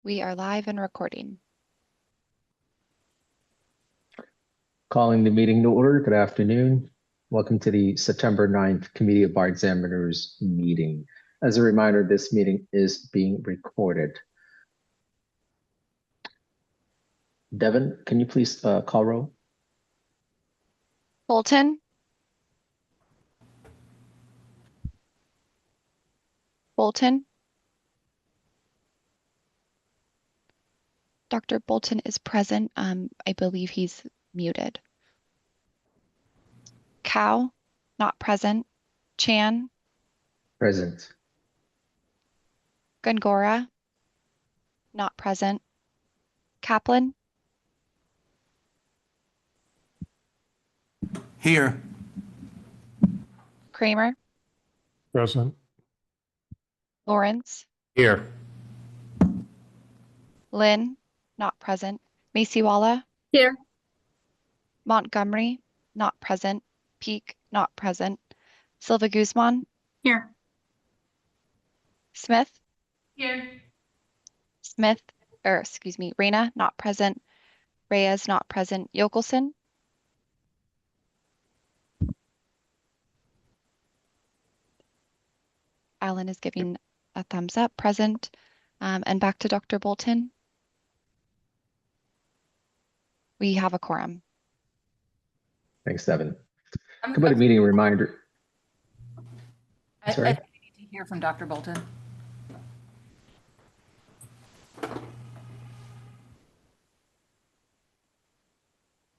We are live and recording. Calling the meeting to order. Good afternoon. Welcome to the September 9th Committee of Bar Examiners meeting. As a reminder, this meeting is being recorded. Devin, can you please call roll? Bolton. Bolton. Dr. Bolton is present. I believe he's muted. Cow, not present. Chan. Present. Gongora, not present. Kaplan. Here. Kramer. Present. Lawrence. Here. Lynn, not present. Maciwala. Here. Montgomery, not present. Peak, not present. Silva Guzman. Here. Smith. Here. Smith, or excuse me, Reyna, not present. Reyes, not present. Yokelson. Alan is giving a thumbs up, present. And back to Dr. Bolton. We have a quorum. Thanks, Devin. Committee meeting reminder. Sorry? I think we need to hear from Dr. Bolton.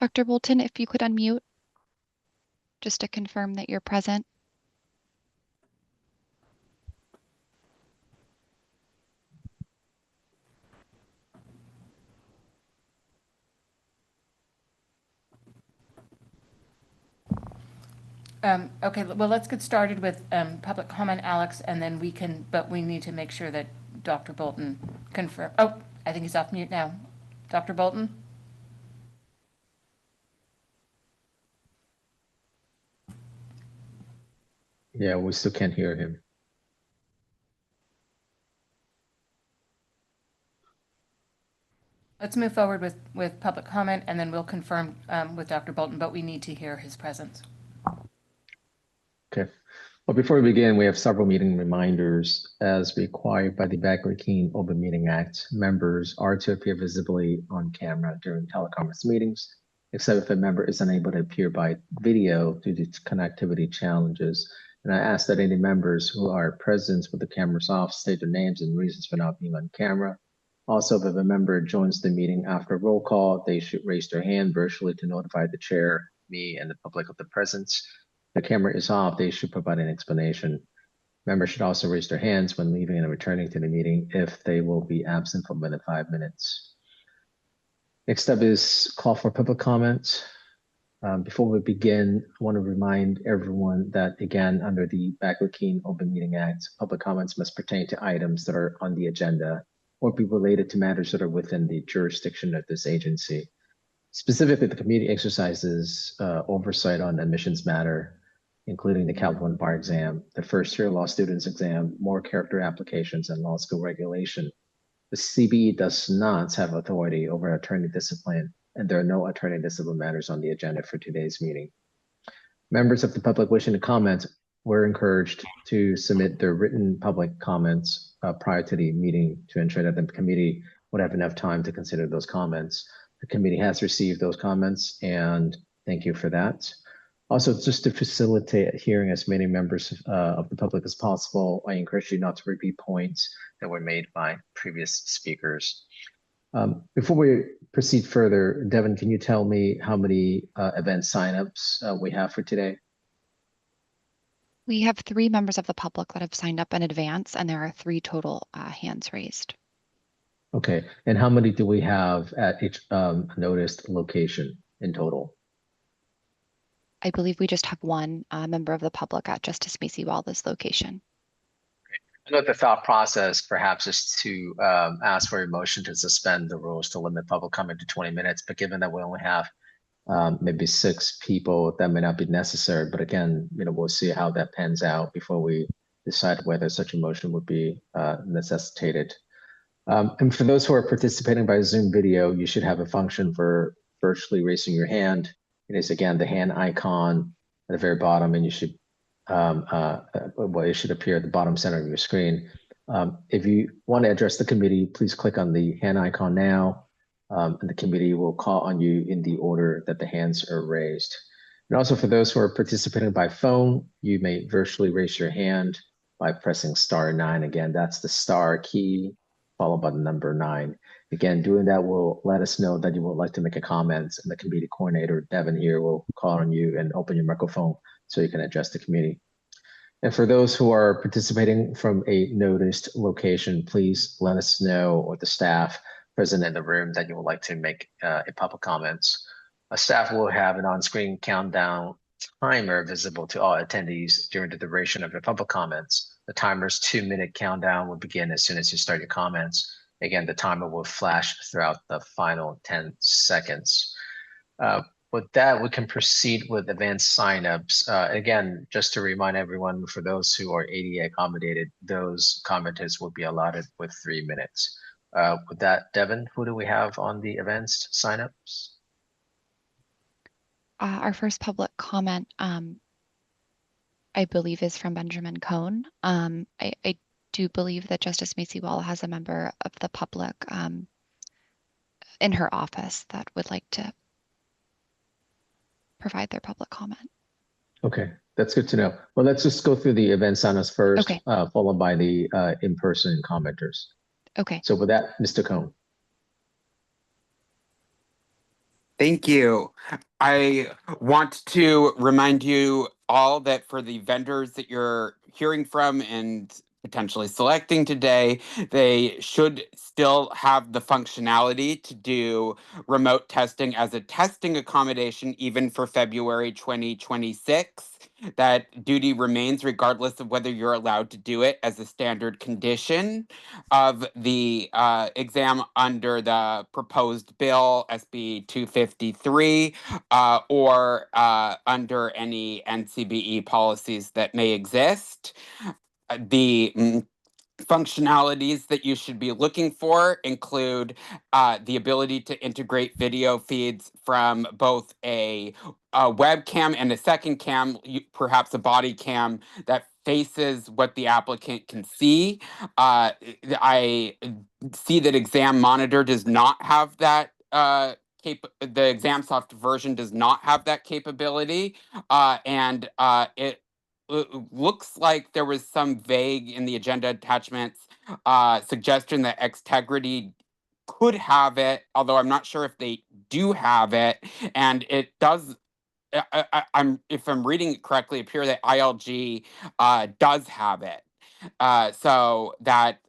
Dr. Bolton, if you could unmute, just to confirm that you're present. Okay, well, let's get started with public comment, Alex, and then we can, but we need to make sure that Dr. Bolton confirm. Oh, I think he's off mute now. Dr. Bolton? Yeah, we still can't hear him. Let's move forward with public comment, and then we'll confirm with Dr. Bolton, but we need to hear his presence. Okay. Well, before we begin, we have several meeting reminders. As required by the Baker-Keene Open Meeting Act, members are to appear visibly on camera during teleconference meetings, except if a member is unable to appear by video due to connectivity challenges. And I ask that any members who are present with the cameras off state their names and reasons for not being on camera. Also, if a member joins the meeting after roll call, they should raise their hand virtually to notify the chair, me, and the public of the presence. If the camera is off, they should provide an explanation. Members should also raise their hands when leaving and returning to the meeting if they will be absent for more than 5 minutes. Next up is call for public comment. Before we begin, I want to remind everyone that, again, under the Baker-Keene Open Meeting Act, public comments must pertain to items that are on the agenda or be related to matters that are within the jurisdiction of this agency. Specifically, the committee exercises oversight on admissions matter, including the Cal 1 bar exam, the first-year law students exam, more character applications, and law school regulation. The CBE does not have authority over attorney discipline, and there are no attorney discipline matters on the agenda for today's meeting. Members of the public wishing to comment were encouraged to submit their written public comments prior to the meeting to ensure that the committee would have enough time to consider those comments. The committee has received those comments, and thank you for that. Also, just to facilitate hearing as many members of the public as possible, I encourage you not to repeat points that were made by previous speakers. Before we proceed further, Devin, can you tell me how many event signups we have for today? We have 3 members of the public that have signed up in advance, and there are 3 total hands raised. Okay, and how many do we have at each noticed location in total? I believe we just have 1 member of the public at Justice Maciwala's location. I know the thought process perhaps is to ask for a motion to suspend the rules to limit public comment to 20 minutes, but given that we only have maybe 6 people, that may not be necessary. But again, we'll see how that pans out before we decide whether such a motion would be necessitated. And for those who are participating by Zoom video, you should have a function for virtually raising your hand. It is again the hand icon at the very bottom, and you should it should appear at the bottom center of your screen. If you want to address the committee, please click on the hand icon now, and the committee will call on you in the order that the hands are raised. And also for those who are participating by phone, you may virtually raise your hand by pressing *9. Again, that's the star key followed by the number 9. Again, doing that will let us know that you would like to make a comment, and the committee coordinator, Devin here, will call on you and open your microphone so you can address the committee. And for those who are participating from a noticed location, please let us know, or the staff present in the room, that you would like to make a public comments. A staff will have an on-screen countdown timer visible to all attendees during the duration of your public comments. The timer's 2-minute countdown will begin as soon as you start your comments. Again, the timer will flash throughout the final 10 seconds. With that, we can proceed with advanced signups. Again, just to remind everyone, for those who are ADA accommodated, those commenters will be allotted with 3 minutes. With that, Devin, who do we have on the advanced signups? Our first public comment, I believe, is from Benjamin Cohn. I do believe that Justice Macy Wall has a member of the public in her office that would like to provide their public comment. Okay, that's good to know. Well, let's just go through the event signups first, Okay. Followed by the in-person commenters. Okay. So with that, Mr. Cohn. Thank you. I want to remind you all that for the vendors that you're hearing from and potentially selecting today, they should still have the functionality to do remote testing as a testing accommodation, even for February 2026. That duty remains regardless of whether you're allowed to do it as a standard condition of the exam under the proposed bill, SB 253, or under any NCBE policies that may exist. The functionalities that you should be looking for include the ability to integrate video feeds from both a webcam and a second cam, perhaps a body cam that faces what the applicant can see. I see that Exam Monitor does not have that the ExamSoft version does not have that capability, and it looks like there was some vague in the agenda attachments suggestion that Xtegrity could have it, although I'm not sure if they do have it, and it does. If I'm reading it correctly, appear that ILG does have it. So that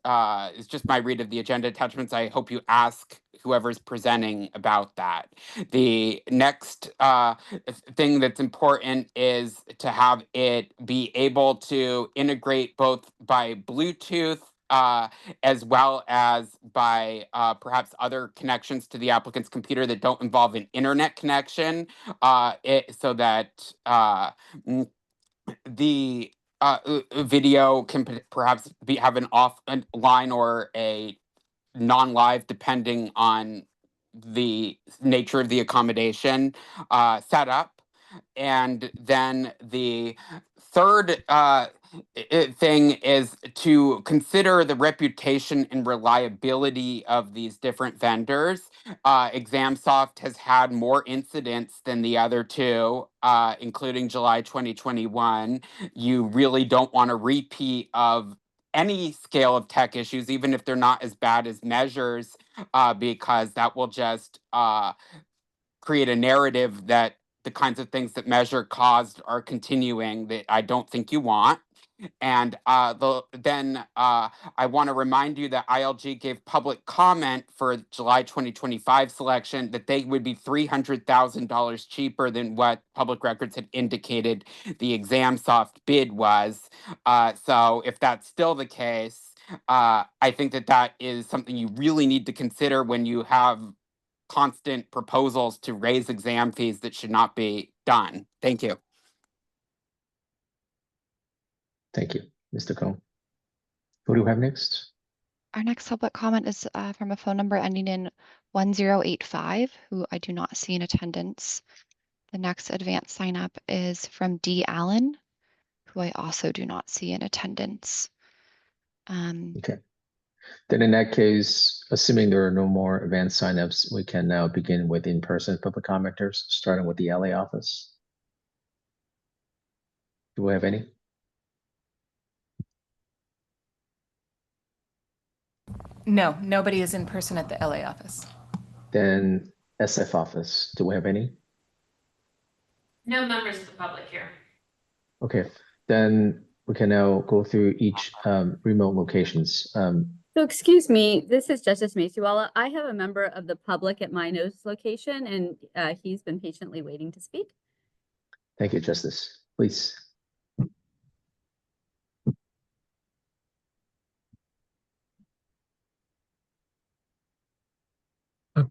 is just my read of the agenda attachments. I hope you ask whoever's presenting about that. The next thing that's important is to have it be able to integrate both by Bluetooth as well as by perhaps other connections to the applicant's computer that don't involve an internet connection, so that the video can perhaps have an offline or a non-live, depending on the nature of the accommodation setup. And then the third thing is to consider the reputation and reliability of these different vendors. ExamSoft has had more incidents than the other two, including July 2021. You really don't want a repeat of any scale of tech issues, even if they're not as bad as Measure's, because that will just create a narrative that the kinds of things that Measure caused are continuing that I don't think you want. And then I want to remind you that ILG gave public comment for July 2025 selection that they would be $300,000 cheaper than what Public Records had indicated the ExamSoft bid was. So if that's still the case, I think that is something you really need to consider when you have constant proposals to raise exam fees that should not be done. Thank you. Thank you, Mr. Cohn. Who do we have next? Our next public comment is from a phone number ending in 1085, who I do not see in attendance. The next advanced sign up is from D. Allen, who I also do not see in attendance. Okay. Then in that case, assuming there are no more advanced signups, we can now begin with in-person public commenters, starting with the LA office. Do we have any? No, nobody is in person at the LA office. Then SF office, do we have any? No members of the public here. Okay, then we can now go through each remote locations. So excuse me, this is Justice Maciwala. I have a member of the public at my nose location, and he's been patiently waiting to speak. Thank you, Justice. Please.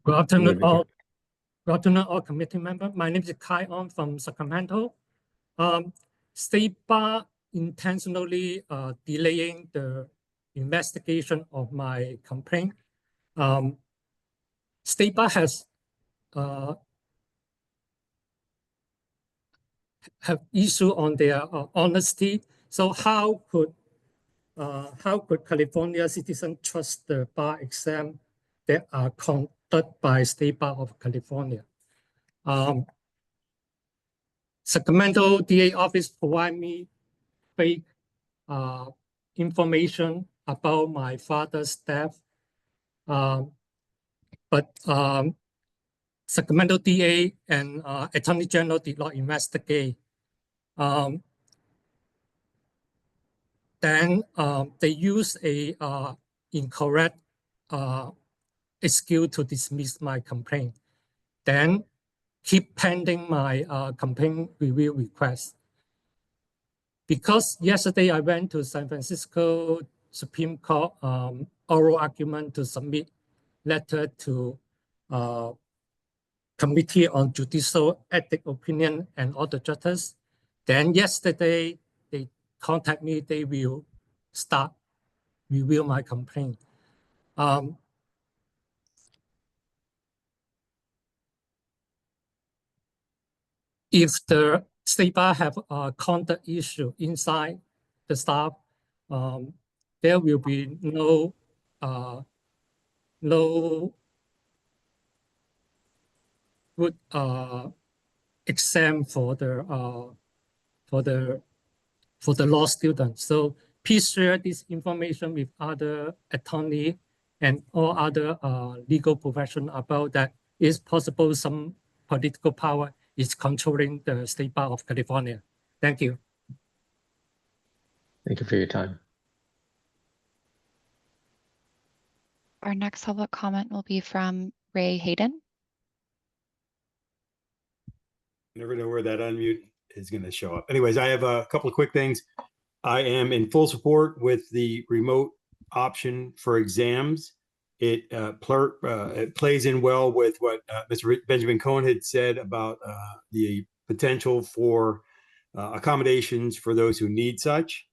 Good afternoon, begin. all committee members. My name is Kai On from Sacramento. State Bar intentionally delaying the investigation of my complaint. State Bar has have issue on their honesty. So how could California citizens trust the bar exam that are conducted by State Bar of California? Sacramento DA office provide me fake information about my father's death, but Sacramento DA and Attorney General did not investigate. Then they use a incorrect excuse to dismiss my complaint. Then keep pending my complaint review request. Because yesterday I went to San Francisco Supreme Court oral argument to submit letter to Committee on Judicial Ethics Opinion and all the judges. Then yesterday they contact me, they will start review my complaint. If the State Bar have a conduct issue inside the staff, there will be no good exam for the law students. So please share this information with other attorney and all other legal profession about that. It's possible some political power is controlling the State Bar of California. Thank you. Thank you for your time. Our next public comment will be from Ray Hayden. Never know where that unmute is going to show up. Anyways, I have a couple of quick things. I am in full support with the remote option for exams. It plays in well with what Mr. Benjamin Cohen had said about the potential for accommodations for those who need such.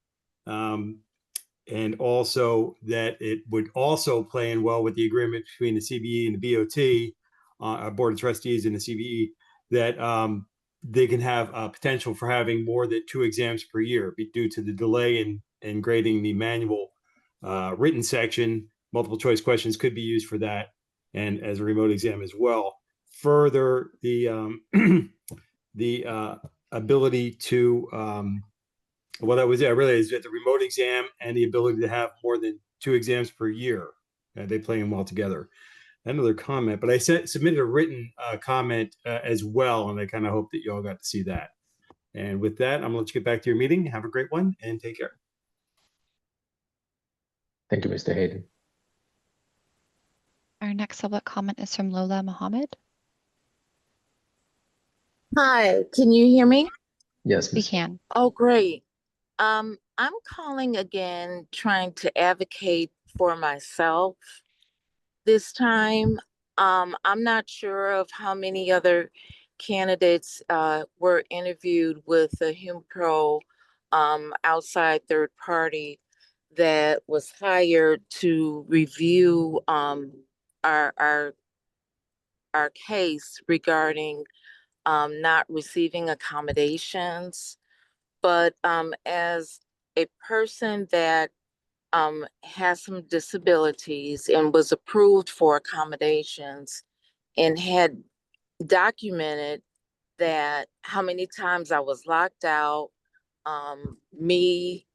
And also that it would also play in well with the agreement between the CBE and the BOT, Board of Trustees and the CBE, that they can have potential for having more than 2 exams per year due to the delay in grading the manual written section. Multiple choice questions could be used for that and as a remote exam as well. Further, the ability to, well, that was it. Really, is that the remote exam and the ability to have more than 2 exams per year. They play them well together. Another comment, but I submitted a written comment as well, and I kind of hope that you all got to see that. And with that, I'm going to let you get back to your meeting. Have a great one and take care. Thank you, Mr. Hayden. Our next public comment is from Lola Mohammed. Hi, can you hear me? Yes, We Ms. can. Oh, great. I'm calling again, trying to advocate for myself this time. I'm not sure of how many other candidates were interviewed with the HUMPRO outside third party that was hired to review our case regarding not receiving accommodations. But as a person that has some disabilities and was approved for accommodations and had documented that how many times I was locked out, me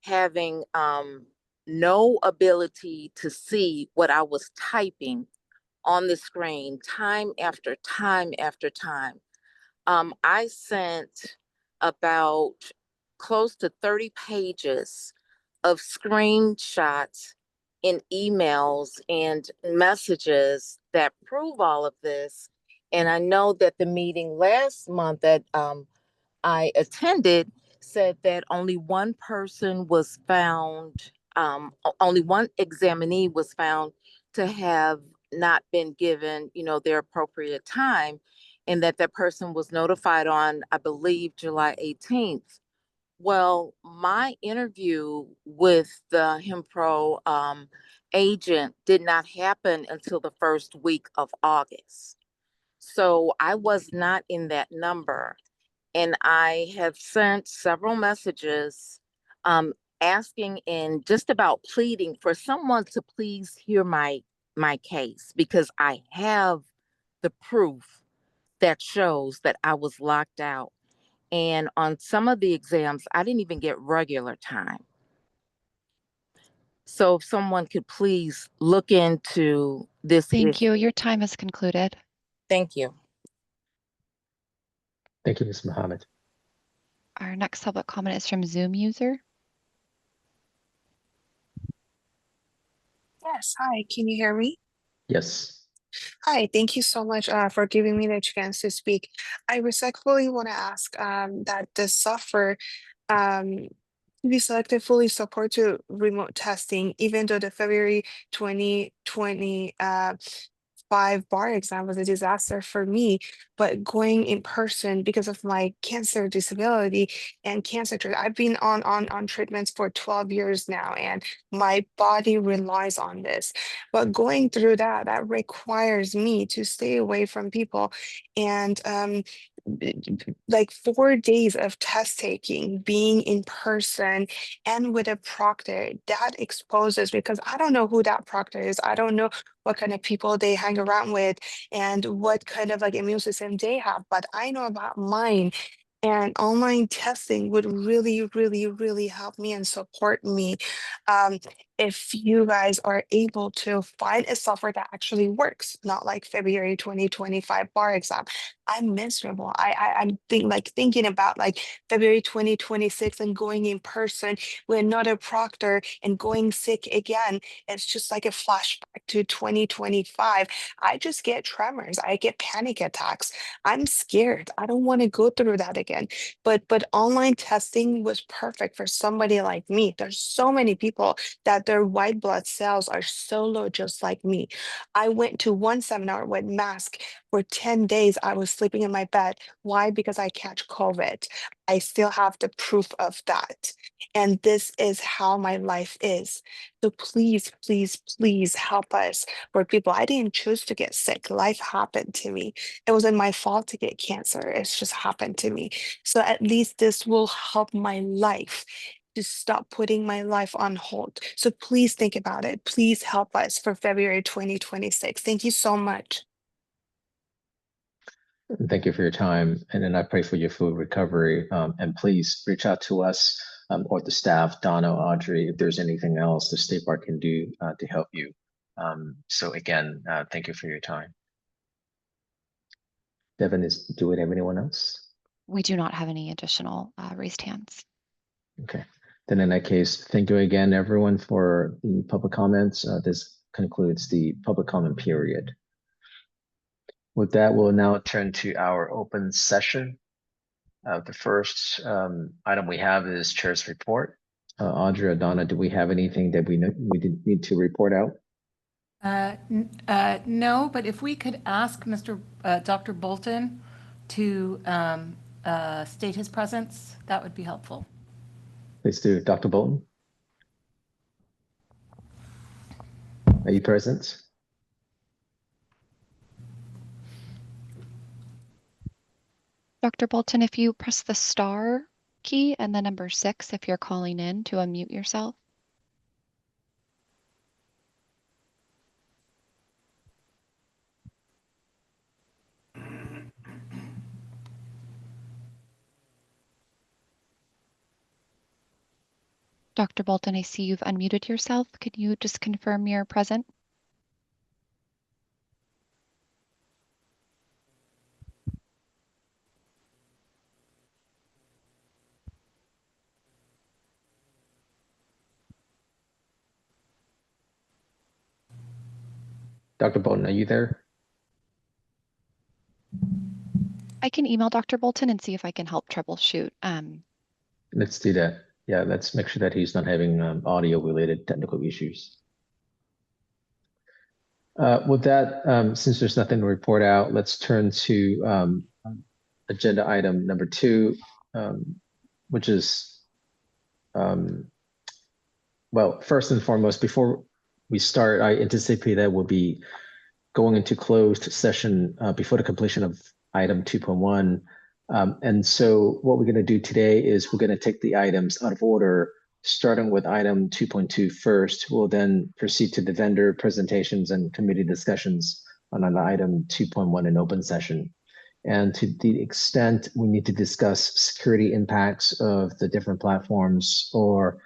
having no ability to see what I was typing on the screen time after time after time. I sent about close to 30 pages of screenshots in emails and messages that prove all of this. And I know that the meeting last month that I attended said that only one person was found, only one examinee was found to have not been given, their appropriate time, and that person was notified on, I believe, July 18th. Well, my interview with the HempPro agent did not happen until the first week of August. So I was not in that number. And I have sent several messages asking and just about pleading for someone to please hear my case, because I have the proof that shows that I was locked out. And on some of the exams, I didn't even get regular time. So if someone could please look into this Thank you. issue. Your time has concluded. Thank you. Thank you, Ms. Mohammed. Our next public comment is from Zoom user. Yes, hi, can you hear me? Yes. Hi, thank you so much for giving me the chance to speak. I respectfully want to ask that the software to be selected fully support to remote testing, even though the February 2020 bar exam was a disaster for me, but going in person because of my cancer disability and I've been on treatments for 12 years now, and my body relies on this. But going through that requires me to stay away from people, and like 4 days of test taking, being in person and with a proctor, that exposes, because I don't know who that proctor is. I don't know what kind of people they hang around with and what kind of like immune system they have, but I know about mine. And online testing would really, really, really help me and support me. Um, if you guys are able to find a software that actually works, not like February 2025 bar exam. I'm miserable. I'm thinking about like February 2026 and going in person with another proctor and going sick again. It's just like a flashback to 2025. I just get tremors. I get panic attacks. I'm scared. I don't want to go through that again. But online testing was perfect for somebody like me. There's so many people that their white blood cells are so low, just like me. I went to one seminar with mask for 10 days. I was sleeping in my bed. Why? Because I catch COVID. I still have the proof of that. And this is how my life is. So please, please, please help us for people. I didn't choose to get sick. Life happened to me. It wasn't my fault to get cancer. It's just happened to me. So at least this will help my life to stop putting my life on hold. So please think about it. Please help us for February 2026. Thank you so much. Thank you for your time. And then I pray for your full recovery. And please reach out to us or the staff, Donna, Audrey, if there's anything else the State Bar can do to help you. So again, thank you for your time. Devin, do we have anyone else? We do not have any additional raised hands. Okay. Then in that case, thank you again, everyone, for the public comments. This concludes the public comment period. With that, we'll now turn to our open session. The first item we have is Chair's report. Audrey or Donna, do we have anything that we need to report out? No, but if we could ask Dr. Bolton to state his presence, that would be helpful. Please do, Dr. Bolton. Are you present? Dr. Bolton, if you press the star key and the number 6 if you're calling in to unmute yourself. Dr. Bolton, I see you've unmuted yourself. Could you just confirm you're present? Dr. Bolton, are you there? I can email Dr. Bolton and see if I can help troubleshoot. Let's do that. Yeah, let's make sure that he's not having audio-related technical issues. With that, since there's nothing to report out, let's turn to agenda item number 2, which is, well, first and foremost, before we start, I anticipate that we'll be going into closed session before the completion of item 2.1. And so what we're going to do today is we're going to take the items out of order, starting with item 2.2 first. We'll then proceed to the vendor presentations and committee discussions on item 2.1 in open session. And to the extent we need to discuss security impacts of the different platforms or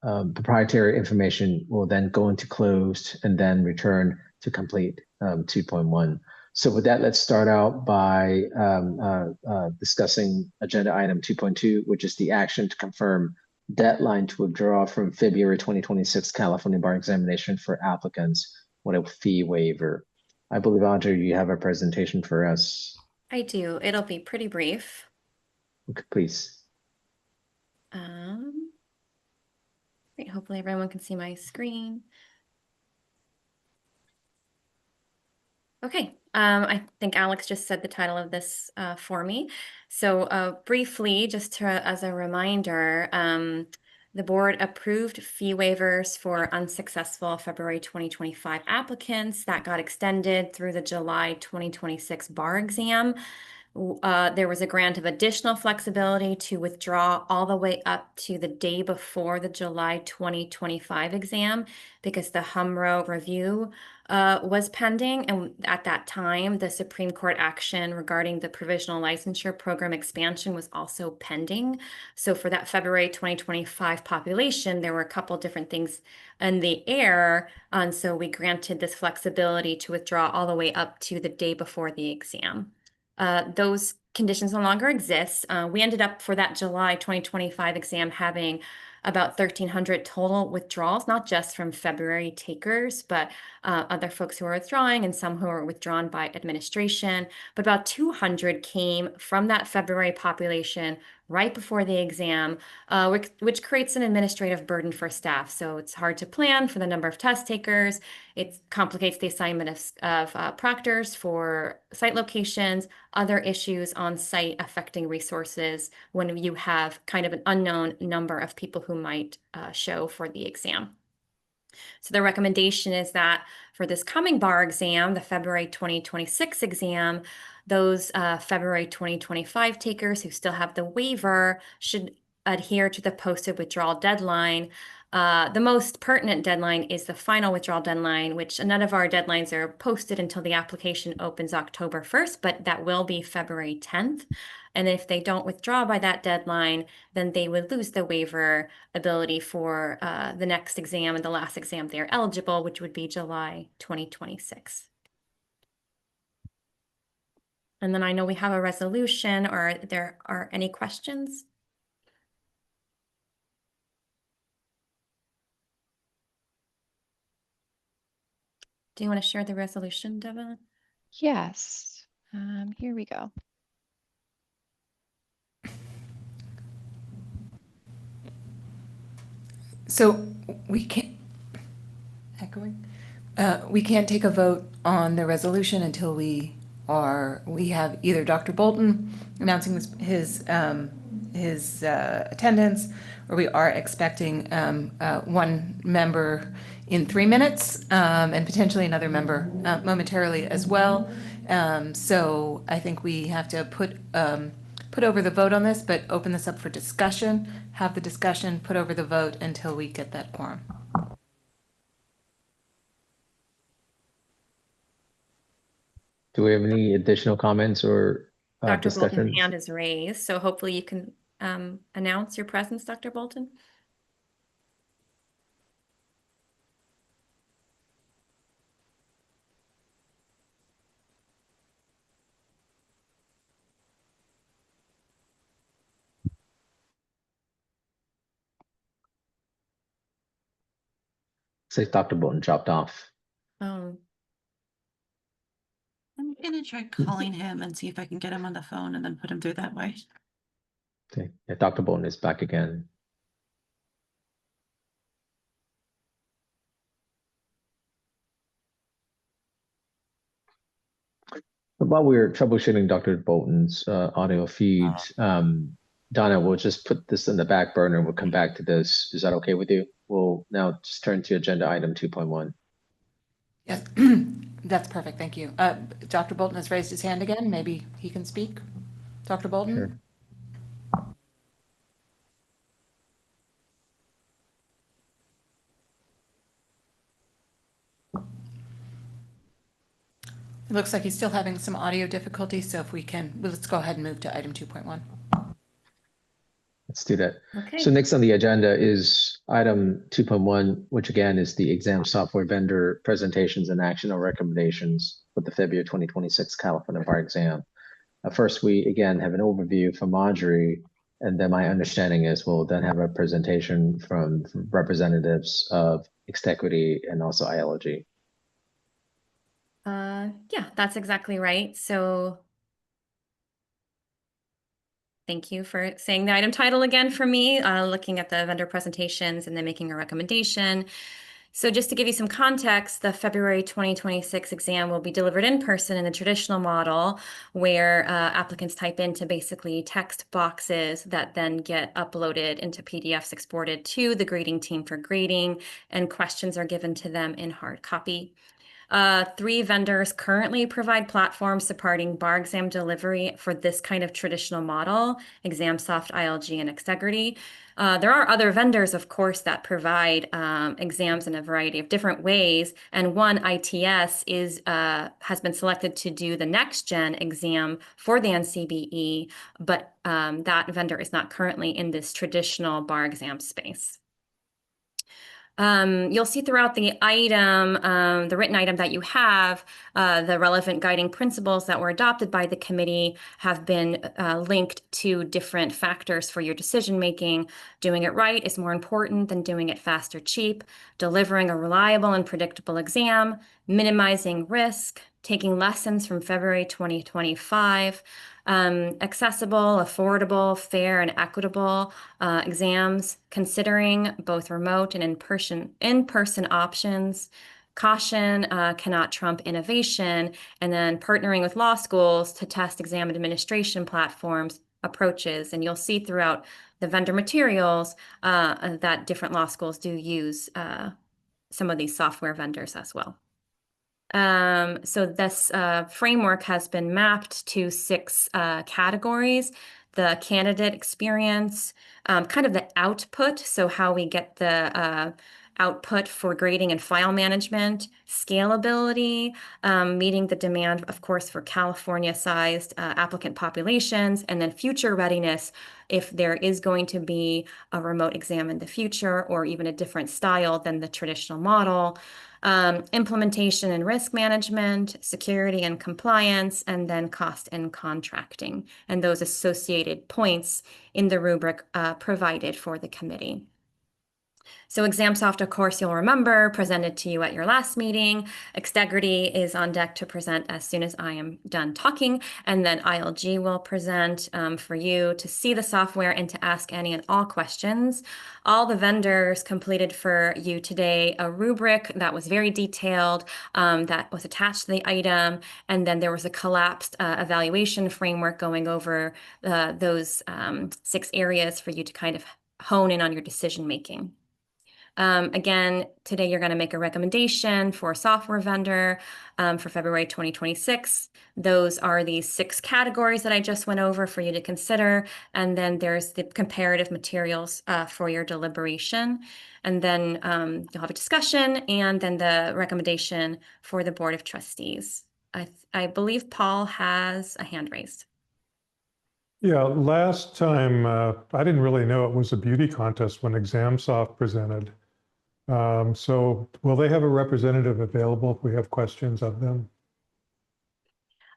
proprietary information, will then go into closed and then return to complete 2.1. So with that, let's start out by discussing agenda item 2.2, which is the action to confirm deadline to withdraw from February 2026 California bar examination for applicants with a fee waiver. I believe, Audrey, you have a presentation for us. I do. It'll be pretty brief. Okay, please. Great. Hopefully everyone can see my screen. Okay, I think Alex just said the title of this for me. So briefly, just as a reminder, the board approved fee waivers for unsuccessful February 2025 applicants that got extended through the July 2026 bar exam. There was a grant of additional flexibility to withdraw all the way up to the day before the July 2025 exam because the HMRO review was pending. And at that time, the Supreme Court action regarding the provisional licensure program expansion was also pending. So for that February 2025 population, there were a couple different things in the air. And so we granted this flexibility to withdraw all the way up to the day before the exam. Those conditions no longer exist. We ended up for that July 2025 exam having about 1,300 total withdrawals, not just from February takers, but other folks who are withdrawing and some who are withdrawn by administration. But about 200 came from that February population right before the exam, which creates an administrative burden for staff. So it's hard to plan for the number of test takers. It complicates the assignment of proctors for site locations, other issues on site affecting resources when you have kind of an unknown number of people who might show for the exam. So the recommendation is that for this coming bar exam, the February 2026 exam, those February 2025 takers who still have the waiver should adhere to the posted withdrawal deadline. The most pertinent deadline is the final withdrawal deadline, which none of our deadlines are posted until the application opens October 1st, but that will be February 10th. And if they don't withdraw by that deadline, then they would lose the waiver ability for the next exam and the last exam they're eligible, which would be July 2026. And then I know we have a resolution, or there are any questions? Do you want to share the resolution, Devin? Yes, here we go. So we can't, echoing, we can't take a vote on the resolution until we have either Dr. Bolton announcing his his attendance, where we are expecting one member in 3 minutes and potentially another member momentarily as well. So I think we have to put over the vote on this, but open this up for discussion, have the discussion, put over the vote until we get that quorum. Do we have any additional comments or Dr. Bolton's discussion? hand is raised, so hopefully you can announce your presence, Dr. Bolton. Say Dr. Bolton dropped off. Oh, I'm gonna try calling him and see if I can get him on the phone and then put him through that way. Okay, yeah, Dr. Bolton is back again. But while we're troubleshooting Dr. Bolton's audio feed, Donna, we'll just put this in the back burner. We'll come back to this. Is that okay with you? We'll now just turn to agenda item 2.1. Yes, that's perfect. Thank you. Dr. Bolton has raised his hand again. Maybe he can speak. Dr. Bolton? Sure. It looks like he's still having some audio difficulties, so if we can, well, let's go ahead and move to item 2.1. Let's do that. okay. So next on the agenda is item 2.1, which again is the exam software vendor presentations and action or recommendations for the February 2026 California bar exam. First, we again have an overview from Audrey, and then my understanding is we'll then have a presentation from representatives of Extequity and also ILG. Yeah, that's exactly right. So thank you for saying the item title again for me, looking at the vendor presentations and then making a recommendation. So just to give you some context, the February 2026 exam will be delivered in person in the traditional model where applicants type into basically text boxes that then get uploaded into PDFs exported to the grading team for grading, and questions are given to them in hard copy. 3 vendors currently provide platforms supporting bar exam delivery for this kind of traditional model: ExamSoft, ILG, and Extegrity. There are other vendors, of course, that provide exams in a variety of different ways, and one, ITS, has been selected to do the next-gen exam for the NCBE, but that vendor is not currently in this traditional bar exam space. You'll see throughout the item, the written item that you have, the relevant guiding principles that were adopted by the committee have been linked to different factors for your decision making. Doing it right is more important than doing it fast or cheap. Delivering a reliable and predictable exam, minimizing risk, taking lessons from February 2025, accessible, affordable, fair, and equitable exams, considering both remote and in-person options. Caution cannot trump innovation, and then partnering with law schools to test exam administration platforms approaches. And you'll see throughout the vendor materials that different law schools do use some of these software vendors as well. So this framework has been mapped to 6 categories: the candidate experience, kind of the output, so how we get the output for grading and file management, scalability, meeting the demand, of course, for California-sized applicant populations, and then future readiness if there is going to be a remote exam in the future or even a different style than the traditional model. Implementation and risk management, security and compliance, and then cost and contracting, and those associated points in the rubric provided for the committee. So ExamSoft, of course, you'll remember, presented to you at your last meeting. Extegrity is on deck to present as soon as I am done talking, and then ILG will present for you to see the software and to ask any and all questions. All the vendors completed for you today a rubric that was very detailed, that was attached to the item, and then there was a collapsed evaluation framework going over those 6 areas for you to kind of hone in on your decision making. Again, today you're going to make a recommendation for a software vendor for February 2026. Those are the 6 categories that I just went over for you to consider. And then there's the comparative materials for your deliberation. And then you'll have a discussion and then the recommendation for the Board of Trustees. I believe Paul has a hand raised. Yeah, last time I didn't really know it was a beauty contest when ExamSoft presented. So will they have a representative available if we have questions of them?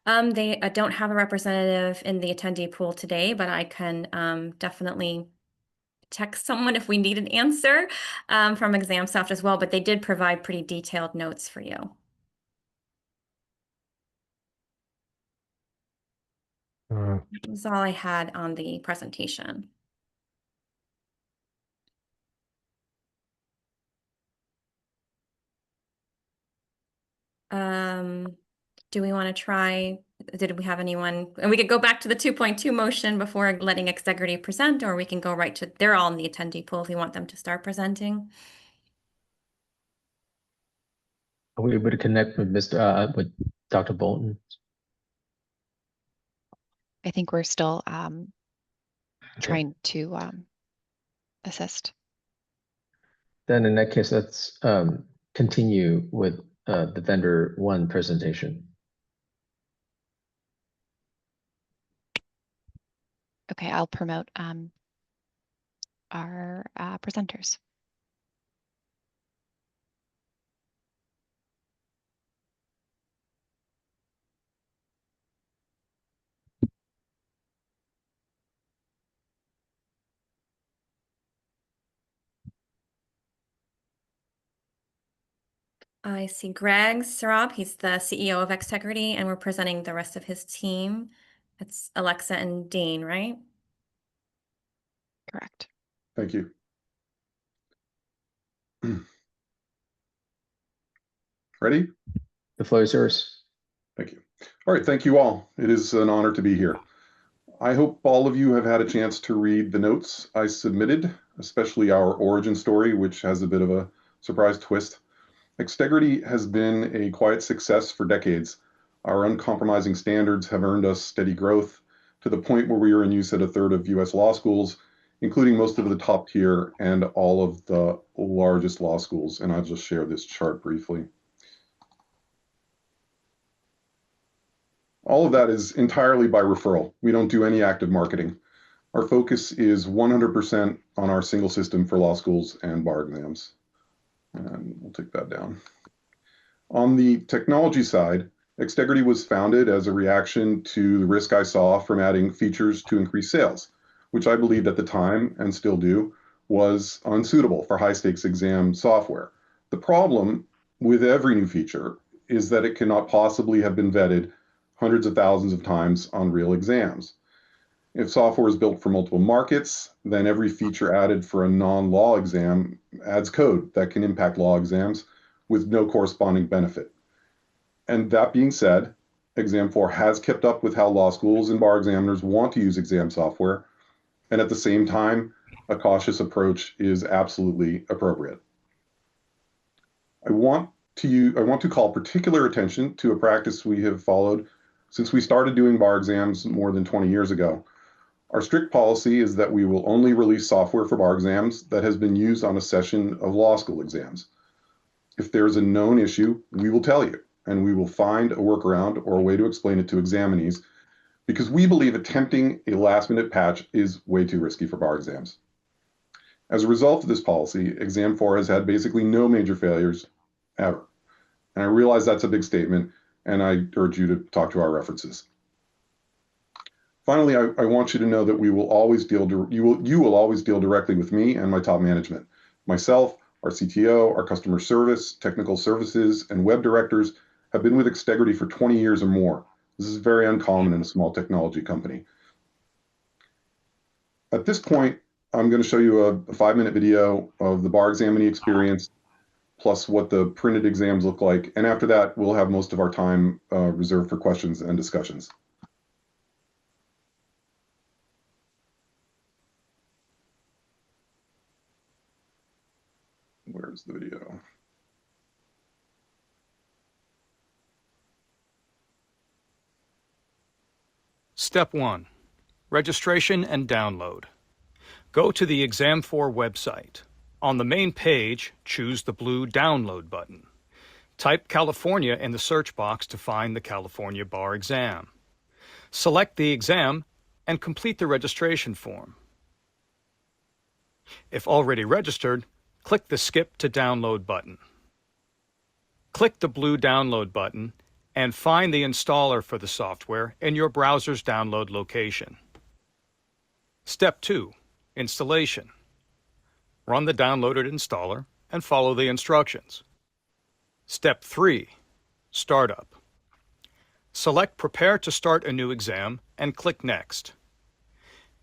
They don't have a representative in the attendee pool today, but I can definitely text someone if we need an answer from ExamSoft as well, but they did provide pretty detailed notes for you. That was all I had on the presentation. Do we want to try, did we have anyone, and we could go back to the 2.2 motion before letting Extegrity present, or we can go right to, they're all in the attendee pool if we want them to start presenting. Are we able to connect with with Dr. Bolton? I think we're still trying to assist. Then in that case, let's continue with the vendor 1 presentation. Okay, I'll promote our presenters. I see Greg Sarab, he's the CEO of Extegrity, and we're presenting the rest of his team. It's Alexa and Dane, right? Correct. Thank you. Ready? The floor is yours. Thank you. All right, thank you all. It is an honor to be here. I hope all of you have had a chance to read the notes I submitted, especially our origin story, which has a bit of a surprise twist. Extegrity has been a quiet success for decades. Our uncompromising standards have earned us steady growth to the point where we are in use at 1/3 of US law schools, including most of the top tier and all of the largest law schools. And I'll just share this chart briefly. All of that is entirely by referral. We don't do any active marketing. Our focus is 100% on our single system for law schools and bar exams. And we'll take that down. On the technology side, Extegrity was founded as a reaction to the risk I saw from adding features to increase sales, which I believed at the time, and still do, was unsuitable for high-stakes exam software. The problem with every new feature is that it cannot possibly have been vetted hundreds of thousands of times on real exams. If software is built for multiple markets, then every feature added for a non-law exam adds code that can impact law exams with no corresponding benefit. And that being said, Exam4 has kept up with how law schools and bar examiners want to use exam software, and at the same time, a cautious approach is absolutely appropriate. I want to call particular attention to a practice we have followed since we started doing bar exams more than 20 years ago. Our strict policy is that we will only release software for bar exams that has been used on a session of law school exams. If there is a known issue, we will tell you, and we will find a workaround or a way to explain it to examinees, because we believe attempting a last-minute patch is way too risky for bar exams. As a result of this policy, Exam4 has had basically no major failures ever. And I realize that's a big statement, and I urge you to talk to our references. Finally, I want you to know that you will always deal directly with me and my top management. Myself, our CTO, our customer service, technical services, and web directors have been with Extegrity for 20 years or more. This is very uncommon in a small technology company. At this point, I'm going to show you a 5-minute video of the bar examinee experience, plus what the printed exams look like. And after that, we'll have most of our time reserved for questions and discussions. Where's the video? Step 1. Registration and download. Go to the Exam4 website. On the main page, choose the blue Download button. Type California in the search box to find the California Bar exam. Select the exam and complete the registration form. If already registered, click the Skip to Download button. Click the blue Download button and find the installer for the software in your browser's download location. Step 2. Installation. Run the downloaded installer and follow the instructions. Step 3. Startup. Select Prepare to start a new exam and click Next.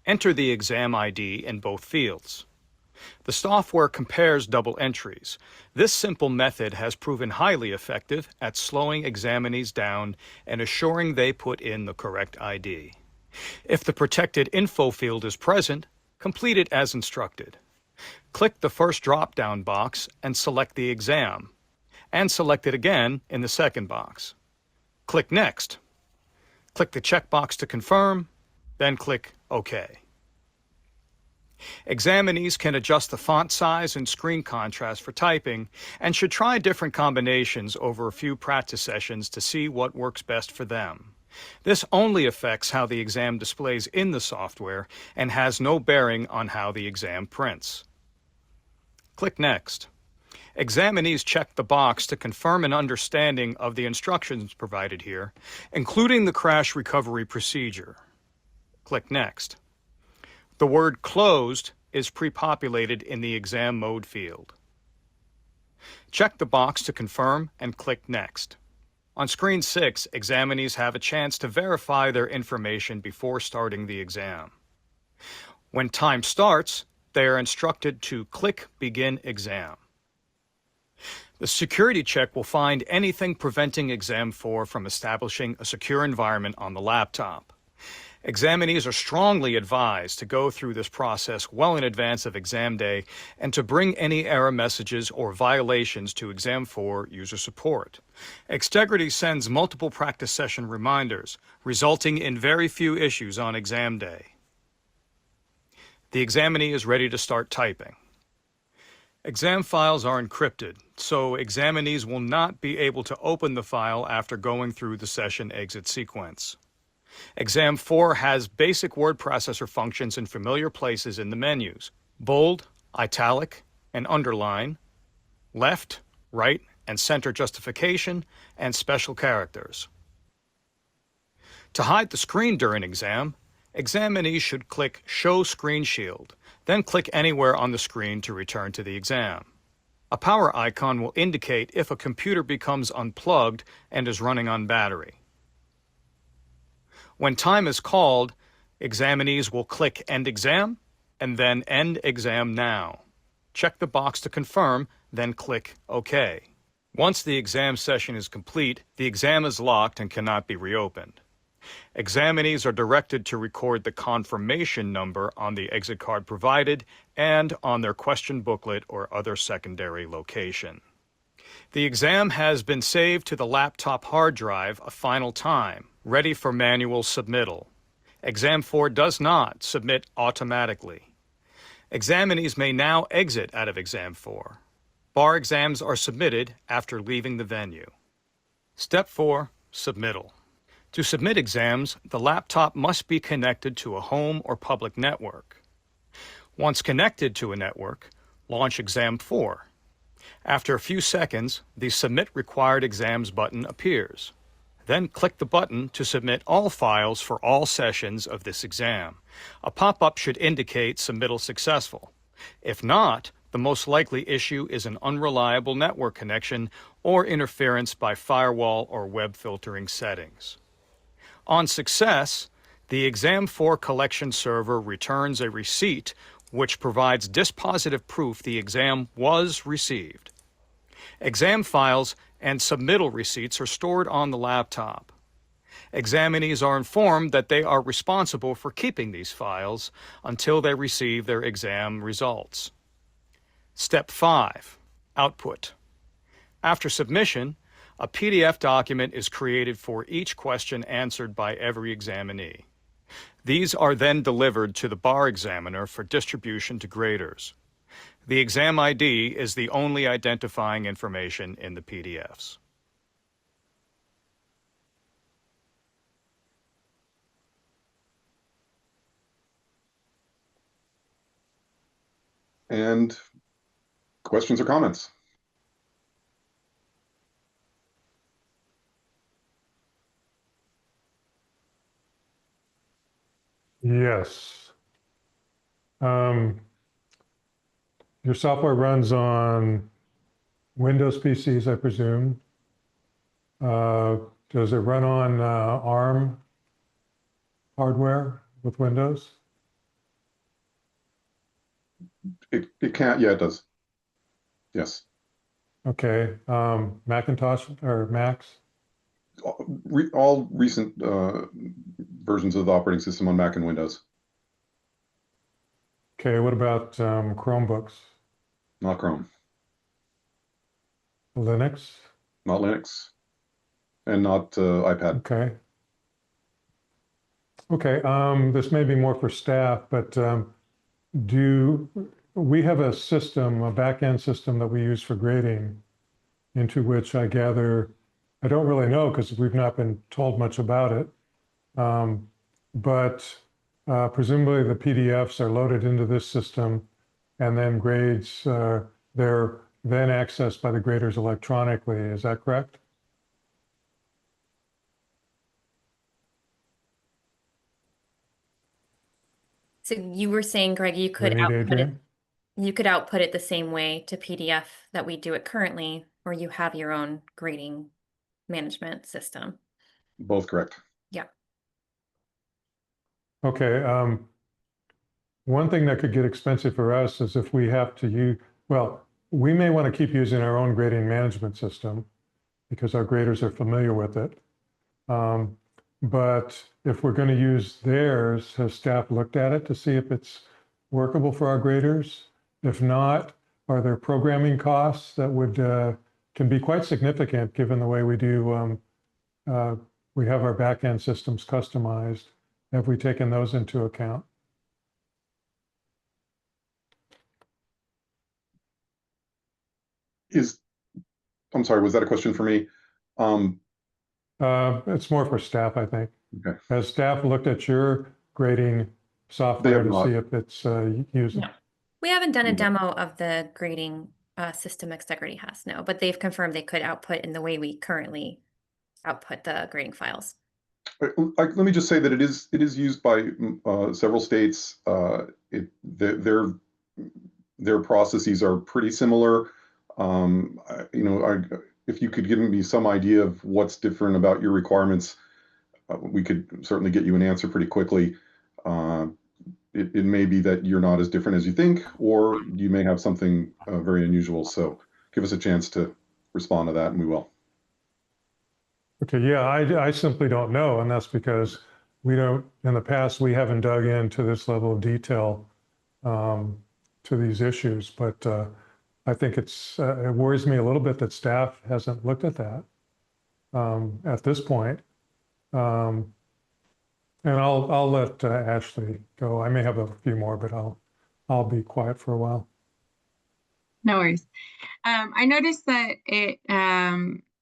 Enter the exam ID in both fields. The software compares double entries. This simple method has proven highly effective at slowing examinees down and assuring they put in the correct ID. If the protected info field is present, complete it as instructed. Click the first drop-down box and select the exam, and select it again in the second box. Click Next. Click the checkbox to confirm, then click OK. Examinees can adjust the font size and screen contrast for typing and should try different combinations over a few practice sessions to see what works best for them. This only affects how the exam displays in the software and has no bearing on how the exam prints. Click Next. Examinees check the box to confirm an understanding of the instructions provided here, including the crash recovery procedure. Click Next. The word Closed is pre-populated in the exam mode field. Check the box to confirm and click Next. On screen 6, examinees have a chance to verify their information before starting the exam. When time starts, they are instructed to click Begin Exam. The security check will find anything preventing Exam4 from establishing a secure environment on the laptop. Examinees are strongly advised to go through this process well in advance of exam day and to bring any error messages or violations to Exam4 user support. Extegrity sends multiple practice session reminders, resulting in very few issues on exam day. The examinee is ready to start typing. Exam files are encrypted, so examinees will not be able to open the file after going through the session exit sequence. Exam4 has basic word processor functions in familiar places in the menus: bold, italic, and underline, left, right, and center justification, and special characters. To hide the screen during exam, examinees should click Show Screen Shield, then click anywhere on the screen to return to the exam. A power icon will indicate if a computer becomes unplugged and is running on battery. When time is called, examinees will click End Exam and then End Exam Now. Check the box to confirm, then click OK. Once the exam session is complete, the exam is locked and cannot be reopened. Examinees are directed to record the confirmation number on the exit card provided and on their question booklet or other secondary location. The exam has been saved to the laptop hard drive a final time, ready for manual submittal. Exam4 does not submit automatically. Examinees may now exit out of Exam4. Bar exams are submitted after leaving the venue. Step 4. Submittal. To submit exams, the laptop must be connected to a home or public network. Once connected to a network, launch Exam4. After a few seconds, the Submit Required Exams button appears. Then click the button to submit all files for all sessions of this exam. A pop-up should indicate submittal successful. If not, The most likely issue is an unreliable network connection or interference by firewall or web filtering settings. On success, the Exam4 collection server returns a receipt which provides dispositive proof the exam was received. Exam files and submittal receipts are stored on the laptop. Examinees are informed that they are responsible for keeping these files until they receive their exam results. Step 5. Output. After submission, a PDF document is created for each question answered by every examinee. These are then delivered to the bar examiner for distribution to graders. The exam ID is the only identifying information in the PDFs. And questions or comments? Yes. Your software runs on Windows PCs, I presume. Does it run on ARM hardware with Windows? It can't, yeah, it does. Yes. Okay. Macintosh or Macs? All recent versions of the operating system on Mac and Windows. Okay, what about Chromebooks? Not Chrome. Linux? Not Linux. And not iPad. Okay. Okay, this may be more for staff, but we have a system, a back-end system that we use for grading, into which I gather, I don't really know because we've not been told much about it, but presumably the PDFs are loaded into this system, and then grades, they're then accessed by the graders electronically. Is that correct? So you were saying, Greg, you could output it the same way to PDF that we do it currently, or you have your own grading management system. Both correct. Yeah. Okay. One thing that could get expensive for us is if we have to use, well, we may want to keep using our own grading management system because our graders are familiar with it. But if we're going to use theirs, has staff looked at it to see if it's workable for our graders? If not, are there programming costs that would can be quite significant given the way we do, we have our back-end systems customized. Have we taken those into account? I'm sorry, was that a question for me? It's more for staff, I think. Okay. Has staff looked at your grading software to see if it's using? No. We haven't done a demo of the grading system Extegrity has, no, but they've confirmed they could output in the way we currently output the grading files. Let me just say that it is used by several states. Their processes are pretty similar. If you could give me some idea of what's different about your requirements, we could certainly get you an answer pretty quickly. It may be that you're not as different as you think, or you may have something very unusual. So give us a chance to respond to that, and we will. Okay, yeah, I simply don't know, and that's because we don't, in the past, we haven't dug into this level of detail to these issues, but I think it worries me a little bit that staff hasn't looked at that at this point. And I'll let Ashley go. I may have a few more, but I'll be quiet for a while. No worries. I noticed that it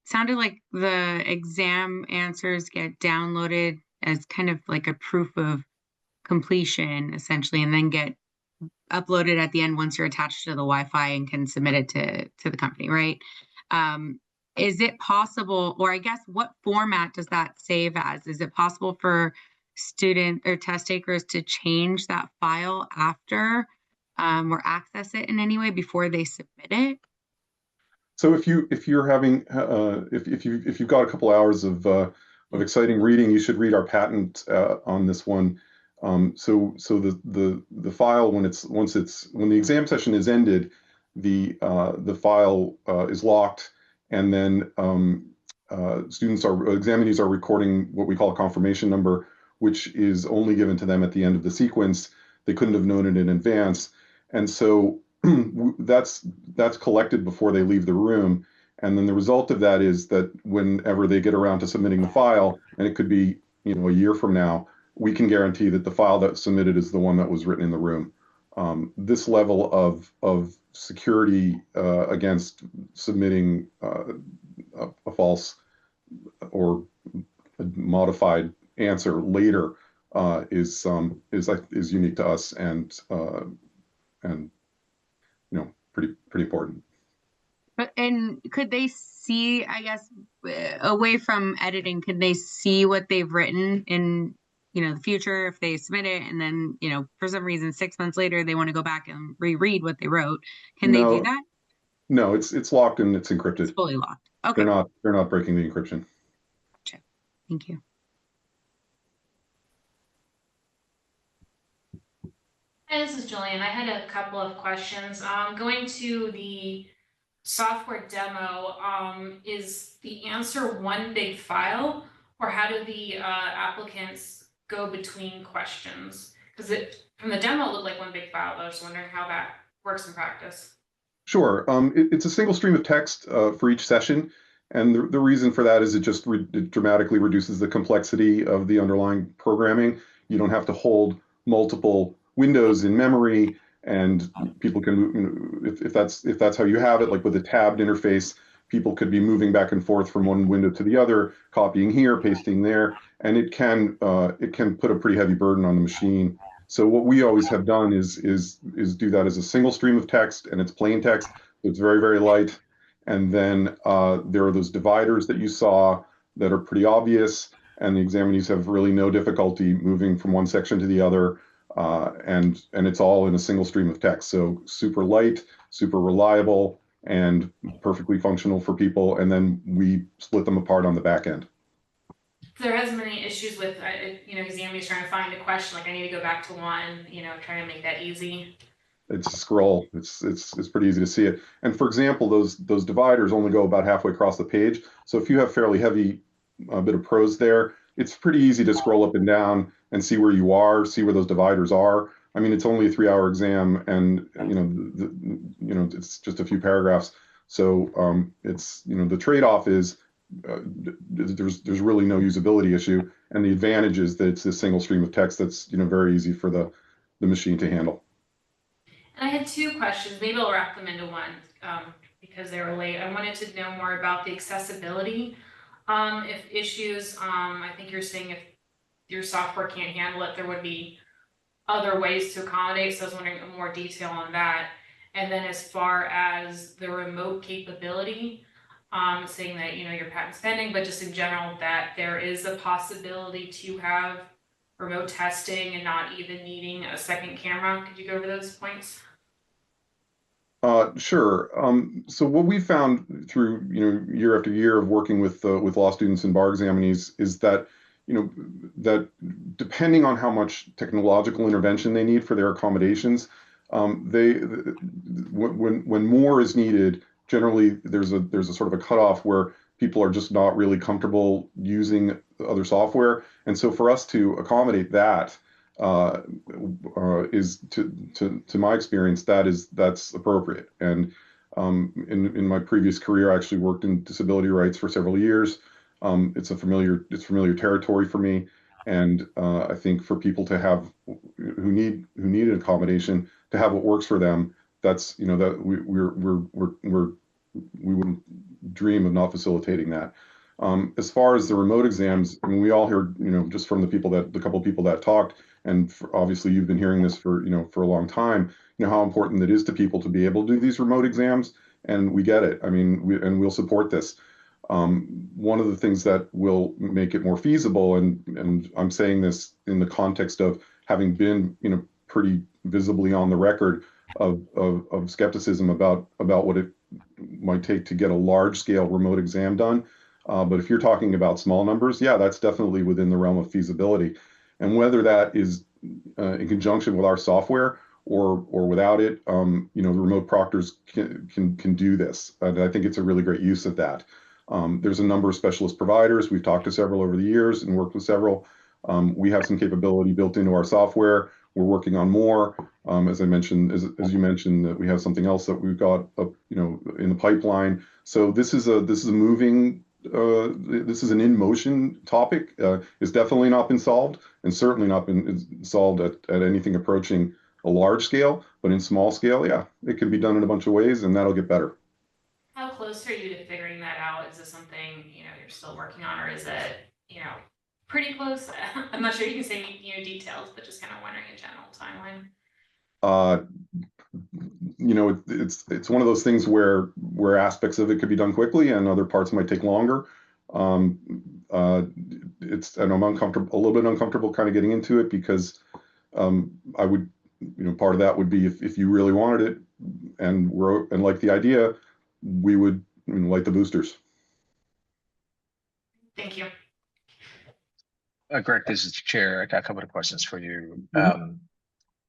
sounded like the exam answers get downloaded as kind of like a proof of completion, essentially, and then get uploaded at the end once you're attached to the Wi-Fi and can submit it to the company, right? Is it possible, or I guess what format does that save as? Is it possible for student or test takers to change that file after or access it in any way before they submit it? So if you're having if you've got a couple hours of exciting reading, you should read our patent on this one. So the file when the exam session is ended, the file is locked, and then examinees are recording what we call a confirmation number, which is only given to them at the end of the sequence. They couldn't have known it in advance, and so that's collected before they leave the room. And then the result of that is that whenever they get around to submitting the file, and it could be a year from now, we can guarantee that the file that's submitted is the one that was written in the room. This level of security against submitting a false or a modified answer later is unique to us and pretty important. And could they see, I guess, away from editing, could they see what they've written in, the future if they submit it and then, for some reason 6 months later they want to go back and reread what they wrote? Can they do that? No, it's locked and it's encrypted. It's fully locked. Okay. They're not breaking the encryption. Gotcha. Thank you. Hi, this is Jillian. I had a couple of questions. Going to the software demo, is the answer one big file, or how do the applicants go between questions? Because from the demo it looked like one big file, but I was wondering how that works in practice. Sure. It's a single stream of text for each session. And the reason for that is it dramatically reduces the complexity of the underlying programming. You don't have to hold multiple windows in memory, and people can, if that's how you have it, like with a tabbed interface, people could be moving back and forth from one window to the other, copying here, pasting there, and it can put a pretty heavy burden on the machine. So what we always have done is do that as a single stream of text, and it's plain text. It's very, very light. And then there are those dividers that you saw that are pretty obvious, and the examinees have really no difficulty moving from one section to the other. And it's all in a single stream of text. So super light, super reliable, and perfectly functional for people. And then we split them apart on the back end. There hasn't been any issues with, examinees trying to find a question, like I need to go back to one, trying to make that easy. It's a scroll. It's pretty easy to see it. And for example, those dividers only go about halfway across the page. So if you have fairly heavy bit of prose there, it's pretty easy to scroll up and down and see where you are, see where those dividers are. I mean, it's only a 3-hour exam, and it's just a few paragraphs. So it's the trade-off is there's really no usability issue, and the advantage is that it's a single stream of text that's very easy for the machine to handle. And I had two questions. Maybe I'll wrap them into one because they were late. I wanted to know more about the accessibility. If issues, I think you're saying if your software can't handle it, there would be other ways to accommodate. So I was wondering more detail on that. And then as far as the remote capability, saying that, your patent's pending, but just in general, that there is a possibility to have remote testing and not even needing a second camera. Could you go over those points? Sure. So what we found through year after year of working with law students and bar examinees is that that depending on how much technological intervention they need for their accommodations, when more is needed, generally there's a sort of a cutoff where people are just not really comfortable using other software, and so for us to accommodate that is to my experience that's appropriate. And in my previous career, I actually worked in disability rights for several years. It's familiar territory for me, and I think for people to have who need an accommodation to have what works for them, that's that we wouldn't dream of not facilitating that. As far as the remote exams, I mean, we all hear just from the couple of people that talked, and obviously you've been hearing this for a long time, how important it is to people to be able to do these remote exams, and we get it. I mean, we'll support this. One of the things that will make it more feasible, and I'm saying this in the context of having been pretty visibly on the record of skepticism about what it might take to get a large scale remote exam done. But if you're talking about small numbers, yeah, that's definitely within the realm of feasibility. And whether that is in conjunction with our software or without it, you know, the remote proctors can do this. And I think it's a really great use of that. There's a number of specialist providers. We've talked to several over the years and worked with several. We have some capability built into our software. We're working on more. As I mentioned, as you mentioned, that we have something else that we've got, you know, in the pipeline. So this is a moving. This is an in motion topic. It's definitely not been solved, and certainly not been solved at anything approaching a large scale. But in small scale, yeah, it can be done in a bunch of ways, and that'll get better. How close are you to figuring that out? Is this something, you know, you're still working on, or is it, you know, pretty close? I'm not sure you can say, you know, details, but just kind of wondering a general timeline. You know, it's one of those things where aspects of it could be done quickly and other parts might take longer. And I'm uncomfortable, a little bit uncomfortable kind of getting into it because I would, you know, part of that would be if you really wanted it and like the idea, we would, you know, light the boosters. Thank you. Greg, this is the chair. I got a couple of questions for you. Mm-hmm.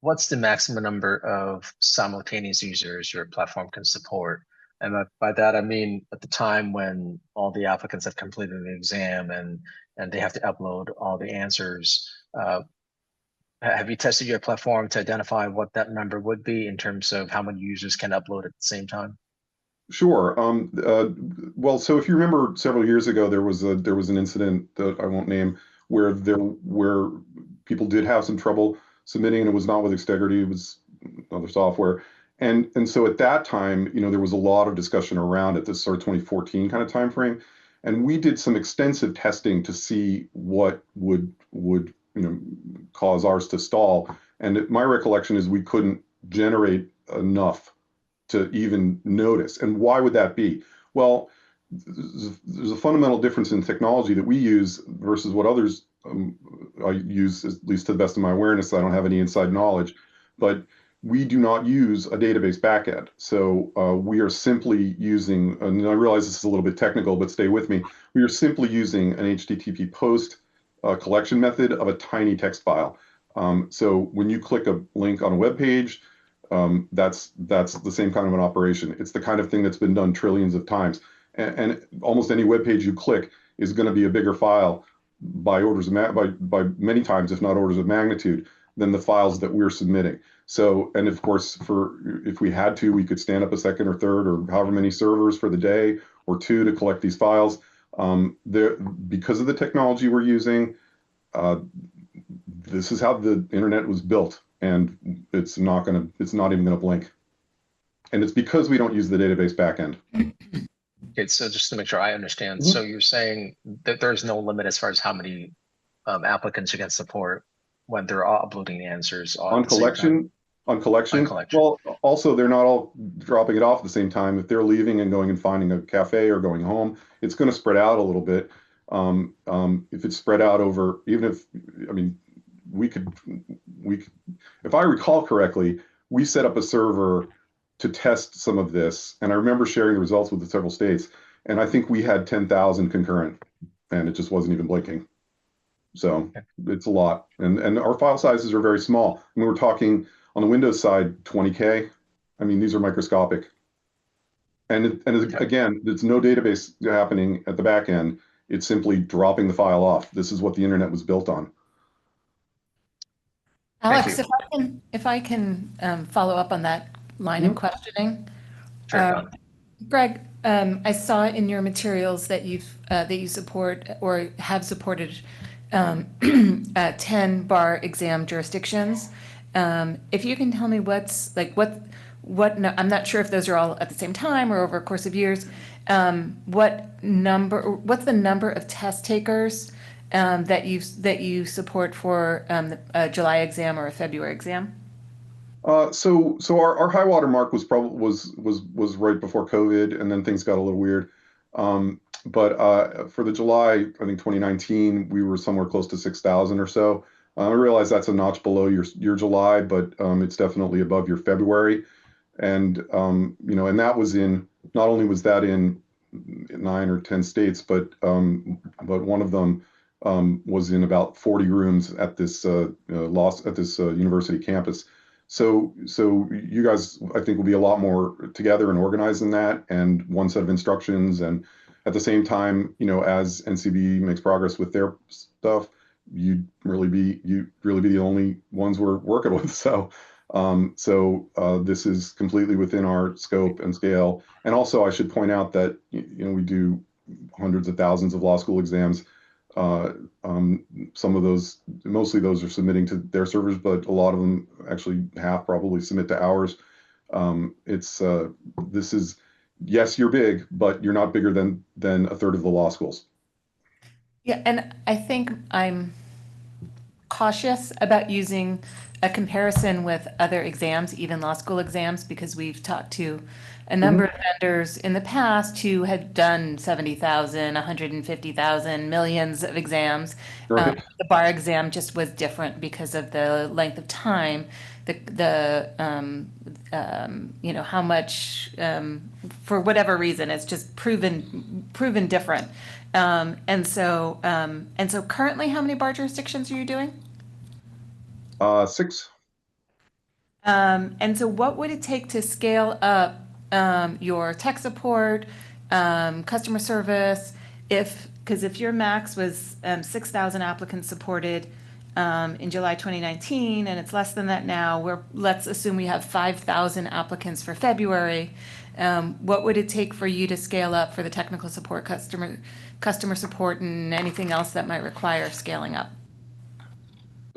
What's the maximum number of simultaneous users your platform can support? And by that, I mean, at the time when all the applicants have completed the exam and they have to upload all the answers, have you tested your platform to identify what that number would be in terms of how many users can upload at the same time? Sure. Well, so if you remember several years ago, there was an incident that I won't name where people did have some trouble submitting, and it was not with Extegrity, it was other software. And so at that time, you know, there was a lot of discussion around it, this sort of 2014 kind of time frame. And we did some extensive testing to see what would you know, cause ours to stall. And my recollection is we couldn't generate enough to even notice. And why would that be? Well, there's a fundamental difference in technology that we use versus what others I use, at least to the best of my awareness. I don't have any inside knowledge, but we do not use a database backend. So we are simply using, and I realize this is a little bit technical, but stay with me. We are simply using an HTTP post collection method of a tiny text file. So when you click a link on a web page, that's the same kind of an operation. It's the kind of thing that's been done trillions of times. And almost any web page you click is going to be a bigger file by orders of by many times, if not orders of magnitude, than the files that we're submitting. So, and of course, if we had to, we could stand up a second or third or however many servers for the day or two to collect these files. Because of the technology we're using, this is how the internet was built, and it's not even gonna blink. And it's because we don't use the database backend. Okay, so just to make sure I understand, so you're saying that there's no limit as far as how many applicants you can support when they're all uploading the answers on collection? Well, also they're not all dropping it off at the same time. If they're leaving and going and finding a cafe or going home, it's going to spread out a little bit. If it's spread out over, even if, I mean, we could, if I recall correctly, we set up a server to test some of this, and I remember sharing the results with the several states, and I think we had 10,000 concurrent, and it just wasn't even blinking. So it's a lot, and our file sizes are very small. I mean, we're talking on the Windows side 20K. I mean, these are microscopic, and again, there's no database happening at the back end. It's simply dropping the file off. This is what the internet was built on. Alex, if I can follow up on that line of questioning. Sure. Greg, I saw in your materials that you support or have supported 10 bar exam jurisdictions. If you can tell me what's like I'm not sure if those are all at the same time or over a course of years. What's the number of test takers that you support for a July exam or a February exam? So our high water mark was probably was right before COVID, and then things got a little weird. But for the July, I think 2019, we were somewhere close to 6,000 or so. I realize that's a notch below your July, but it's definitely above your February. And and that was not only was that in 9 or 10 states, but one of them was in about 40 rooms at this university campus. So you guys, I think, will be a lot more together and organized than that, and one set of instructions. And at the same time, as NCB makes progress with their stuff, you'd really be the only ones we're working with. So this is completely within our scope and scale. And also, I should point out that we do hundreds of thousands of law school exams. Some of those, mostly those are submitting to their servers, but a lot of them, actually half, probably submit to ours. This is, yes, you're big, but you're not bigger than a third of the law schools. Yeah, and I think I'm cautious about using a comparison with other exams, even law school exams, because we've talked to a number of vendors in the past who had done 70,000, 150,000, millions of exams. Right. The bar exam just was different because of the length of time, how much, for whatever reason, it's just proven different. And so currently, how many bar jurisdictions are you doing? 6. And so what would it take to scale up your tech support, customer service, because if your max was 6,000 applicants supported in July 2019, and it's less than that now, let's assume we have 5,000 applicants for February. What would it take for you to scale up for the technical support, customer support, and anything else that might require scaling up?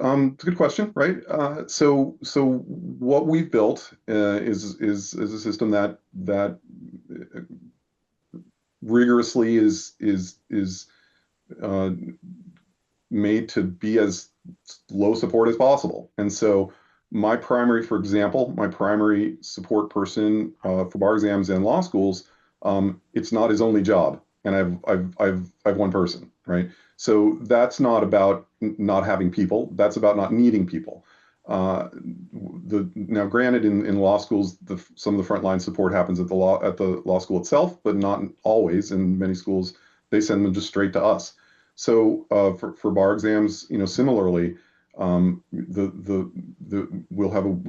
It's a good question, right? So what we've built is a system that rigorously is made to be as low support as possible. And so for example, my primary support person for bar exams and law schools, it's not his only job, and I've one person, right? So that's not about not having people. That's about not needing people. Now, granted, in law schools, some of the frontline support happens at the law school itself, but not always. In many schools, they send them just straight to us. So for bar exams, similarly, we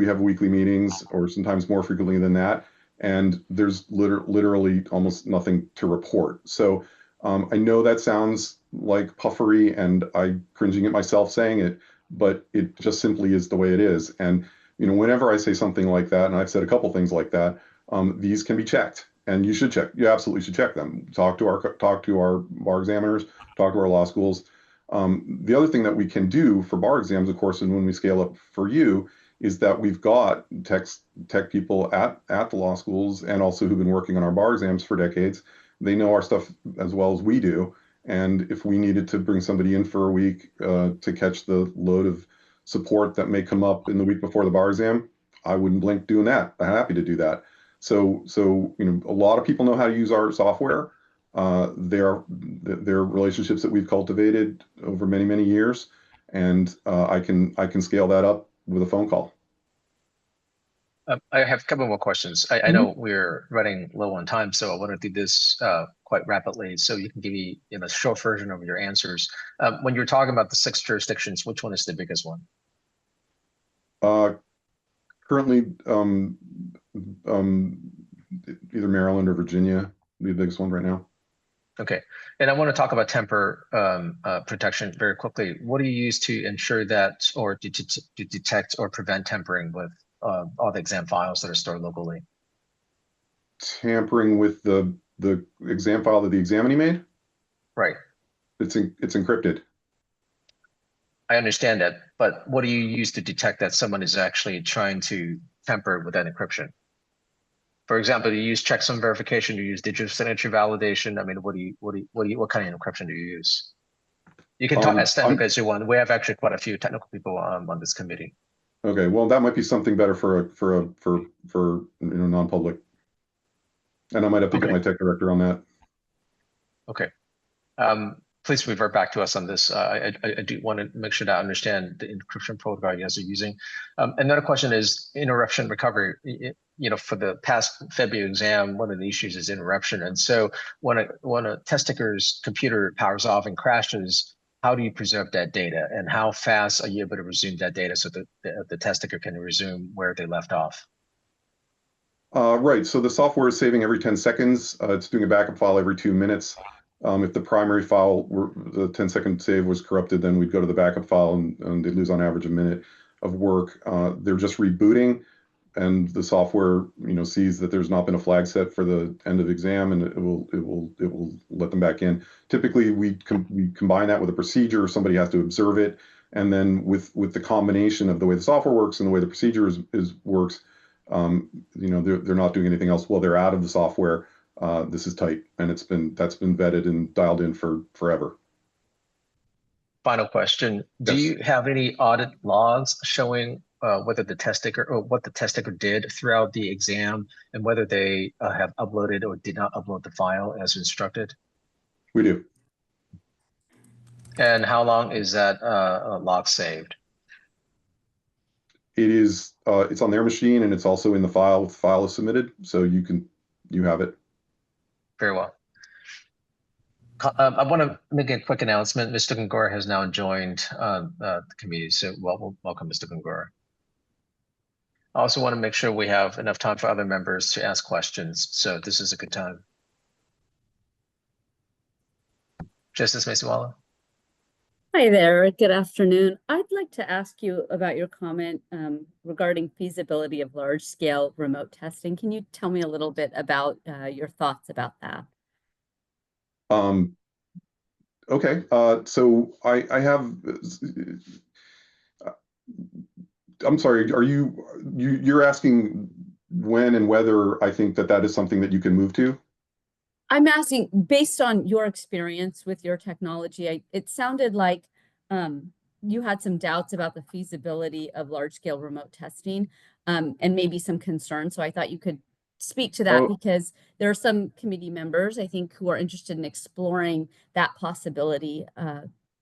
have weekly meetings, or sometimes more frequently than that, and there's literally almost nothing to report. So I know that sounds like puffery, and I'm cringing at myself saying it, but it just simply is the way it is. And whenever I say something like that, and I've said a couple things like that, these can be checked, and you should check. You absolutely should check them. Talk to our bar examiners. Talk to our law schools. The other thing that we can do for bar exams, of course, and when we scale up for you, is that we've got tech people at the law schools, and also who've been working on our bar exams for decades. They know our stuff as well as we do. And if we needed to bring somebody in for a week to catch the load of support that may come up in the week before the bar exam, I wouldn't blink doing that. I'm happy to do that. So a lot of people know how to use our software. They're relationships that we've cultivated over many, many years, and I can scale that up with a phone call. I have a couple more questions. I know we're running low on time, so I want to do this quite rapidly, so you can give me a short version of your answers. When you're talking about the 6 jurisdictions, which one is the biggest one? Currently, either Maryland or Virginia would be the biggest one right now. Okay, and I want to talk about temper protection very quickly. What do you use to ensure that, or to detect or prevent tampering with all the exam files that are stored locally? Tampering with the exam file that the examinee made? Right. It's encrypted. I understand that, but what do you use to detect that someone is actually trying to tamper with that encryption? For example, do you use checksum verification? Do you use digital signature validation? I mean, what kind of encryption do you use? You can talk as technical as you want. We have actually quite a few technical people on this committee. Okay, well, that might be something better for non-public, and I might have to get my tech director on that. Okay. please revert back to us on this. I do want to make sure that I understand the encryption protocol you guys are using. Another question is interruption recovery. For the past February exam, one of the issues is interruption. And so when a test taker's computer powers off and crashes, how do you preserve that data? And how fast are you able to resume that data so that the test taker can resume where they left off? Right. So the software is saving every 10 seconds. It's doing a backup file every 2 minutes. If the primary file, the 10-second save was corrupted, then we'd go to the backup file and they lose on average a minute of work. They're just rebooting, and the software, sees that there's not been a flag set for the end of exam, and it will let them back in. Typically, we combine that with a procedure. Somebody has to observe it, and then with the combination of the way the software works and the way the procedure works, they're not doing anything else while they're out of the software. This is tight, and that's been vetted and dialed in for forever. Final question. Do you have any audit logs showing whether the test taker or what the test taker did throughout the exam and whether they have uploaded or did not upload the file as instructed? We do. And how long is that log saved? It is. It's on their machine, and it's also in the file. The file is submitted, so you have it. Very well. I want to make a quick announcement. Mr. Gongora has now joined the committee, so welcome, Mr. Gongora. I also want to make sure we have enough time for other members to ask questions, so this is a good time. Justice Mesiwala. Hi there, good afternoon. I'd like to ask you about your comment regarding feasibility of large-scale remote testing. Can you tell me a little bit about your thoughts about that? Okay, so I have, I'm sorry, you're asking when and whether I think that is something that you can move to? I'm asking, based on your experience with your technology, it sounded like you had some doubts about the feasibility of large-scale remote testing and maybe some concerns. So I thought you could speak to that because there are some committee members, I think, who are interested in exploring that possibility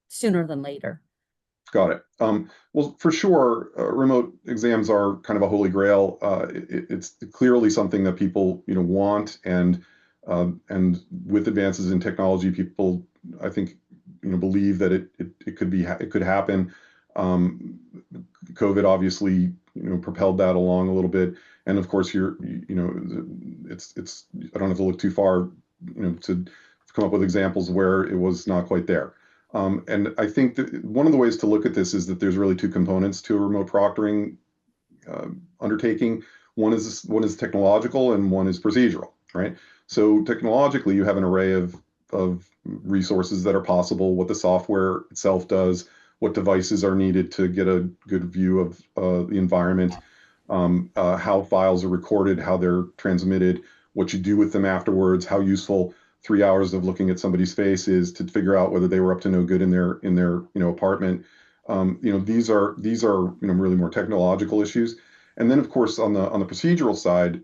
sooner than later. Got it. Well, for sure, remote exams are kind of a holy grail. It's clearly something that people, want, and with advances in technology, people, I think, believe that it could happen. COVID obviously, propelled that along a little bit, and of course, it's I don't have to look too far, to come up with examples where it was not quite there. And I think that one of the ways to look at this is that there's really two components to a remote proctoring undertaking. One is technological and one is procedural, right? So technologically, you have an array of resources that are possible, what the software itself does, what devices are needed to get a good view of the environment, how files are recorded, how they're transmitted, what you do with them afterwards, how useful 3 hours of looking at somebody's face is to figure out whether they were up to no good in their apartment. These are really more technological issues. And then, of course, on the procedural side,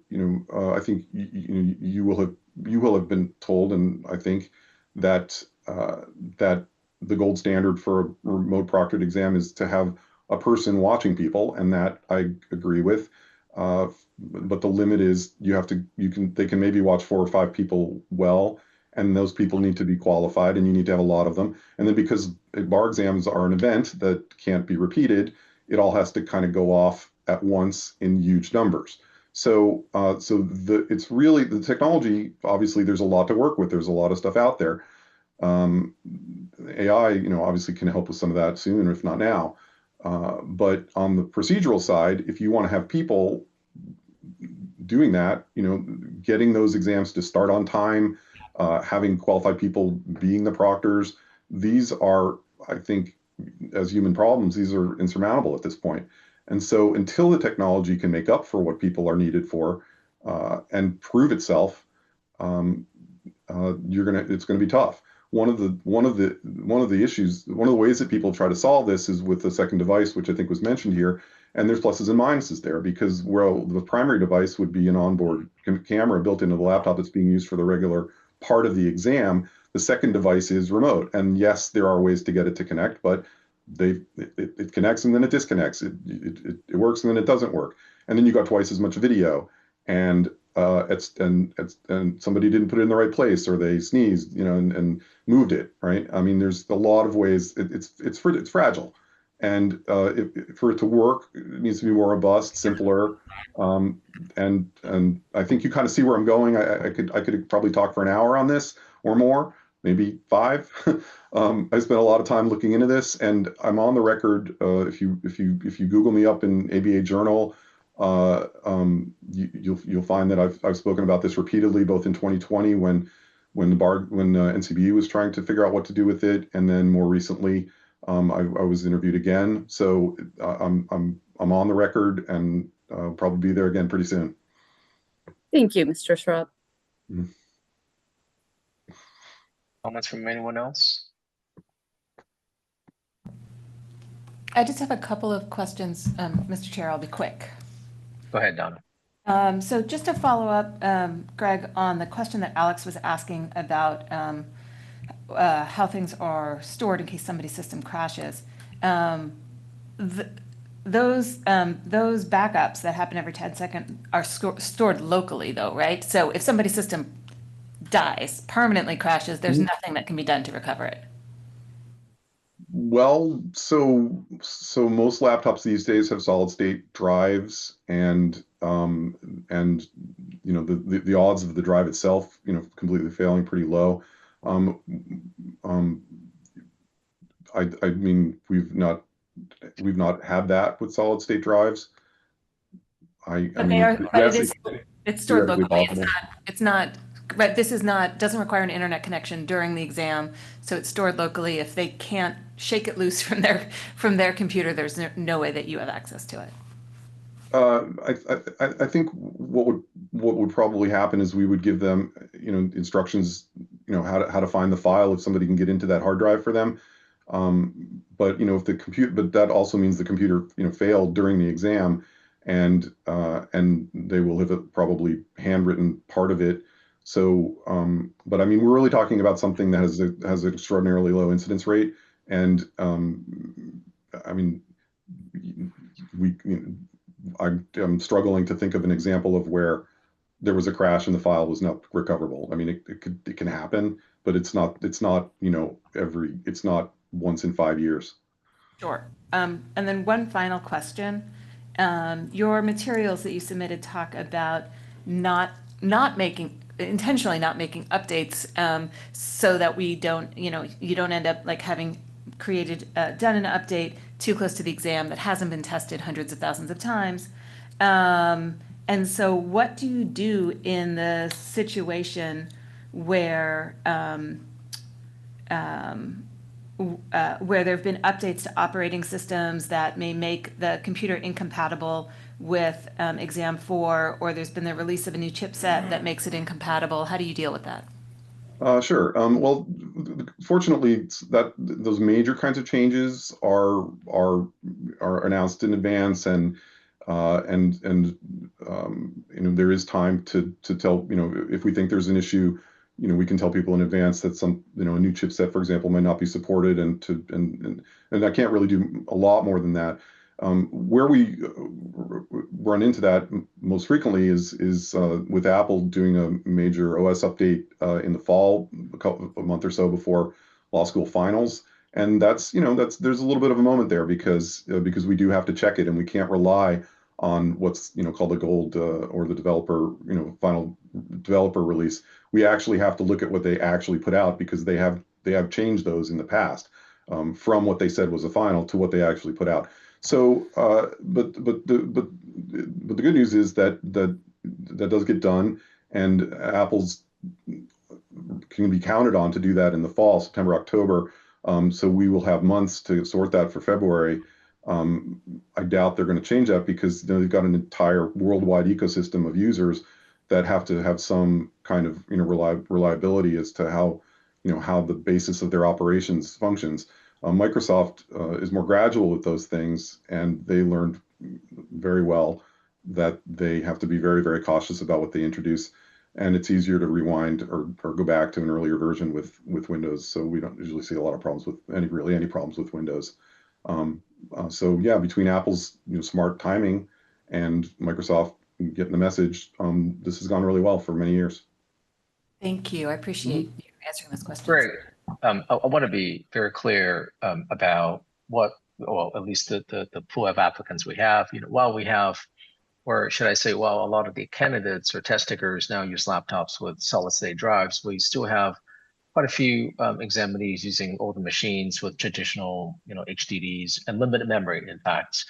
I think you will have been told, and I think that the gold standard for a remote proctored exam is to have a person watching people, and that I agree with. But the limit is they can maybe watch 4 or 5 people well, and those people need to be qualified, and you need to have a lot of them. And then because bar exams are an event that can't be repeated, it all has to kind of go off at once in huge numbers. So it's really the technology. Obviously, there's a lot to work with. There's a lot of stuff out there. AI, obviously can help with some of that soon, if not now. But on the procedural side, if you want to have people doing that, getting those exams to start on time, having qualified people being the proctors, these are, I think, as human problems, these are insurmountable at this point. And so until the technology can make up for what people are needed for and prove itself, it's gonna be tough. One of the issues, one of the ways that people try to solve this is with the second device, which I think was mentioned here. And there's pluses and minuses there, because the primary device would be an onboard camera built into the laptop that's being used for the regular part of the exam. The second device is remote. And yes, there are ways to get it to connect, but it connects and then it disconnects. It works and then it doesn't work. And then you got twice as much video, and somebody didn't put it in the right place, or they sneezed, and moved it, right? I mean, there's a lot of ways. It's fragile, and for it to work, it needs to be more robust, simpler. And I think you kind of see where I'm going. I could probably talk for an hour on this or more, maybe 5. I spent a lot of time looking into this, and I'm on the record. If you Google me up in ABA Journal, you'll find that I've spoken about this repeatedly, both in 2020 when NCBU was trying to figure out what to do with it, and then more recently, I was interviewed again. So I'm on the record, and I'll probably be there again pretty soon. Thank you, Mr. Schraub. Mm. Comments from anyone else? I just have a couple of questions, Mr. Chair. I'll be quick. Go ahead, Donna. So just to follow up, Greg, on the question that Alex was asking about how things are stored in case somebody's system crashes. Those backups that happen every 10 seconds are stored locally, though, right? So if somebody's system dies, permanently crashes, there's nothing that can be done to recover it. Well, so most laptops these days have solid state drives, and the odds of the drive itself, completely failing, pretty low. I mean, we've not had that with solid state drives. It's stored locally. It's not. But this doesn't require an internet connection during the exam, so it's stored locally. If they can't shake it loose from their computer, there's no way that you have access to it. I think what would probably happen is we would give them, instructions, how to find the file if somebody can get into that hard drive for them. But if the computer, but that also means the computer, failed during the exam, and they will have probably handwritten part of it. So, but I mean, we're really talking about something that has an extraordinarily low incidence rate, and I mean, I'm struggling to think of an example of where there was a crash and the file was not recoverable. I mean, it can happen, but it's not it's not once in 5 years. Sure. And then one final question. Your materials that you submitted talk about intentionally not making updates, so that we don't, you don't end up like having done an update too close to the exam that hasn't been tested hundreds of thousands of times. And so what do you do in the situation where there have been updates to operating systems that may make the computer incompatible with exam 4, or there's been the release of a new chipset that makes it incompatible? How do you deal with that? Sure. Well, fortunately, those major kinds of changes are announced in advance, and there is time to tell, if we think there's an issue, we can tell people in advance that a new chipset, for example, might not be supported, and I can't really do a lot more than that. Where we run into that most frequently is with Apple doing a major OS update in the fall, a month or so before law school finals, and there's a little bit of a moment there because we do have to check it, and we can't rely on what's called the gold or the developer final developer release. We actually have to look at what they actually put out, because they have changed those in the past, from what they said was a final to what they actually put out. So, but the good news is that does get done, and Apple's can be counted on to do that in the fall, September, October. So we will have months to sort that for February. I doubt they're going to change that, because they've got an entire worldwide ecosystem of users that have to have some kind of reliability as to how the basis of their operations functions. Microsoft is more gradual with those things, and they learned very well that they have to be very, very cautious about what they introduce. and it's easier to rewind or go back to an earlier version with Windows. So we don't usually see a lot of problems with any problems with Windows. So yeah, between Apple's smart timing and Microsoft getting the message, this has gone really well for many years. Thank you. I appreciate you answering those questions. Great. I want to be very clear about what, well, at least the pool of applicants we have. While we have, or should I say, while a lot of the candidates or test takers now use laptops with solid-state drives, we still have quite a few examinees using older machines with traditional, HDDs and limited memory. In fact,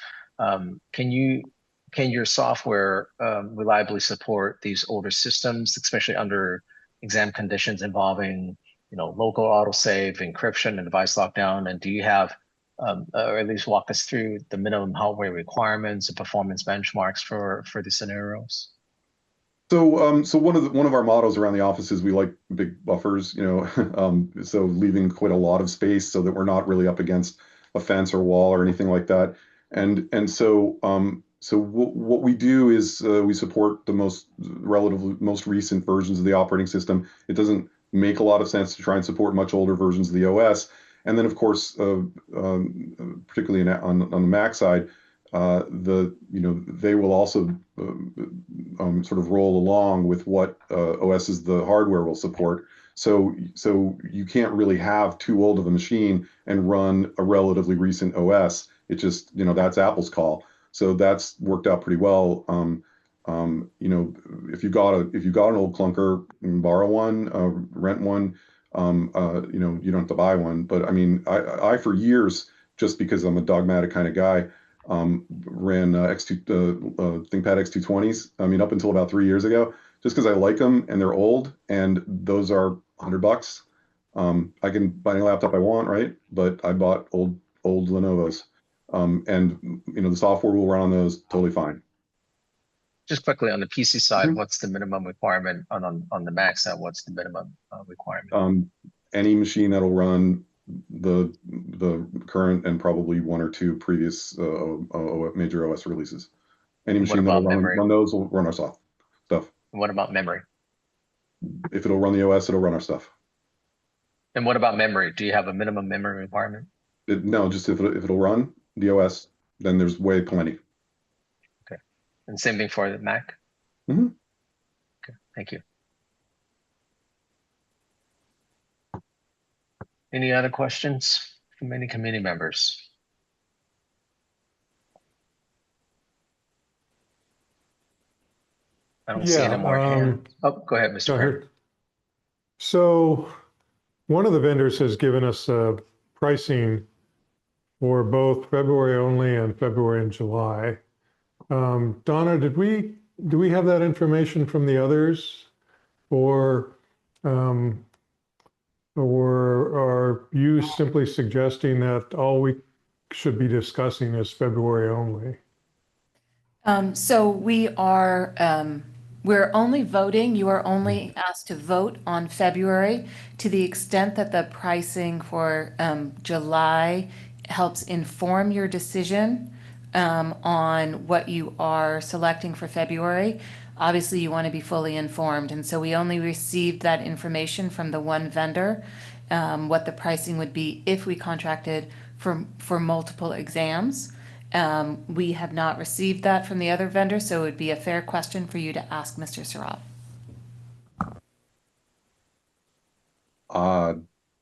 can your software reliably support these older systems, especially under exam conditions involving, local autosave, encryption, and device lockdown? And do you have, or at least walk us through the minimum hardware requirements and performance benchmarks for the scenarios? So, so one of our mottos around the office is we like big buffers, so leaving quite a lot of space so that we're not really up against a fence or wall or anything like that. And so, so what we do is we support the most recent versions of the operating system. It doesn't make a lot of sense to try and support much older versions of the OS. And then, of course, particularly on the Mac side, they will also sort of roll along with what OSs the hardware will support. So you can't really have too old of a machine and run a relatively recent OS. It just, that's Apple's call. So that's worked out pretty well. If you got an old clunker, you can borrow one, rent one. You don't have to buy one. But I mean, I for years, just because I'm a dogmatic kind of guy, ran ThinkPad X220s. I mean, up until about 3 years ago, just because I like them and they're old, and those are $100. I can buy any laptop I want, right? But I bought old Lenovo's, and the software will run on those totally fine. Just quickly on the PC side, what's the minimum requirement on the Mac side? What's the minimum requirement? Any machine that'll run the current and probably one or two previous major OS releases. Any machine that'll run those will run our stuff. What about memory? If it'll run the OS, it'll run our stuff. And what about memory? Do you have a minimum memory requirement? No, just if it'll run the OS, then there's plenty. Okay. And same thing for the Mac? Mm-hmm. Okay, thank you. Any other questions from any committee members? I don't see any more hands. Oh, go ahead, Mr. Graham. So one of the vendors has given us pricing for both February only and February and July. Donna, do we have that information from the others, or are you simply suggesting that all we should be discussing is February only? So we are, we're only voting, you are only asked to vote on February to the extent that the pricing for July helps inform your decision on what you are selecting for February. Obviously, you want to be fully informed, and so we only received that information from the one vendor, what the pricing would be if we contracted for multiple exams. We have not received that from the other vendor, so it would be a fair question for you to ask Mr. Sarab.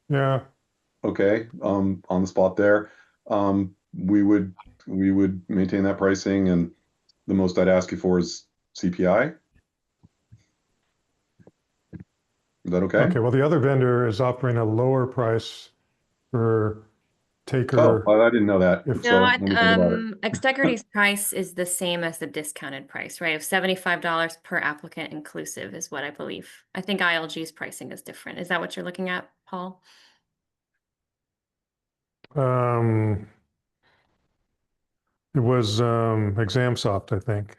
Yeah. Okay. On the spot there. We would maintain that pricing, and the most I'd ask you for is CPI. Is that okay? Okay. Well, the other vendor is offering a lower price for taker. Oh, I didn't know that. Extegrity's price is the same as the discounted price, right? Of $75 per applicant inclusive is what I believe. I think ILG's pricing is different. Is that what you're looking at, Paul? It was ExamSoft, I think.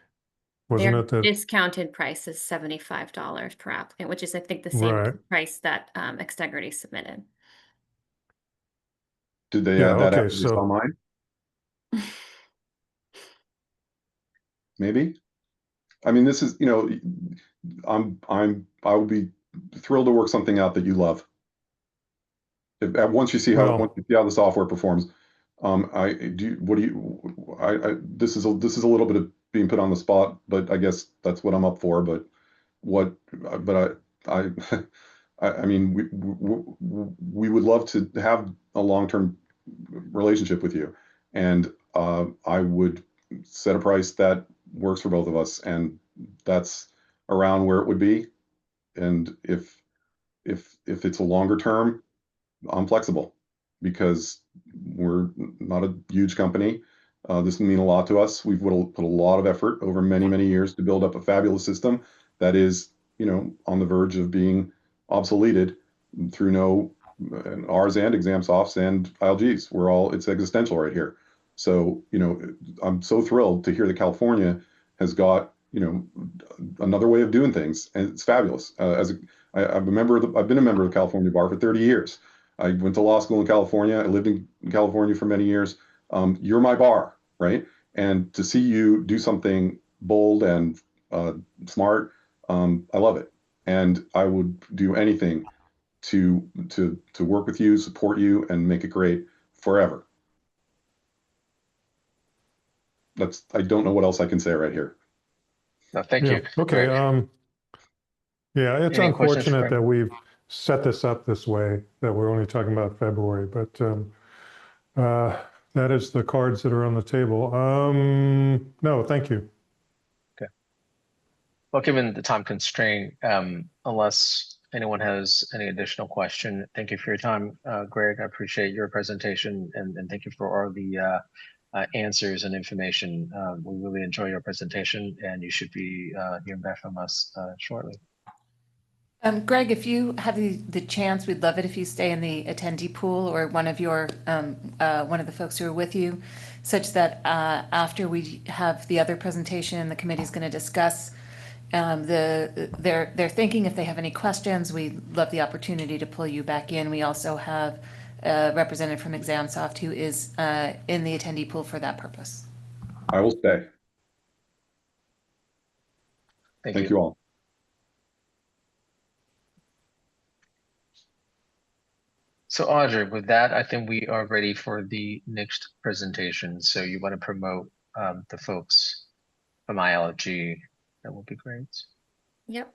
Wasn't it? Their discounted price is $75 per applicant, which is, I think, the same price that Extegrity submitted. Did they add that after they saw mine? Maybe. I mean, this is, you know, I would be thrilled to work something out that you love. Once you see how, once you see how the software performs, this is a little bit of being put on the spot, but I guess that's what I'm up for. But I mean, we would love to have a long-term relationship with you, and I would set a price that works for both of us, and that's around where it would be. And if it's a longer term, I'm flexible because we're not a huge company. This would mean a lot to us. We've put a lot of effort over many, many years to build up a fabulous system that is, you know, on the verge of being obsoleted through ours and ExamSoft's and ILG's. It's existential right here. So, you know, I'm so thrilled to hear that California has got, you know, another way of doing things, and it's fabulous. I've been a member of the California Bar for 30 years. I went to law school in California. I lived in California for many years. You're my bar, right? And to see you do something bold and smart, I love it. And I would do anything to work with you, support you, and make it great forever. I don't know what else I can say right here. No, thank you. Okay. Yeah, it's Any questions unfortunate for- that we've set this up this way, that we're only talking about February, but that is the cards that are on the table. No, thank you. Okay. Well, given the time constraint, unless anyone has any additional question, thank you for your time, Greg. I appreciate your presentation, and thank you for all the answers and information. We really enjoy your presentation, and you should be hearing back from us shortly. Greg, if you have the chance, we'd love it if you stay in the attendee pool, or one of the folks who are with you, such that after we have the other presentation, the committee's going to discuss their thinking. If they have any questions, we'd love the opportunity to pull you back in. We also have a representative from ExamSoft who is in the attendee pool for that purpose. I will stay. Thank you all. So Audrey, with that, I think we are ready for the next presentation. So you want to promote the folks from ILG, that would be great. Yep.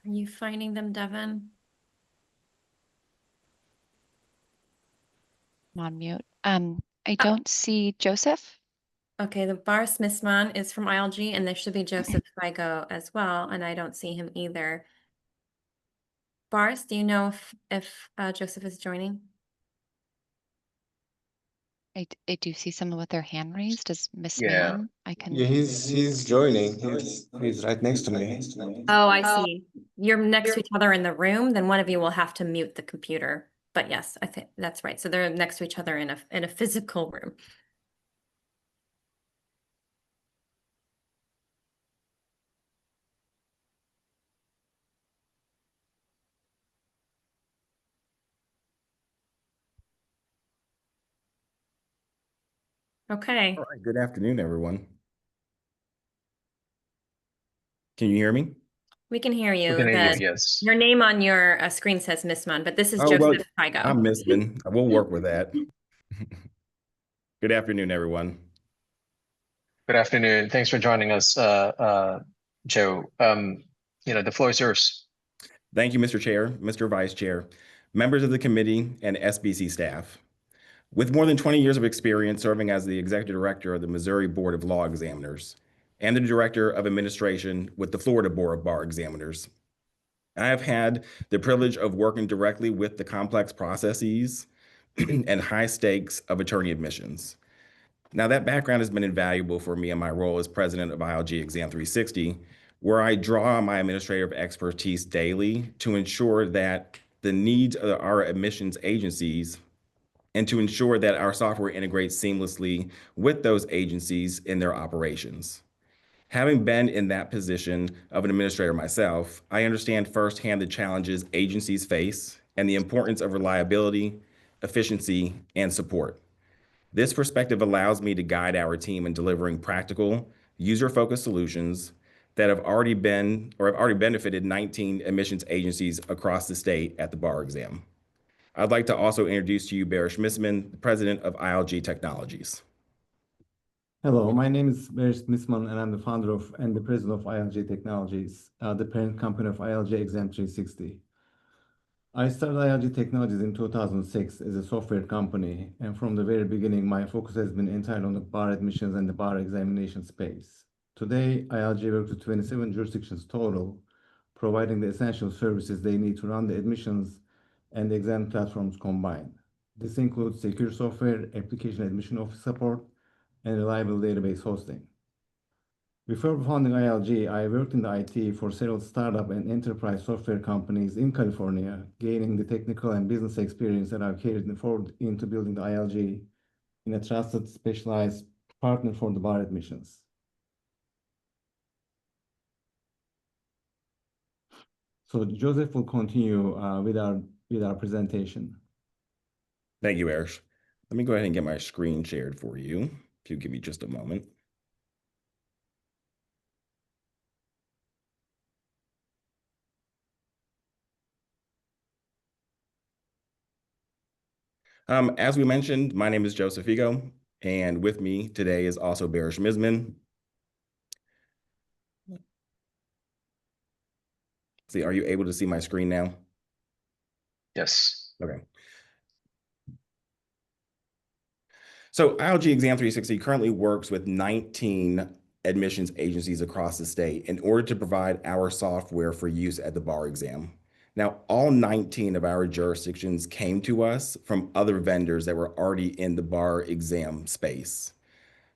Are you finding them, Devin? I'm on mute. I don't see Joseph. Okay, the Bar Smithman is from ILG, and there should be Joseph Figo as well, and I don't see him either. Boris, do you know if Joseph is joining? I do see someone with their hand raised. Is Miss Yeah. Mann? I can. Yeah, he's joining. He's right next to me. Oh, I see. You're next to each other in the room, then one of you will have to mute the computer. But yes, I think that's right. So they're next to each other in a physical room. Okay. All right, good afternoon, everyone. Can you hear me? We can hear you. We can hear you, yes. Your name on your screen says Missman, but this is Joseph Figo. I'm Missman. I will work with that. Good afternoon, everyone. Good afternoon. Thanks for joining us, Joe. The floor is yours. Thank you, Mr. Chair, Mr. Vice Chair, members of the committee, and SBC staff. With more than 20 years of experience serving as the Executive Director of the Missouri Board of Law Examiners and the Director of Administration with the Florida Board of Bar Examiners, I have had the privilege of working directly with the complex processes and high stakes of attorney admissions. Now, that background has been invaluable for me in my role as president of ILG Exam 360, where I draw on my administrative expertise daily to ensure that the needs of our admissions agencies and to ensure that our software integrates seamlessly with those agencies in their operations. Having been in that position of an administrator myself, I understand firsthand the challenges agencies face and the importance of reliability, efficiency, and support. This perspective allows me to guide our team in delivering practical, user-focused solutions that have already benefited 19 admissions agencies across the state at the bar exam. I'd like to also introduce to you Barish Misman, the president of ILG Technologies. Hello, my name is Barish Misman, and I'm the founder and the president of ILG Technologies, the parent company of ILG Exam 360. I started ILG Technologies in 2006 as a software company, and from the very beginning, my focus has been entirely on the bar admissions and the bar examination space. Today, ILG works with 27 jurisdictions total, providing the essential services they need to run the admissions and the exam platforms combined. This includes secure software, application admission office support, and reliable database hosting. Before founding ILG, I worked in the IT for several startup and enterprise software companies in California, gaining the technical and business experience that I've carried forward into building the ILG in a trusted, specialized partner for the bar admissions. So Joseph will continue with our presentation. Thank you, Barish. Let me go ahead and get my screen shared for you, if you give me just a moment. As we mentioned, my name is Joseph Figo, and with me today is also Barish Misman. See, are you able to see my screen now? Yes. Okay. So ILG Exam 360 currently works with 19 admissions agencies across the state in order to provide our software for use at the bar exam. Now, all 19 of our jurisdictions came to us from other vendors that were already in the bar exam space.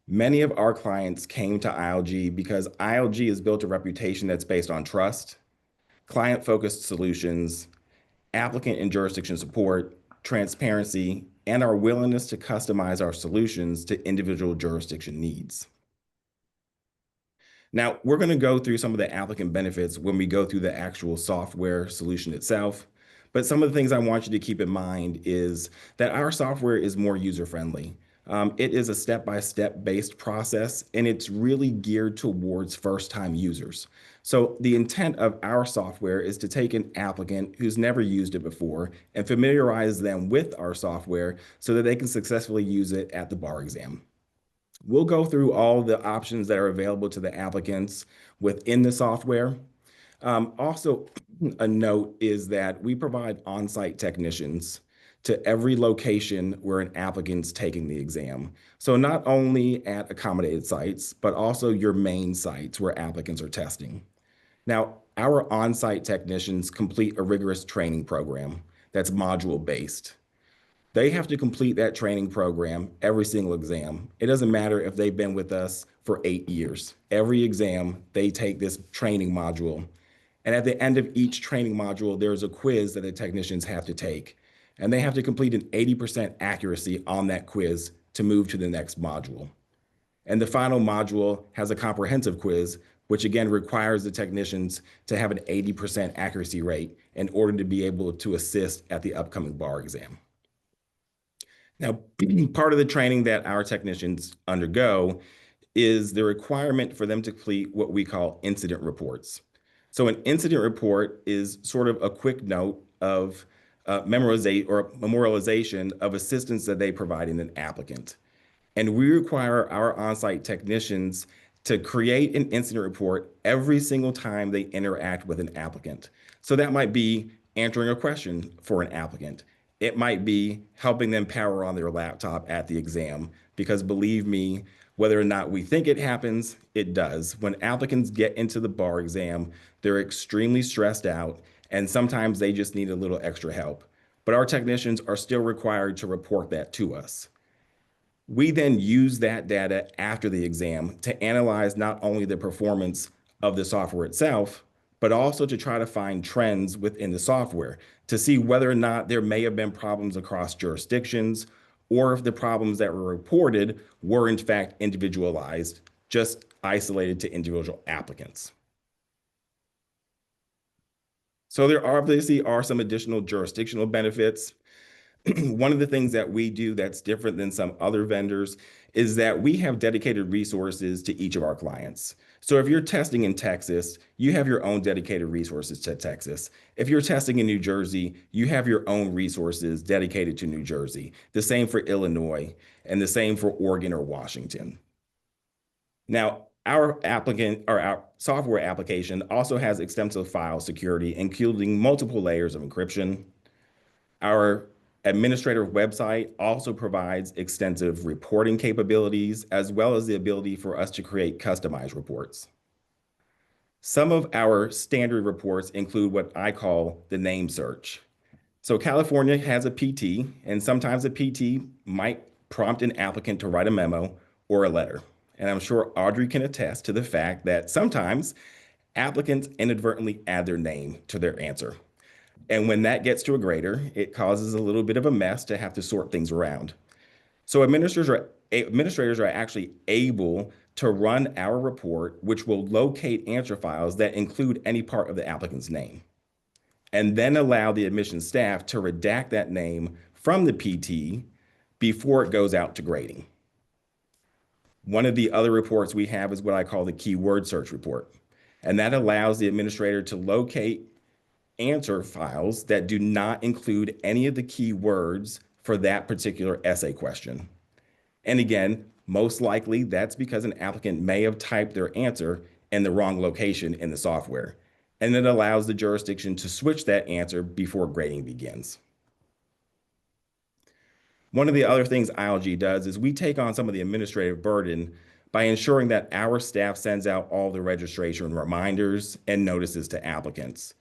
Many of our clients came to ILG because ILG has built a reputation that's based on trust, client-focused solutions, applicant and jurisdiction support, transparency, and our willingness to customize our solutions to individual jurisdiction needs. Now, we're going to go through some of the applicant benefits when we go through the actual software solution itself. But some of the things I want you to keep in mind is that our software is more user-friendly. It is a step-by-step based process, and it's really geared towards first-time users. So the intent of our software is to take an applicant who's never used it before and familiarize them with our software so that they can successfully use it at the bar exam. We'll go through all the options that are available to the applicants within the software. Also, a note is that we provide on-site technicians to every location where an applicant's taking the exam. So not only at accommodated sites, but also your main sites where applicants are testing. Now, our on-site technicians complete a rigorous training program that's module-based. They have to complete that training program every single exam. It doesn't matter if they've been with us for 8 years. Every exam, they take this training module. And at the end of each training module, there's a quiz that the technicians have to take. And they have to complete an 80% accuracy on that quiz to move to the next module. And the final module has a comprehensive quiz, which again requires the technicians to have an 80% accuracy rate in order to be able to assist at the upcoming bar exam. Now, part of the training that our technicians undergo is the requirement for them to complete what we call incident reports. So an incident report is sort of a quick note of memorialization of assistance that they provide in an applicant. And we require our on-site technicians to create an incident report every single time they interact with an applicant. So that might be answering a question for an applicant. It might be helping them power on their laptop at the exam, because believe me, whether or not we think it happens, it does. When applicants get into the bar exam, they're extremely stressed out, and sometimes they just need a little extra help. But our technicians are still required to report that to us. We then use that data after the exam to analyze not only the performance of the software itself, but also to try to find trends within the software to see whether or not there may have been problems across jurisdictions, or if the problems that were reported were in fact individualized, just isolated to individual applicants. So there obviously are some additional jurisdictional benefits. One of the things that we do that's different than some other vendors is that we have dedicated resources to each of our clients. So if you're testing in Texas, you have your own dedicated resources to Texas. If you're testing in New Jersey, you have your own resources dedicated to New Jersey. The same for Illinois, and the same for Oregon or Washington. Now, our software application also has extensive file security, including multiple layers of encryption. Our administrator website also provides extensive reporting capabilities, as well as the ability for us to create customized reports. Some of our standard reports include what I call the name search. So California has a PT, and sometimes a PT might prompt an applicant to write a memo or a letter. And I'm sure Audrey can attest to the fact that sometimes applicants inadvertently add their name to their answer. And when that gets to a grader, it causes a little bit of a mess to have to sort things around. So administrators are actually able to run our report, which will locate answer files that include any part of the applicant's name, and then allow the admissions staff to redact that name from the PT before it goes out to grading. One of the other reports we have is what I call the keyword search report, and that allows the administrator to locate answer files that do not include any of the keywords for that particular essay question. And again, most likely that's because an applicant may have typed their answer in the wrong location in the software, and it allows the jurisdiction to switch that answer before grading begins. One of the other things ILG does is we take on some of the administrative burden by ensuring that our staff sends out all the registration reminders and notices to applicants.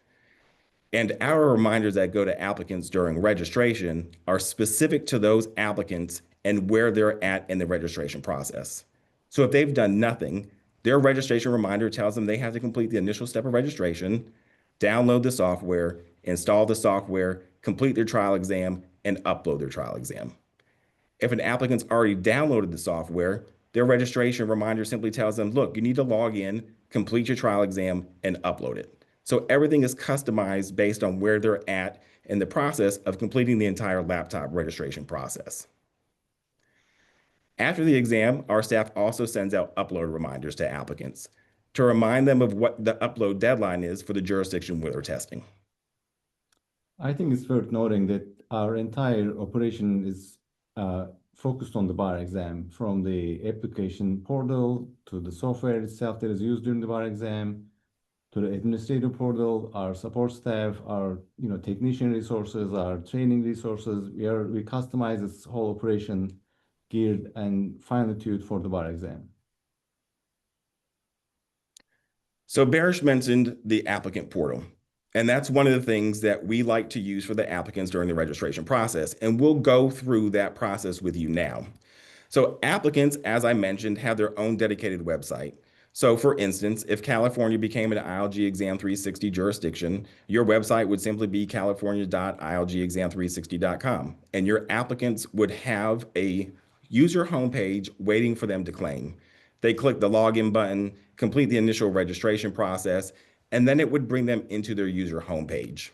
And our reminders that go to applicants during registration are specific to those applicants and where they're at in the registration process. So if they've done nothing, their registration reminder tells them they have to complete the initial step of registration, download the software, install the software, complete their trial exam, and upload their trial exam. If an applicant's already downloaded the software, their registration reminder simply tells them, look, you need to log in, complete your trial exam, and upload it. So everything is customized based on where they're at in the process of completing the entire laptop registration process. After the exam, our staff also sends out upload reminders to applicants to remind them of what the upload deadline is for the jurisdiction where they're testing. I think it's worth noting that our entire operation is focused on the bar exam, from the application portal to the software itself that is used during the bar exam, to the administrative portal, our support staff, our technician resources, our training resources. We customize this whole operation geared and finely tuned for the bar exam. So Barish mentioned the applicant portal, and that's one of the things that we like to use for the applicants during the registration process, and we'll go through that process with you now. So applicants, as I mentioned, have their own dedicated website. So for instance, if California became an ILG Exam 360 jurisdiction, your website would simply be california.ilgexam360.com, and your applicants would have a user homepage waiting for them to claim. They click the login button, complete the initial registration process, and then it would bring them into their user homepage.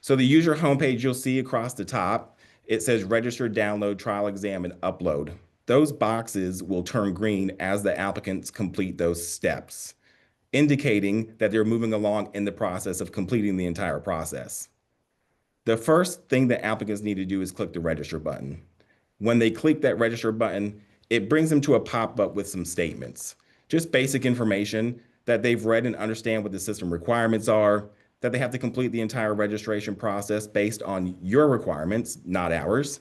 So the user homepage you'll see across the top, it says register, download, trial exam, and upload. Those boxes will turn green as the applicants complete those steps, indicating that they're moving along in the process of completing the entire process. The first thing that applicants need to do is click the register button. When they click that register button, it brings them to a pop-up with some statements, just basic information that they've read and understand what the system requirements are, that they have to complete the entire registration process based on your requirements, not ours,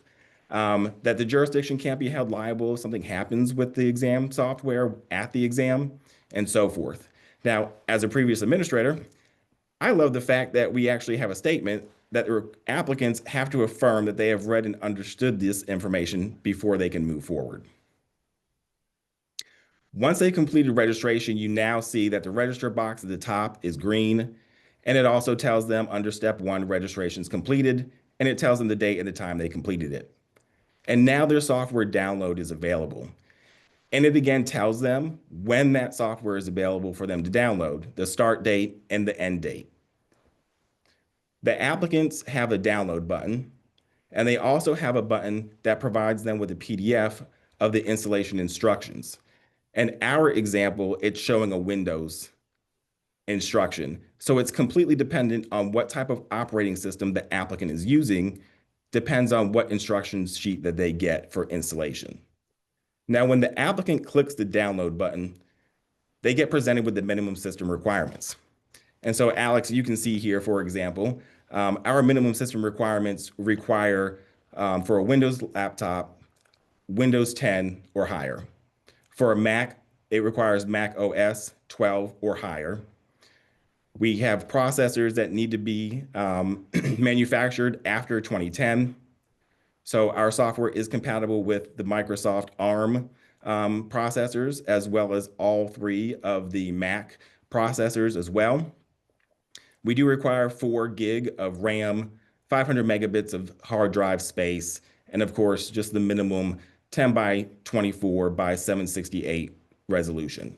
that the jurisdiction can't be held liable if something happens with the exam software at the exam, and so forth. Now, as a previous administrator, I love the fact that we actually have a statement that the applicants have to affirm that they have read and understood this information before they can move forward. Once they completed registration, you now see that the register box at the top is green, and it also tells them under step 1, registration is completed, and it tells them the date and the time they completed it. And now their software download is available. And it again tells them when that software is available for them to download, the start date and the end date. The applicants have a download button, and they also have a button that provides them with a PDF of the installation instructions. In our example, it's showing a Windows instruction. So it's completely dependent on what type of operating system the applicant is using, depends on what instructions sheet that they get for installation. Now, when the applicant clicks the download button, they get presented with the minimum system requirements. And so, Alex, you can see here, for example, our minimum system requirements require for a Windows laptop, Windows 10 or higher. For a Mac, it requires Mac OS 12 or higher. We have processors that need to be manufactured after 2010. So our software is compatible with the Microsoft ARM processors, as well as all 3 of the Mac processors as well. We do require 4 gig of RAM, 500 megabits of hard drive space, and of course, just the minimum 10 by 24 by 768 resolution.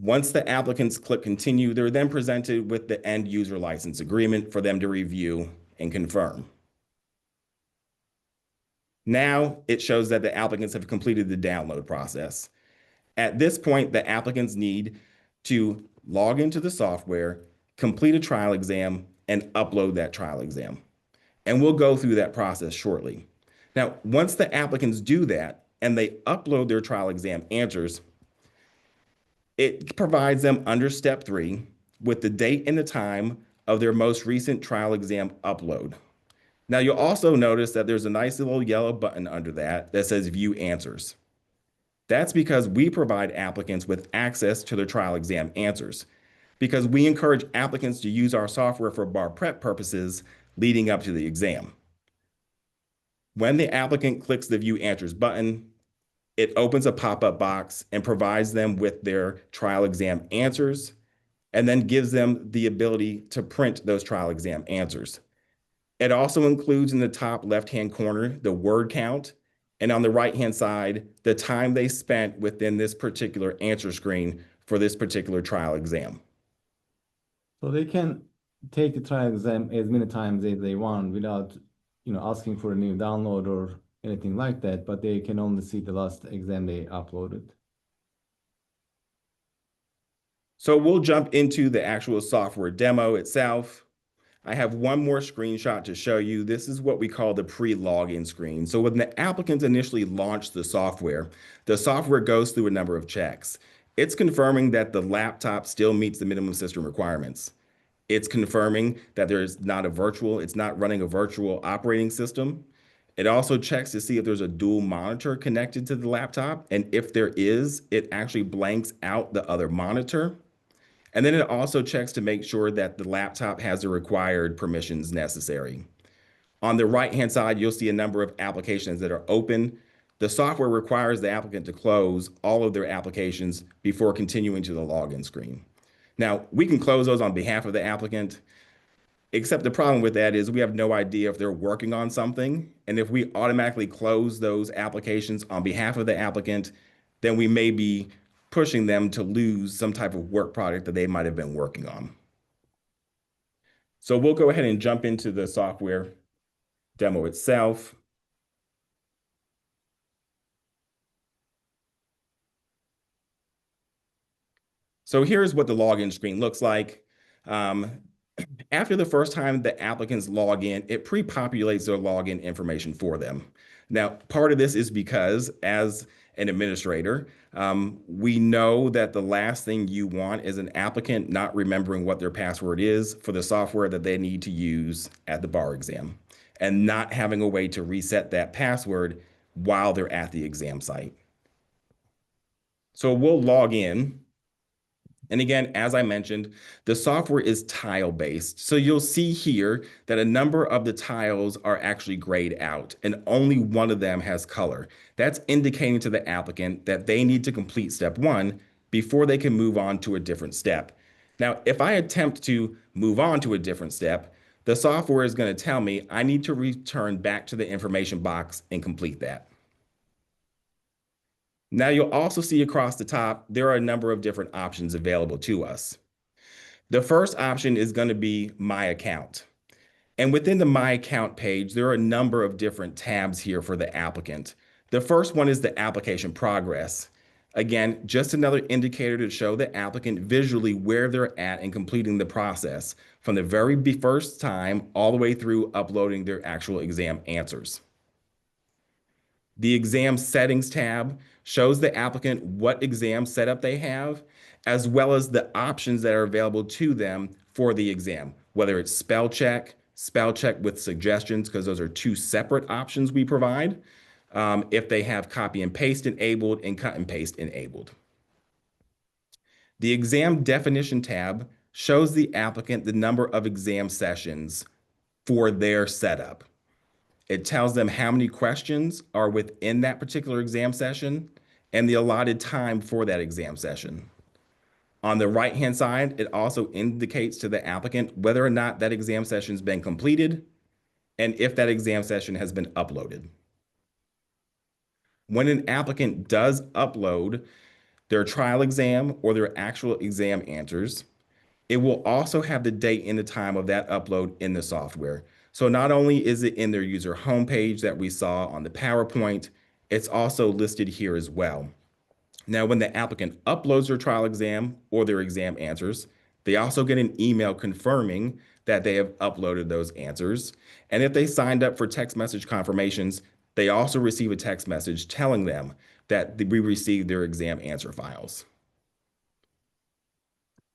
Once the applicants click continue, they're then presented with the end user license agreement for them to review and confirm. Now it shows that the applicants have completed the download process. At this point, the applicants need to log into the software, complete a trial exam, and upload that trial exam. And we'll go through that process shortly. Now, once the applicants do that and they upload their trial exam answers, it provides them under step 3 with the date and the time of their most recent trial exam upload. Now, you'll also notice that there's a nice little yellow button under that that says View Answers. That's because we provide applicants with access to their trial exam answers, because we encourage applicants to use our software for bar prep purposes leading up to the exam. When the applicant clicks the View Answers button, it opens a pop-up box and provides them with their trial exam answers, and then gives them the ability to print those trial exam answers. It also includes in the top left-hand corner the word count, and on the right-hand side, the time they spent within this particular answer screen for this particular trial exam. So they can take the trial exam as many times as they want without, asking for a new download or anything like that, but they can only see the last exam they uploaded. So we'll jump into the actual software demo itself. I have one more screenshot to show you. This is what we call the pre-login screen. So when the applicants initially launch the software goes through a number of checks. It's confirming that the laptop still meets the minimum system requirements. It's confirming that it's not running a virtual operating system. It also checks to see if there's a dual monitor connected to the laptop. And if there is, it actually blanks out the other monitor. And then it also checks to make sure that the laptop has the required permissions necessary. On the right-hand side, you'll see a number of applications that are open. The software requires the applicant to close all of their applications before continuing to the login screen. Now, we can close those on behalf of the applicant, except the problem with that is we have no idea if they're working on something. And if we automatically close those applications on behalf of the applicant, then we may be pushing them to lose some type of work product that they might have been working on. So we'll go ahead and jump into the software demo itself. So here's what the login screen looks like. After the first time the applicants log in, it pre-populates their login information for them. Now, part of this is because as an administrator, we know that the last thing you want is an applicant not remembering what their password is for the software that they need to use at the bar exam, and not having a way to reset that password while they're at the exam site. So we'll log in, And again, as I mentioned, the software is tile-based. So you'll see here that a number of the tiles are actually grayed out and only one of them has color. That's indicating to the applicant that they need to complete step 1 before they can move on to a different step. Now, if I attempt to move on to a different step, the software is going to tell me I need to return back to the information box and complete that. Now you'll also see across the top, there are a number of different options available to us. The first option is going to be My Account. And within the My Account page, there are a number of different tabs here for the applicant. The first one is the application progress. Again, just another indicator to show the applicant visually where they're at in completing the process from the very first time all the way through uploading their actual exam answers. The exam settings tab shows the applicant what exam setup they have, as well as the options that are available to them for the exam, whether it's spell check with suggestions, because those are 2 separate options we provide, if they have copy and paste enabled and cut and paste enabled. The exam definition tab shows the applicant the number of exam sessions for their setup. It tells them how many questions are within that particular exam session and the allotted time for that exam session. On the right-hand side, it also indicates to the applicant whether or not that exam session has been completed and if that exam session has been uploaded. When an applicant does upload their trial exam or their actual exam answers, it will also have the date and the time of that upload in the software. So not only is it in their user homepage that we saw on the PowerPoint, it's also listed here as well. Now, when the applicant uploads their trial exam or their exam answers, they also get an email confirming that they have uploaded those answers. And if they signed up for text message confirmations, they also receive a text message telling them that we received their exam answer files.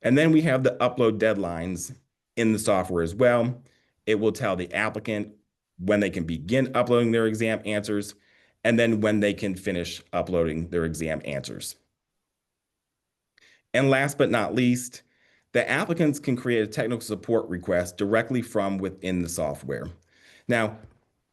And then we have the upload deadlines in the software as well. It will tell the applicant when they can begin uploading their exam answers and then when they can finish uploading their exam answers. And last but not least, the applicants can create a technical support request directly from within the software. Now,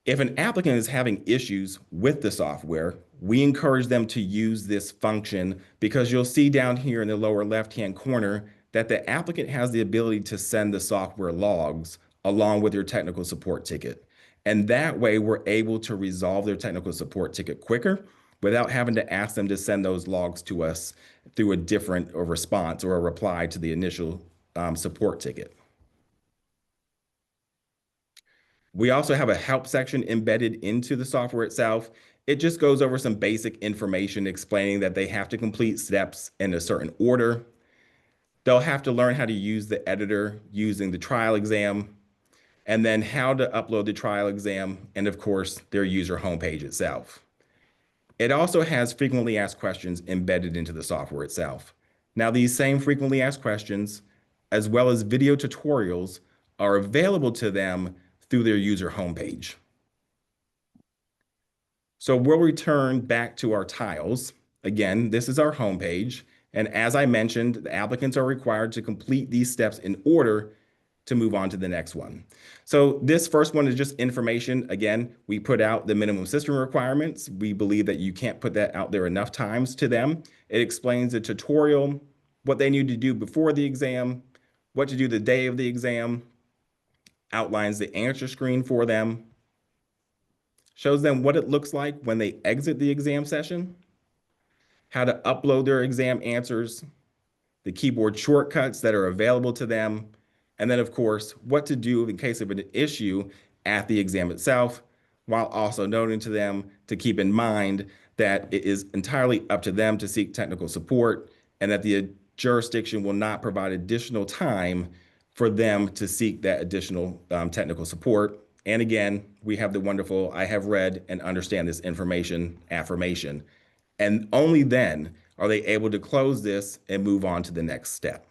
if an applicant is having issues with the software, we encourage them to use this function because you'll see down here in the lower left-hand corner that the applicant has the ability to send the software logs along with your technical support ticket. And that way we're able to resolve their technical support ticket quicker without having to ask them to send those logs to us through a different response or a reply to the initial support ticket. We also have a help section embedded into the software itself. It just goes over some basic information explaining that they have to complete steps in a certain order. They'll have to learn how to use the editor using the trial exam, and then how to upload the trial exam, and of course, their user homepage itself. It also has frequently asked questions embedded into the software itself. Now, these same frequently asked questions, as well as video tutorials, are available to them through their user homepage. So we'll return back to our tiles. Again, this is our homepage. And as I mentioned, the applicants are required to complete these steps in order to move on to the next one. So this first one is just information. Again, we put out the minimum system requirements. We believe that you can't put that out there enough times to them. It explains the tutorial, what they need to do before the exam, what to do the day of the exam, outlines the answer screen for them, shows them what it looks like when they exit the exam session, how to upload their exam answers, the keyboard shortcuts that are available to them, and then, of course, what to do in case of an issue at the exam itself, while also noting to them to keep in mind that it is entirely up to them to seek technical support and that the jurisdiction will not provide additional time for them to seek that additional technical support. And again, we have the wonderful "I have read and understand this information" affirmation. And only then are they able to close this and move on to the next step.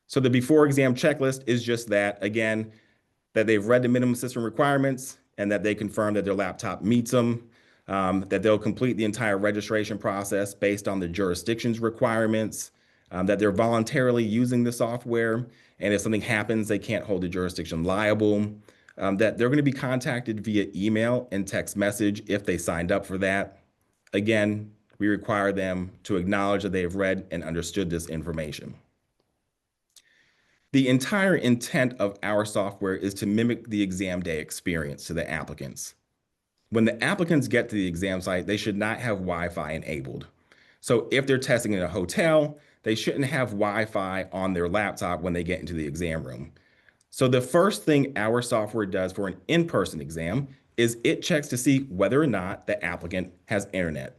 So the before exam checklist is just that, again, that they've read the minimum system requirements and that they confirm that their laptop meets them. that they'll complete the entire registration process based on the jurisdiction's requirements, that they're voluntarily using the software, and if something happens, they can't hold the jurisdiction liable, that they're going to be contacted via email and text message if they signed up for that. Again, we require them to acknowledge that they have read and understood this information. The entire intent of our software is to mimic the exam day experience to the applicants. When the applicants get to the exam site, they should not have Wi-Fi enabled. So if they're testing in a hotel, they shouldn't have Wi-Fi on their laptop when they get into the exam room. So the first thing our software does for an in-person exam is it checks to see whether or not the applicant has internet.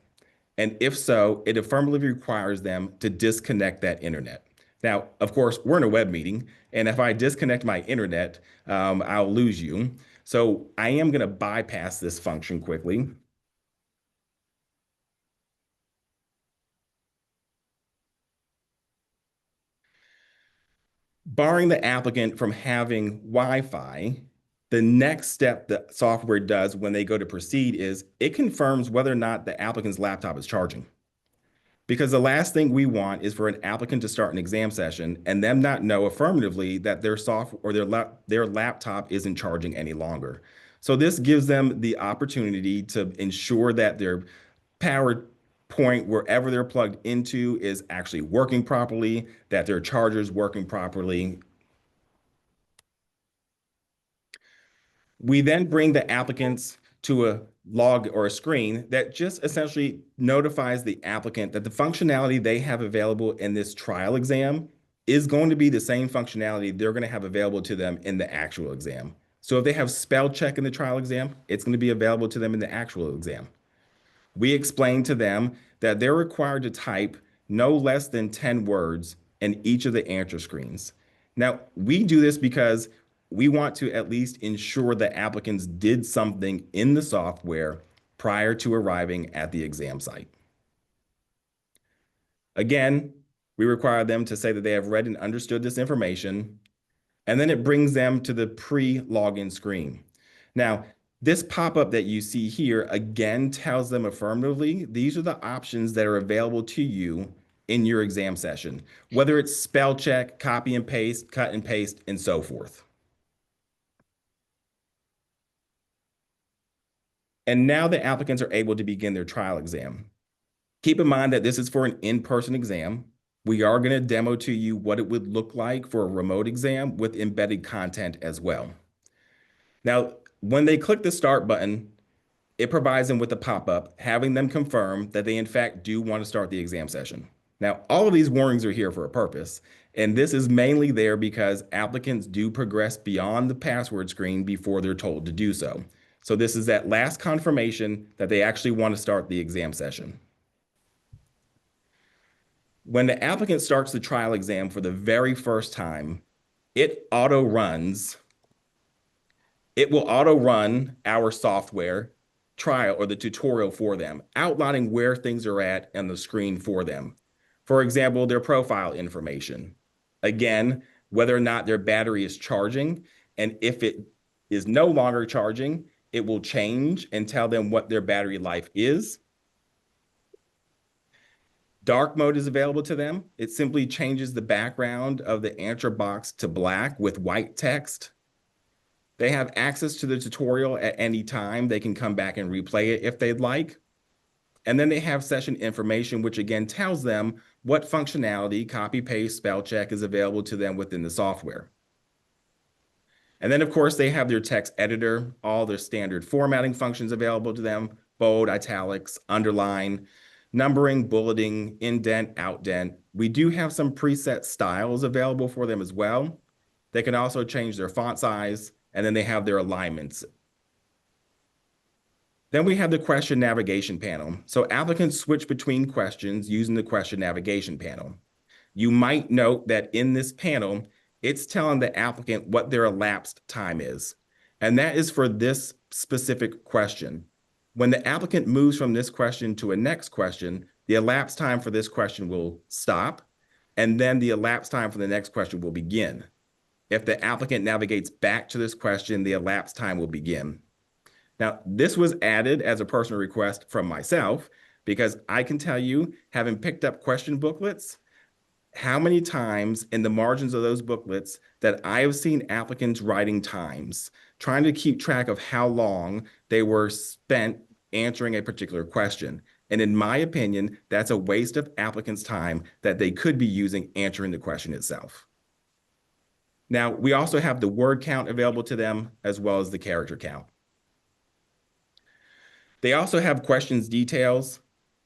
And if so, it affirmatively requires them to disconnect that internet. Now, of course, we're in a web meeting, and if I disconnect my internet, I'll lose you. So I am going to bypass this function quickly. Barring the applicant from having Wi-Fi, the next step the software does when they go to proceed is it confirms whether or not the applicant's laptop is charging. Because the last thing we want is for an applicant to start an exam session and them not know affirmatively that their software or their laptop isn't charging any longer. So this gives them the opportunity to ensure that their power point wherever they're plugged into is actually working properly, that their charger's working properly. We then bring the applicants to a log or a screen that just essentially notifies the applicant that the functionality they have available in this trial exam is going to be the same functionality they're going to have available to them in the actual exam. So if they have spell check in the trial exam, it's going to be available to them in the actual exam. We explain to them that they're required to type no less than 10 words in each of the answer screens. Now, we do this because we want to at least ensure that applicants did something in the software prior to arriving at the exam site. Again, we require them to say that they have read and understood this information, and then it brings them to the pre-login screen. Now, this pop-up that you see here again tells them affirmatively, these are the options that are available to you in your exam session, whether it's spell check, copy and paste, cut and paste, and so forth. And now the applicants are able to begin their trial exam. Keep in mind that this is for an in-person exam. We are going to demo to you what it would look like for a remote exam with embedded content as well. Now, when they click the start button, it provides them with a pop-up having them confirm that they in fact do want to start the exam session. Now, all of these warnings are here for a purpose, and this is mainly there because applicants do progress beyond the password screen before they're told to do so. So this is that last confirmation that they actually want to start the exam session. When the applicant starts the trial exam for the very first time, it will auto-run our software trial or the tutorial for them, outlining where things are at on the screen for them. For example, their profile information. Again, whether or not their battery is charging, and if it is no longer charging, it will change and tell them what their battery life is. Dark mode is available to them. It simply changes the background of the answer box to black with white text. They have access to the tutorial at any time. They can come back and replay it if they'd like. And then they have session information, which again tells them what functionality, copy, paste, spell check is available to them within the software. And then of course they have their text editor, all their standard formatting functions available to them, bold, italics, underline, numbering, bulleting, indent, outdent. We do have some preset styles available for them as well. They can also change their font size, and then they have their alignments. Then we have the question navigation panel. So applicants switch between questions using the question navigation panel. You might note that in this panel, it's telling the applicant what their elapsed time is. And that is for this specific question. When the applicant moves from this question to a next question, the elapsed time for this question will stop, and then the elapsed time for the next question will begin. If the applicant navigates back to this question, the elapsed time will begin. Now, this was added as a personal request from myself because I can tell you, having picked up question booklets, how many times in the margins of those booklets that I have seen applicants writing times, trying to keep track of how long they were spent answering a particular question. And in my opinion, that's a waste of applicants' time that they could be using answering the question itself. Now, we also have the word count available to them as well as the character count. They also have questions details,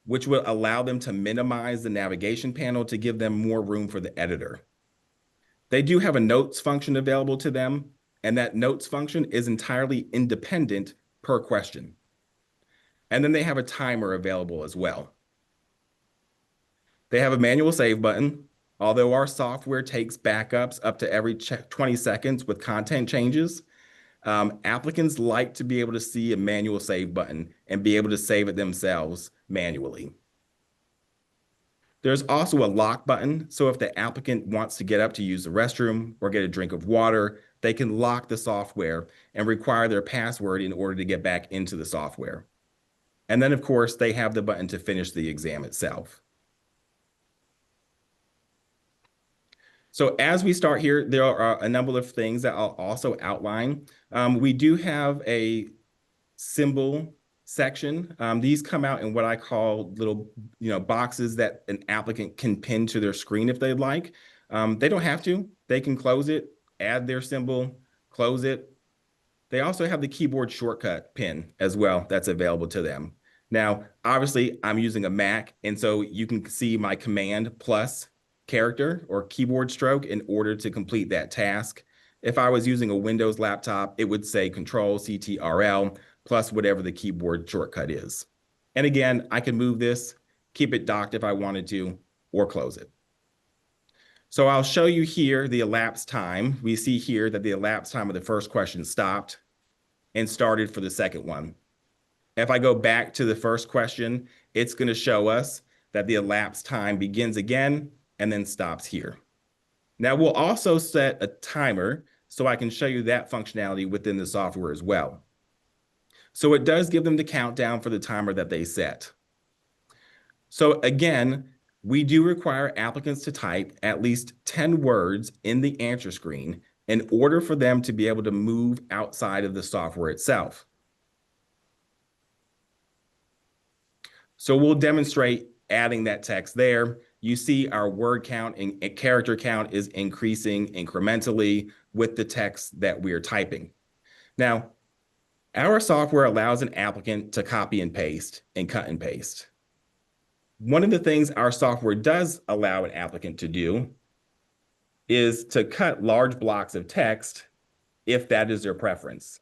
which will allow them to minimize the navigation panel to give them more room for the editor. They do have a notes function available to them, and that notes function is entirely independent per question. And then they have a timer available as well. They have a manual save button, although our software takes backups up to every 20 seconds with content changes. Applicants like to be able to see a manual save button and be able to save it themselves manually. There's also a lock button, so if the applicant wants to get up to use the restroom or get a drink of water, they can lock the software and require their password in order to get back into the software. And then, of course, they have the button to finish the exam itself. So as we start here, there are a number of things that I'll also outline. We do have a symbol section. These come out in what I call little boxes that an applicant can pin to their screen if they'd like. They don't have to. They can close it, add their symbol, close it. They also have the keyboard shortcut pin as well that's available to them. Now, obviously, I'm using a Mac, and so you can see my command plus character or keyboard stroke in order to complete that task. If I was using a Windows laptop, it would say Control CTRL plus whatever the keyboard shortcut is. And again, I can move this, keep it docked if I wanted to, or close it. So I'll show you here the elapsed time. We see here that the elapsed time of the first question stopped and started for the second one. If I go back to the first question, it's going to show us that the elapsed time begins again and then stops here. Now we'll also set a timer so I can show you that functionality within the software as well. So it does give them the countdown for the timer that they set. So again, we do require applicants to type at least 10 words in the answer screen in order for them to be able to move outside of the software itself. So we'll demonstrate adding that text there. You see our word count and character count is increasing incrementally with the text that we are typing. Now, our software allows an applicant to copy and paste and cut and paste. One of the things our software does allow an applicant to do is to cut large blocks of text if that is their preference.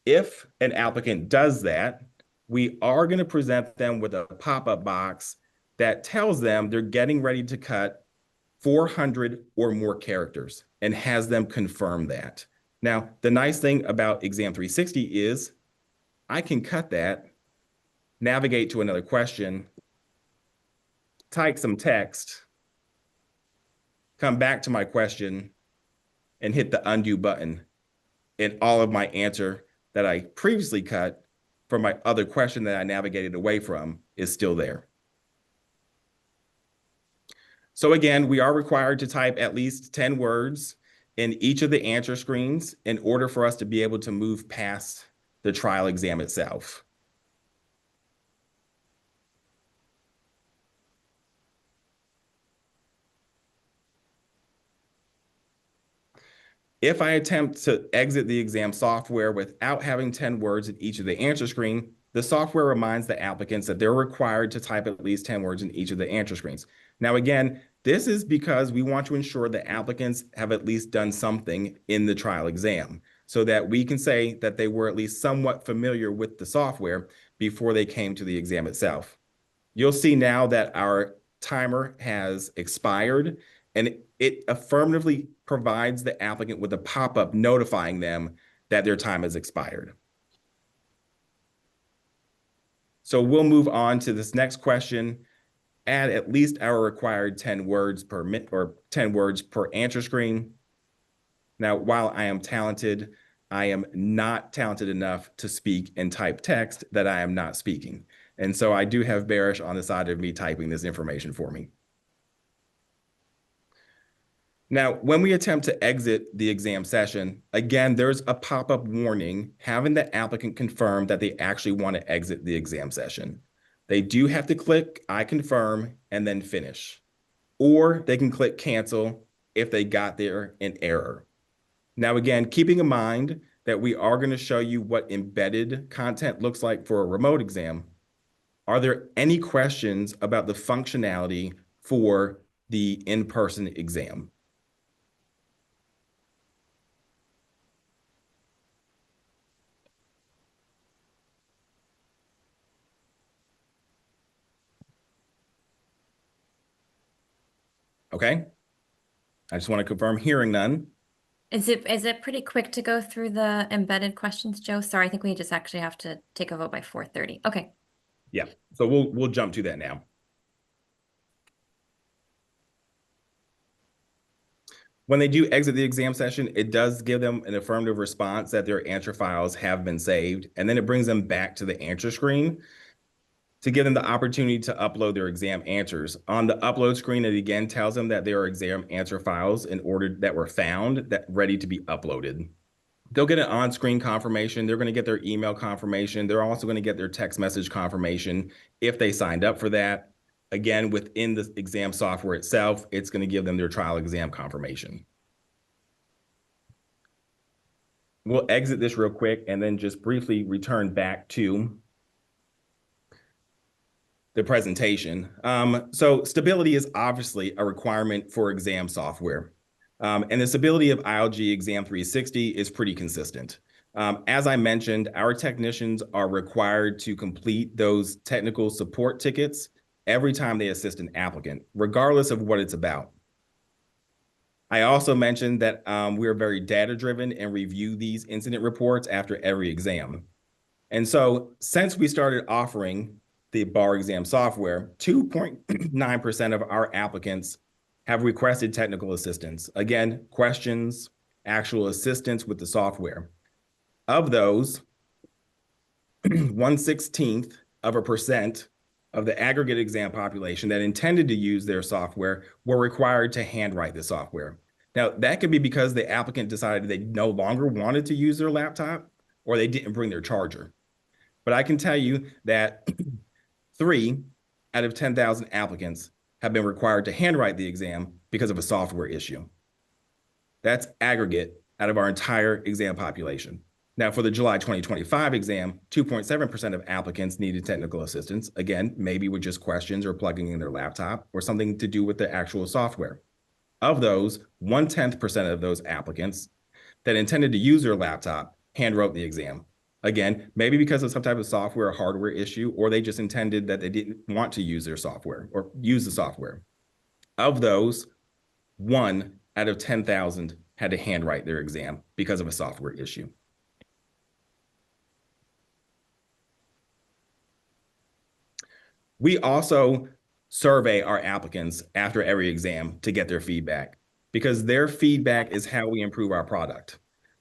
If an applicant does that, we are going to present them with a pop-up box that tells them they're getting ready to cut 400 or more characters and has them confirm that. Now, the nice thing about Exam 360 is I can cut that, navigate to another question, type some text, come back to my question, and hit the undo button. And all of my answer that I previously cut for my other question that I navigated away from is still there. So again, we are required to type at least 10 words in each of the answer screens in order for us to be able to move past the trial exam itself. If I attempt to exit the exam software without having 10 words in each of the answer screen, the software reminds the applicants that they're required to type at least 10 words in each of the answer screens. Now, again, this is because we want to ensure that applicants have at least done something in the trial exam so that we can say that they were at least somewhat familiar with the software before they came to the exam itself. You'll see now that our timer has expired and it affirmatively provides the applicant with a pop-up notifying them that their time has expired. So we'll move on to this next question. Add at least our required 10 words per minute or 10 words per answer screen. Now, while I am talented, I am not talented enough to speak and type text that I am not speaking. And so I do have Barish on the side of me typing this information for me. Now, when we attempt to exit the exam session, again, there's a pop-up warning having the applicant confirm that they actually want to exit the exam session. They do have to click I confirm and then finish, or they can click cancel if they got there in error. Now, again, keeping in mind that we are going to show you what embedded content looks like for a remote exam, are there any questions about the functionality for the in-person exam? Okay. I just want to confirm hearing none. Is it pretty quick to go through the embedded questions, Joe? Sorry, I think we just actually have to take a vote by 4:30. Okay. Yeah, so we'll jump to that now. When they do exit the exam session, it does give them an affirmative response that their answer files have been saved, and then it brings them back to the answer screen to give them the opportunity to upload their exam answers. On the upload screen, it again tells them that there are exam answer files in order that were found that ready to be uploaded. They'll get an on-screen confirmation. They're going to get their email confirmation. They're also going to get their text message confirmation if they signed up for that. Again, within the exam software itself, it's going to give them their trial exam confirmation. We'll exit this real quick and then just briefly return back to the presentation. So stability is obviously a requirement for exam software. And the stability of ILG Exam 360 is pretty consistent. As I mentioned, our technicians are required to complete those technical support tickets every time they assist an applicant, regardless of what it's about. I also mentioned that we are very data-driven and review these incident reports after every exam. And so since we started offering the bar exam software, 2.9% of our applicants have requested technical assistance. Again, questions, actual assistance with the software. Of those, 1/16% of the aggregate exam population that intended to use their software were required to handwrite the software. Now, that could be because the applicant decided they no longer wanted to use their laptop or they didn't bring their charger. But I can tell you that 3 out of 10,000 applicants have been required to handwrite the exam because of a software issue. That's aggregate out of our entire exam population. Now, for the July 2025 exam, 2.7% of applicants needed technical assistance. Again, maybe with just questions or plugging in their laptop or something to do with the actual software. Of those, 0.1% of those applicants that intended to use their laptop handwrote the exam. Again, maybe because of some type of software or hardware issue, or they just intended that they didn't want to use their software or use the software. Of those, 1 out of 10,000 had to handwrite their exam because of a software issue. We also survey our applicants after every exam to get their feedback, because their feedback is how we improve our product.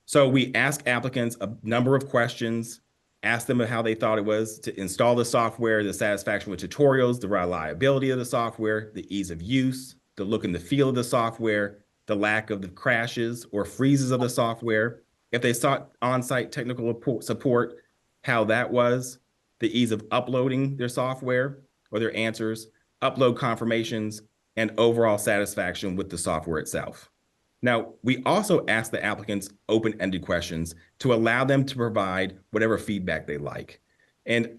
So we ask applicants a number of questions, ask them how they thought it was to install the software, the satisfaction with tutorials, the reliability of the software, the ease of use, the look and the feel of the software, the lack of the crashes or freezes of the software. If they sought on-site technical support, how that was, the ease of uploading their software or their answers, upload confirmations, and overall satisfaction with the software itself. Now, we also ask the applicants open-ended questions to allow them to provide whatever feedback they like. And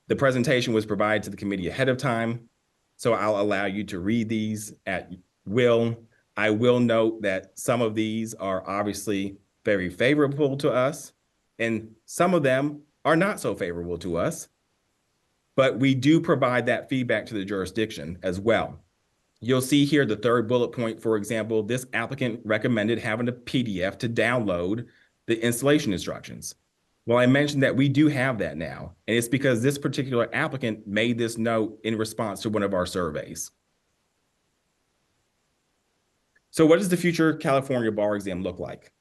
the presentation was provided to the committee ahead of time, so I'll allow you to read these at will. I will note that some of these are obviously very favorable to us, and some of them are not so favorable to us, but we do provide that feedback to the jurisdiction as well. You'll see here the third bullet point, for example, this applicant recommended having a PDF to download the installation instructions. Well, I mentioned that we do have that now, and it's because this particular applicant made this note in response to one of our surveys. So what does the future California bar exam look like?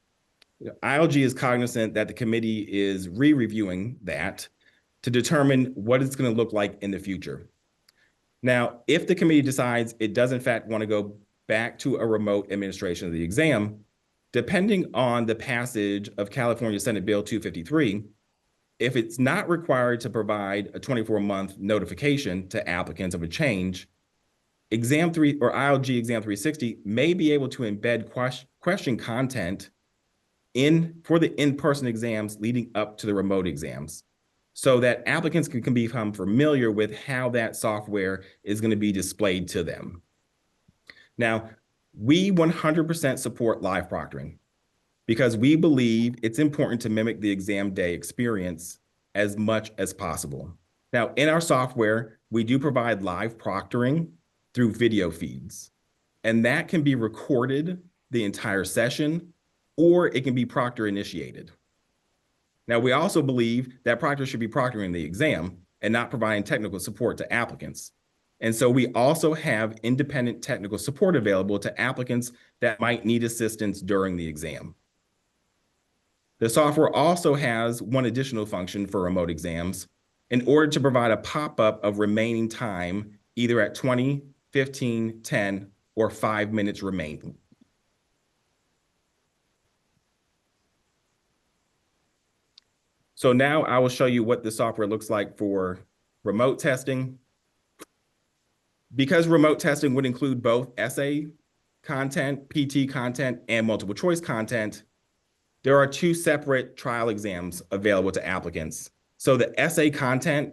ILG is cognizant that the committee is re-reviewing that to determine what it's going to look like in the future. Now, if the committee decides it does in fact want to go back to a remote administration of the exam, depending on the passage of California Senate Bill 253, if it's not required to provide a 24-month notification to applicants of a change, Exam 3 or ILG Exam 360 may be able to embed question content for the in-person exams leading up to the remote exams, so that applicants can become familiar with how that software is going to be displayed to them. Now, we 100% support live proctoring because we believe it's important to mimic the exam day experience as much as possible. Now, in our software, we do provide live proctoring through video feeds, and that can be recorded the entire session, or it can be proctor initiated. Now, we also believe that proctors should be proctoring the exam and not providing technical support to applicants. And so we also have independent technical support available to applicants that might need assistance during the exam. The software also has one additional function for remote exams in order to provide a pop-up of remaining time, either at 20, 15, 10, or 5 minutes remaining. So now I will show you what the software looks like for remote testing. Because remote testing would include both essay content, PT content, and multiple choice content, there are 2 separate trial exams available to applicants. So the essay content,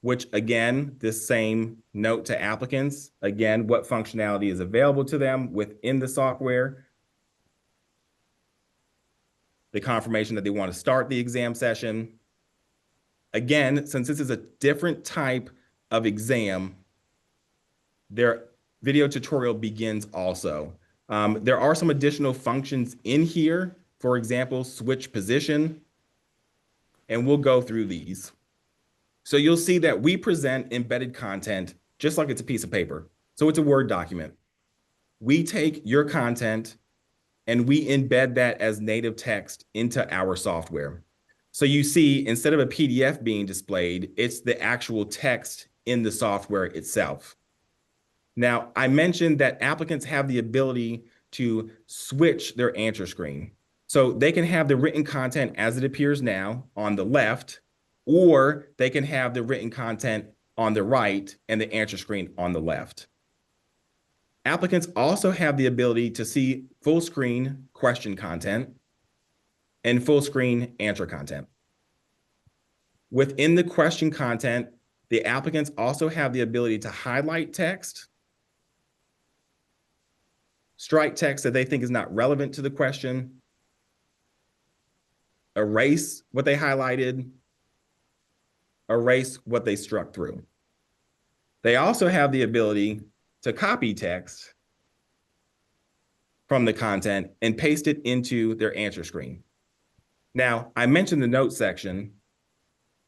which again, this same note to applicants, again, what functionality is available to them within the software, the confirmation that they want to start the exam session. Again, since this is a different type of exam, their video tutorial begins also. There are some additional functions in here, for example, switch position, and we'll go through these. So you'll see that we present embedded content just like it's a piece of paper. So it's a Word document. We take your content and we embed that as native text into our software. So you see, instead of a PDF being displayed, it's the actual text in the software itself. Now, I mentioned that applicants have the ability to switch their answer screen. So they can have the written content as it appears now on the left, or they can have the written content on the right and the answer screen on the left. Applicants also have the ability to see full screen question content and full screen answer content. Within the question content, the applicants also have the ability to highlight text, strike text that they think is not relevant to the question, erase what they highlighted, erase what they struck through. They also have the ability to copy text from the content and paste it into their answer screen. Now, I mentioned the notes section.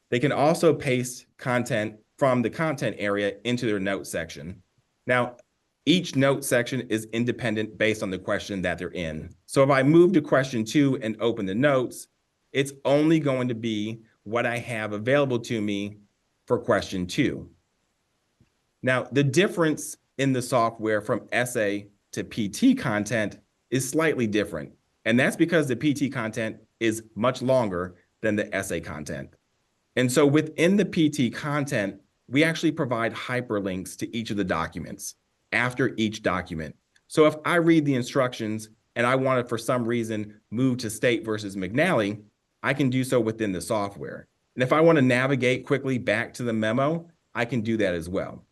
They can also paste content from the content area into their notes section. Now, each note section is independent based on the question that they're in. So if I move to question 2 and open the notes, it's only going to be what I have available to me for question 2. Now, the difference in the software from essay to PT content is slightly different. And that's because the PT content is much longer than the essay content. And so within the PT content, we actually provide hyperlinks to each of the documents after each document. So if I read the instructions and I want to, for some reason, move to State versus McNally, I can do so within the software. And if I want to navigate quickly back to the memo, I can do that as well.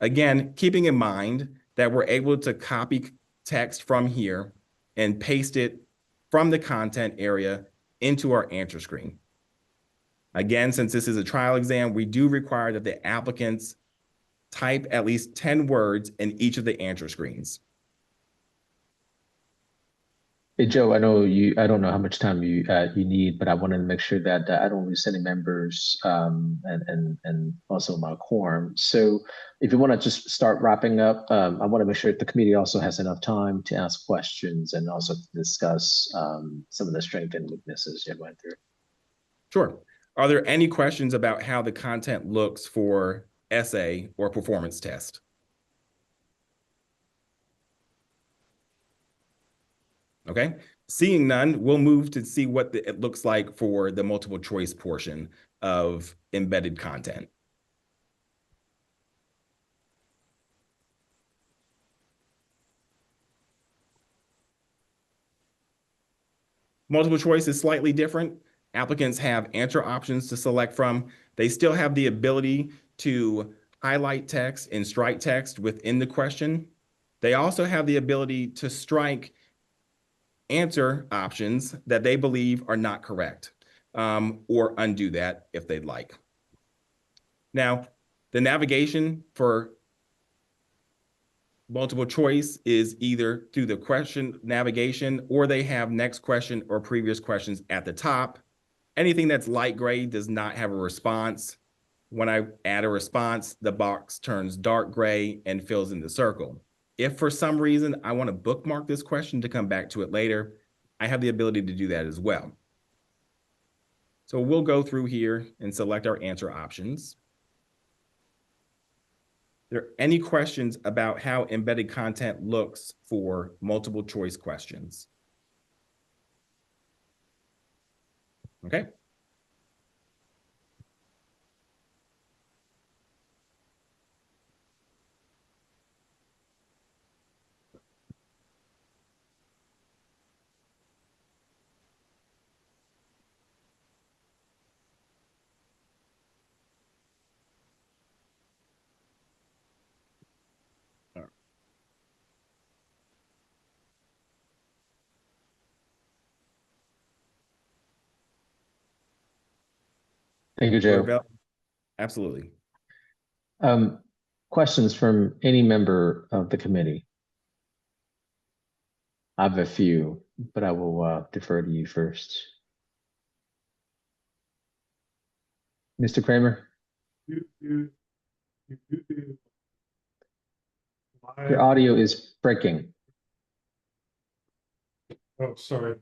Again, keeping in mind that we're able to copy text from here and paste it from the content area into our answer screen. Again, since this is a trial exam, we do require that the applicants type at least 10 words in each of the answer screens. Hey, Joe, I don't know how much time you need, but I wanted to make sure that I don't lose any members and also my quorum. So if you want to just start wrapping up, I want to make sure that the committee also has enough time to ask questions and also to discuss some of the strengths and weaknesses you went through. Sure. Are there any questions about how the content looks for essay or performance test? Okay, seeing none, we'll move to see what it looks like for the multiple choice portion of embedded content. Multiple choice is slightly different. Applicants have answer options to select from. They still have the ability to highlight text and strike text within the question. They also have the ability to strike answer options that they believe are not correct, or undo that if they'd like. Now, the navigation for multiple choice is either through the question navigation, or they have next question or previous questions at the top. Anything that's light gray does not have a response. When I add a response, the box turns dark gray and fills in the circle. If for some reason I want to bookmark this question to come back to it later, I have the ability to do that as well. So we'll go through here and select our answer options. Are there any questions about how embedded content looks for multiple choice questions? Okay. Thank you, Joe. Absolutely. Questions from any member of the committee? I have a few, but I will defer to you first. Mr. Kramer? Your audio is breaking. Oh, sorry.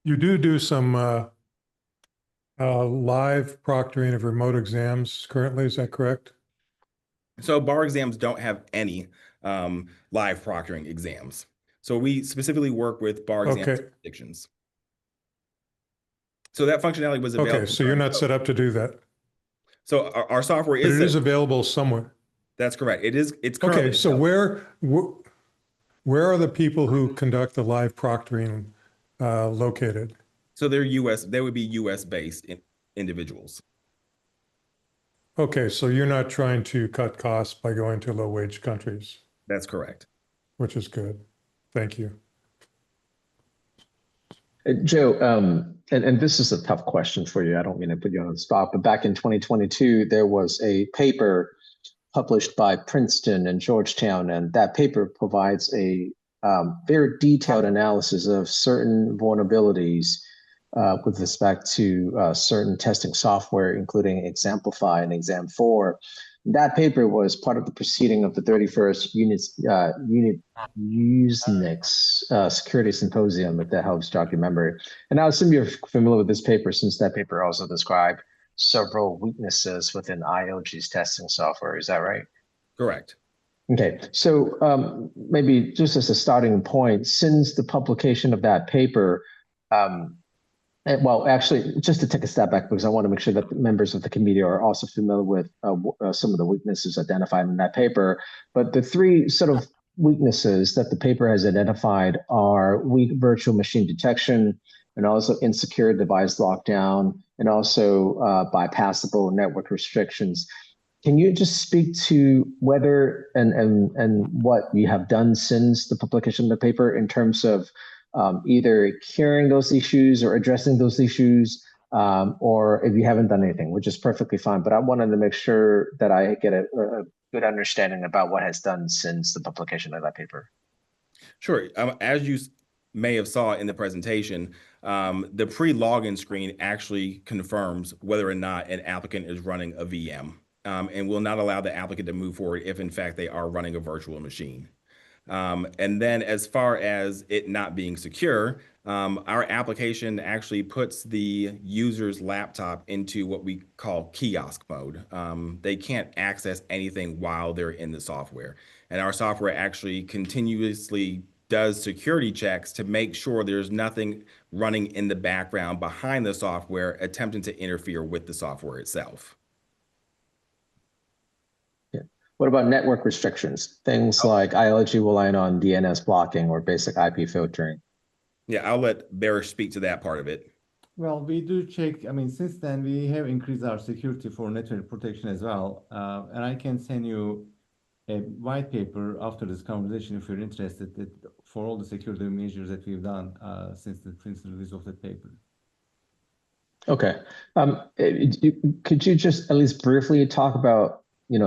You do some live proctoring of remote exams currently, is that correct? So bar exams don't have any live proctoring exams. So we specifically work with bar exam jurisdictions. So that functionality was available. Okay, so you're not set up to do that. So our software is. But it is available somewhere. That's correct. It's currently. Okay, so where are the people who conduct the live proctoring located? So they're US. They would be US based individuals. Okay, so you're not trying to cut costs by going to low wage countries. That's correct. Which is good. Thank you. Joe, and this is a tough question for you. I don't mean to put you on the spot, but back in 2022, there was a paper published by Princeton and Georgetown, and that paper provides a very detailed analysis of certain vulnerabilities with respect to certain testing software, including Examplify and Exam4. That paper was part of the proceeding of the 31st Usenix Security Symposium, if that helps jog your memory. And I assume you're familiar with this paper, since that paper also described several weaknesses within IOG's testing software. Is that right? Correct. Okay, so maybe just as a starting point, since the publication of that paper, well, actually, just to take a step back, because I want to make sure that the members of the committee are also familiar with some of the weaknesses identified in that paper. But the three sort of weaknesses that the paper has identified are weak virtual machine detection, and also insecure device lockdown, and also bypassable network restrictions. Can you just speak to whether and what you have done since the publication of the paper in terms of either curing those issues or addressing those issues, or if you haven't done anything, which is perfectly fine. But I wanted to make sure that I get a good understanding about what has done since the publication of that paper. Sure. As you may have saw in the presentation, the pre-login screen actually confirms whether or not an applicant is running a VM, and will not allow the applicant to move forward if in fact they are running a virtual machine. And then as far as it not being secure, our application actually puts the user's laptop into what we call kiosk mode. They can't access anything while they're in the software. And our software actually continuously does security checks to make sure there's nothing running in the background behind the software attempting to interfere with the software itself. What about network restrictions? Things like ILG relying on DNS blocking or basic IP filtering. Yeah, I'll let Bearish speak to that part of it. Well, we do check. I mean, since then, we have increased our security for network protection as well. And I can send you a white paper after this conversation if you're interested for all the security measures that we've done since the release of the paper. Okay. Could you just at least briefly talk about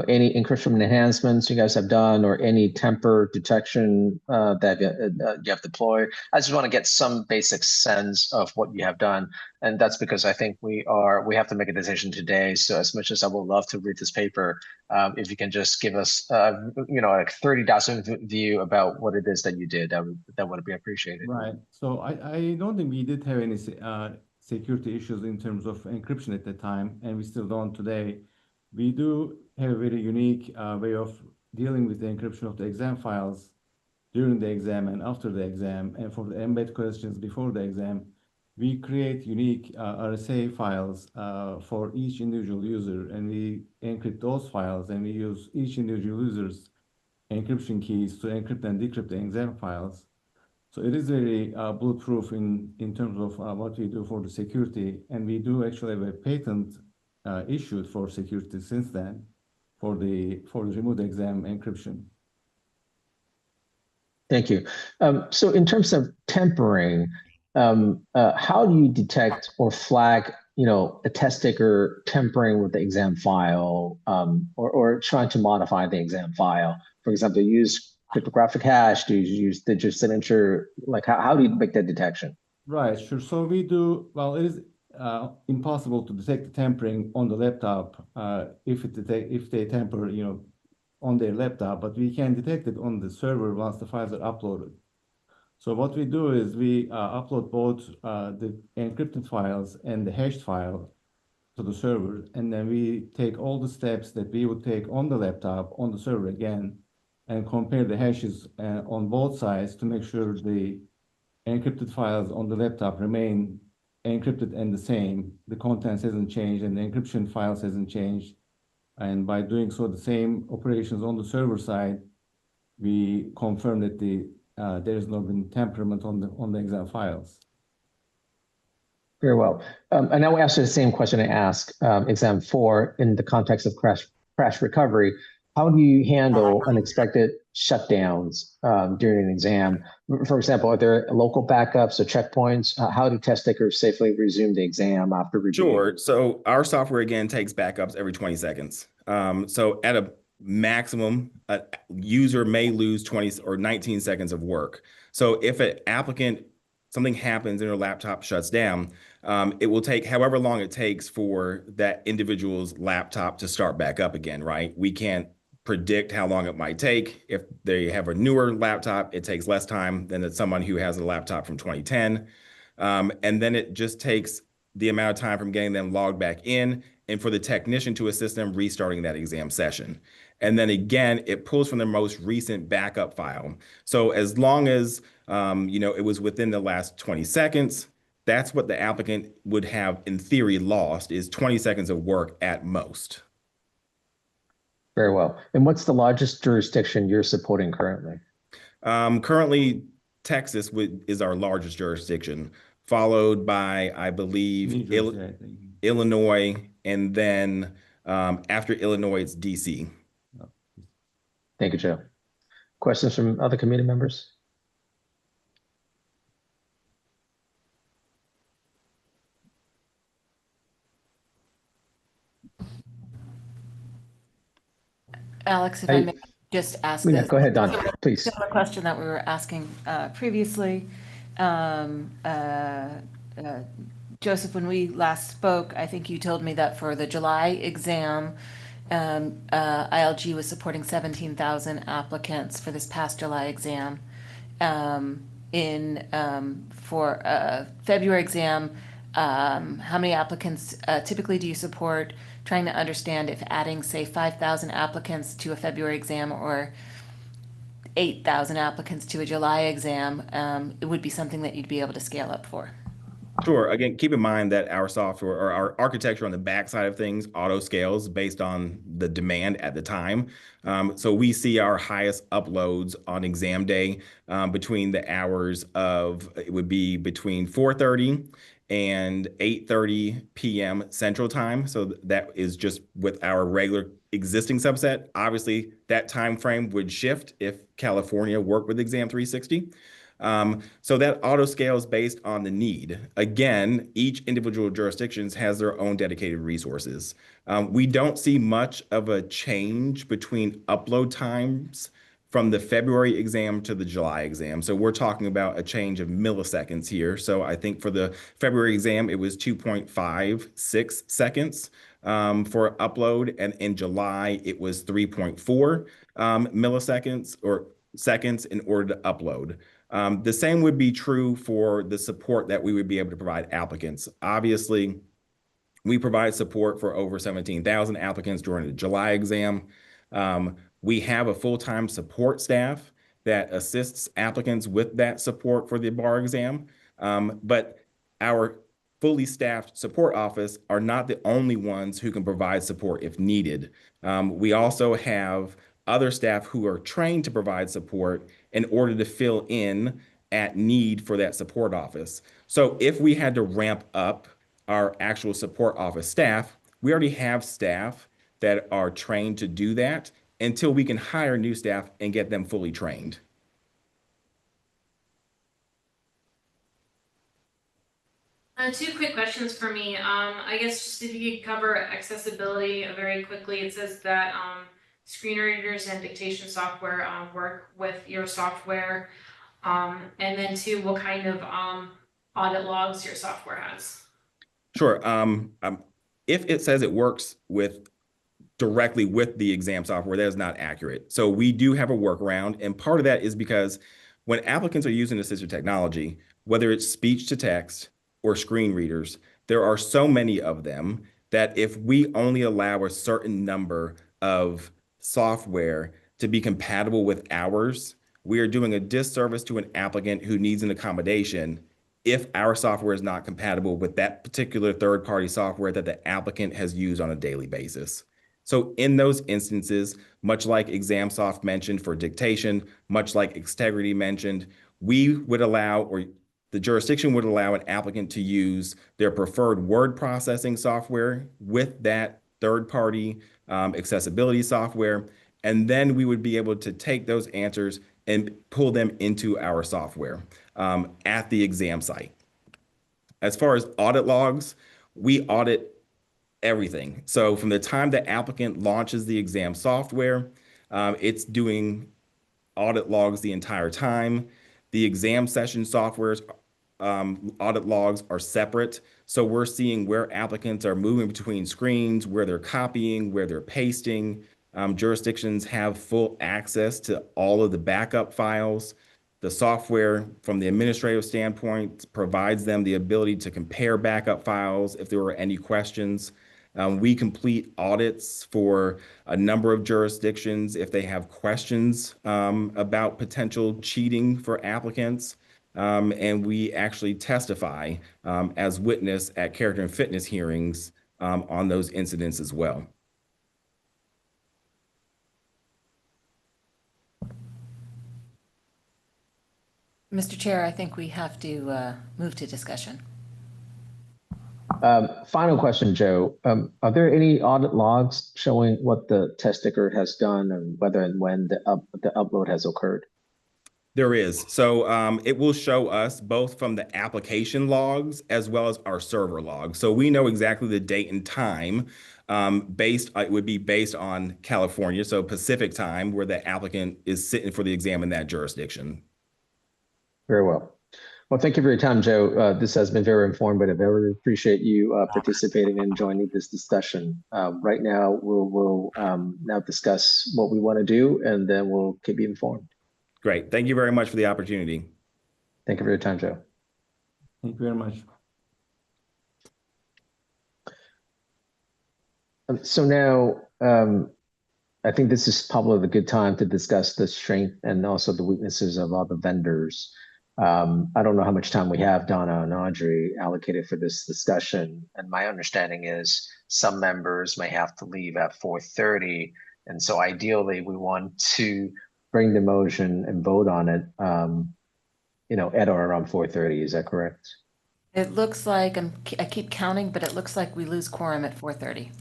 any encryption enhancements you guys have done or any temper detection that you have deployed? I just want to get some basic sense of what you have done. And that's because I think we have to make a decision today. So as much as I would love to read this paper, if you can just give us a 30,000 view about what it is that you did, that would be appreciated. Right. So I don't think we did have any security issues in terms of encryption at the time, and we still don't today. We do have a very unique way of dealing with the encryption of the exam files during the exam and after the exam. And for the embed questions before the exam, we create unique RSA files for each individual user, and we encrypt those files, and we use each individual user's encryption keys to encrypt and decrypt the exam files. So it is very bulletproof in terms of what we do for the security, and we do actually have a patent issued for security since then for the remote exam encryption. Thank you. So in terms of tempering, how do you detect or flag, a test taker tempering with the exam file, or trying to modify the exam file? For example, use cryptographic hash? Do you use digital signature? Like how do you make that detection? Right, sure. So we do, well, it is impossible to detect the tampering on the laptop if they tamper, on their laptop, but we can detect it on the server once the files are uploaded. So what we do is we upload both the encrypted files and the hashed file to the server, and then we take all the steps that we would take on the laptop on the server again, and compare the hashes on both sides to make sure the encrypted files on the laptop remain encrypted and the same. The contents hasn't changed and the encryption files hasn't changed. And by doing so, the same operations on the server side, we confirm that there is no been temperament on the exam files. Very well. And now we ask you the same question I asked exam 4 in the context of crash recovery. How do you handle unexpected shutdowns during an exam? For example, are there local backups or checkpoints? How do test takers safely resume the exam after review? Sure. So our software, again, takes backups every 20 seconds. So at a maximum, a user may lose 20 or 19 seconds of work. So if an applicant, something happens and their laptop shuts down, it will take however long it takes for that individual's laptop to start back up again, right? We can't predict how long it might take. If they have a newer laptop, it takes less time than someone who has a laptop from 2010. And then it just takes the amount of time from getting them logged back in and for the technician to assist them restarting that exam session. And then again, it pulls from the most recent backup file. So as long as it was within the last 20 seconds, that's what the applicant would have in theory lost, is 20 seconds of work at most. Very well. And what's the largest jurisdiction you're supporting currently? Currently, Texas is our largest jurisdiction, followed by, I believe, Illinois, and then after Illinois, it's DC. Thank you, Joe. Questions from other committee members? Alex, if I may just ask Go ahead, Don, please. Similar question that we were asking previously. Joseph, when we last spoke, I think you told me that for the July exam, ILG was supporting 17,000 applicants for this past July exam. For February exam, how many applicants typically do you support? Trying to understand if adding, say, 5,000 applicants to a February exam or 8,000 applicants to a July exam, it would be something that you'd be able to scale up for. Sure. Again, keep in mind that our software or our architecture on the back side of things auto scales based on the demand at the time. So we see our highest uploads on exam day between the hours of, it would be between 4:30 and 8:30 p.m. Central Time. So that is just with our regular existing subset. Obviously, that time frame would shift if California worked with Exam 360. So that auto scales based on the need. Again, each individual jurisdictions has their own dedicated resources. We don't see much of a change between upload times from the February exam to the July exam. So we're talking about a change of milliseconds here. So I think for the February exam, it was 2.56 seconds for upload. And in July, it was 3.4 milliseconds or seconds in order to upload. The same would be true for the support that we would be able to provide applicants. Obviously, we provide support for over 17,000 applicants during the July exam. We have a full-time support staff that assists applicants with that support for the bar exam. But our fully staffed support office are not the only ones who can provide support if needed. We also have other staff who are trained to provide support in order to fill in at need for that support office. So if we had to ramp up our actual support office staff, we already have staff that are trained to do that until we can hire new staff and get them fully trained. Two quick questions for me. I guess just if you could cover accessibility very quickly. It says that screen readers and dictation software work with your software. And then two, what kind of audit logs your software has? Sure. If it says it works directly with the exam software, that is not accurate. So we do have a workaround, and part of that is because when applicants are using assistive technology, whether it's speech to text or screen readers, there are so many of them that if we only allow a certain number of software to be compatible with ours, we are doing a disservice to an applicant who needs an accommodation if our software is not compatible with that particular third-party software that the applicant has used on a daily basis. So in those instances, much like ExamSoft mentioned for dictation, much like Xtegrity mentioned, we would allow, or the jurisdiction would allow an applicant to use their preferred word processing software with that third-party accessibility software, and then we would be able to take those answers and pull them into our software at the exam site. As far as audit logs, we audit everything. So from the time the applicant launches the exam software, it's doing audit logs the entire time. The exam session software's audit logs are separate. So we're seeing where applicants are moving between screens, where they're copying, where they're pasting. Jurisdictions have full access to all of the backup files. The software, from the administrative standpoint, provides them the ability to compare backup files if there were any questions. We complete audits for a number of jurisdictions if they have questions about potential cheating for applicants. And we actually testify as witness at character and fitness hearings on those incidents as well. Mr. Chair, I think we have to move to discussion. Final question, Joe. Are there any audit logs showing what the test taker has done and whether and when the upload has occurred? There is. So it will show us both from the application logs as well as our server logs. So we know exactly the date and time it would be based on California, so Pacific time, where the applicant is sitting for the exam in that jurisdiction. Very well. Well, thank you for your time, Joe. This has been very informative. I really appreciate you participating and joining this discussion. Right now, we'll now discuss what we want to do, and then we'll keep you informed. Great. Thank you very much for the opportunity. Thank you for your time, Joe. Thank you very much. So now, I think this is probably a good time to discuss the strength and also the weaknesses of other vendors. I don't know how much time we have, Donna and Audrey, allocated for this discussion. And my understanding is some members may have to leave at 4:30. And so ideally, we want to bring the motion and vote on it, at or around 4:30. Is that correct? It looks like, I keep counting, but it looks like we lose quorum at 4:30.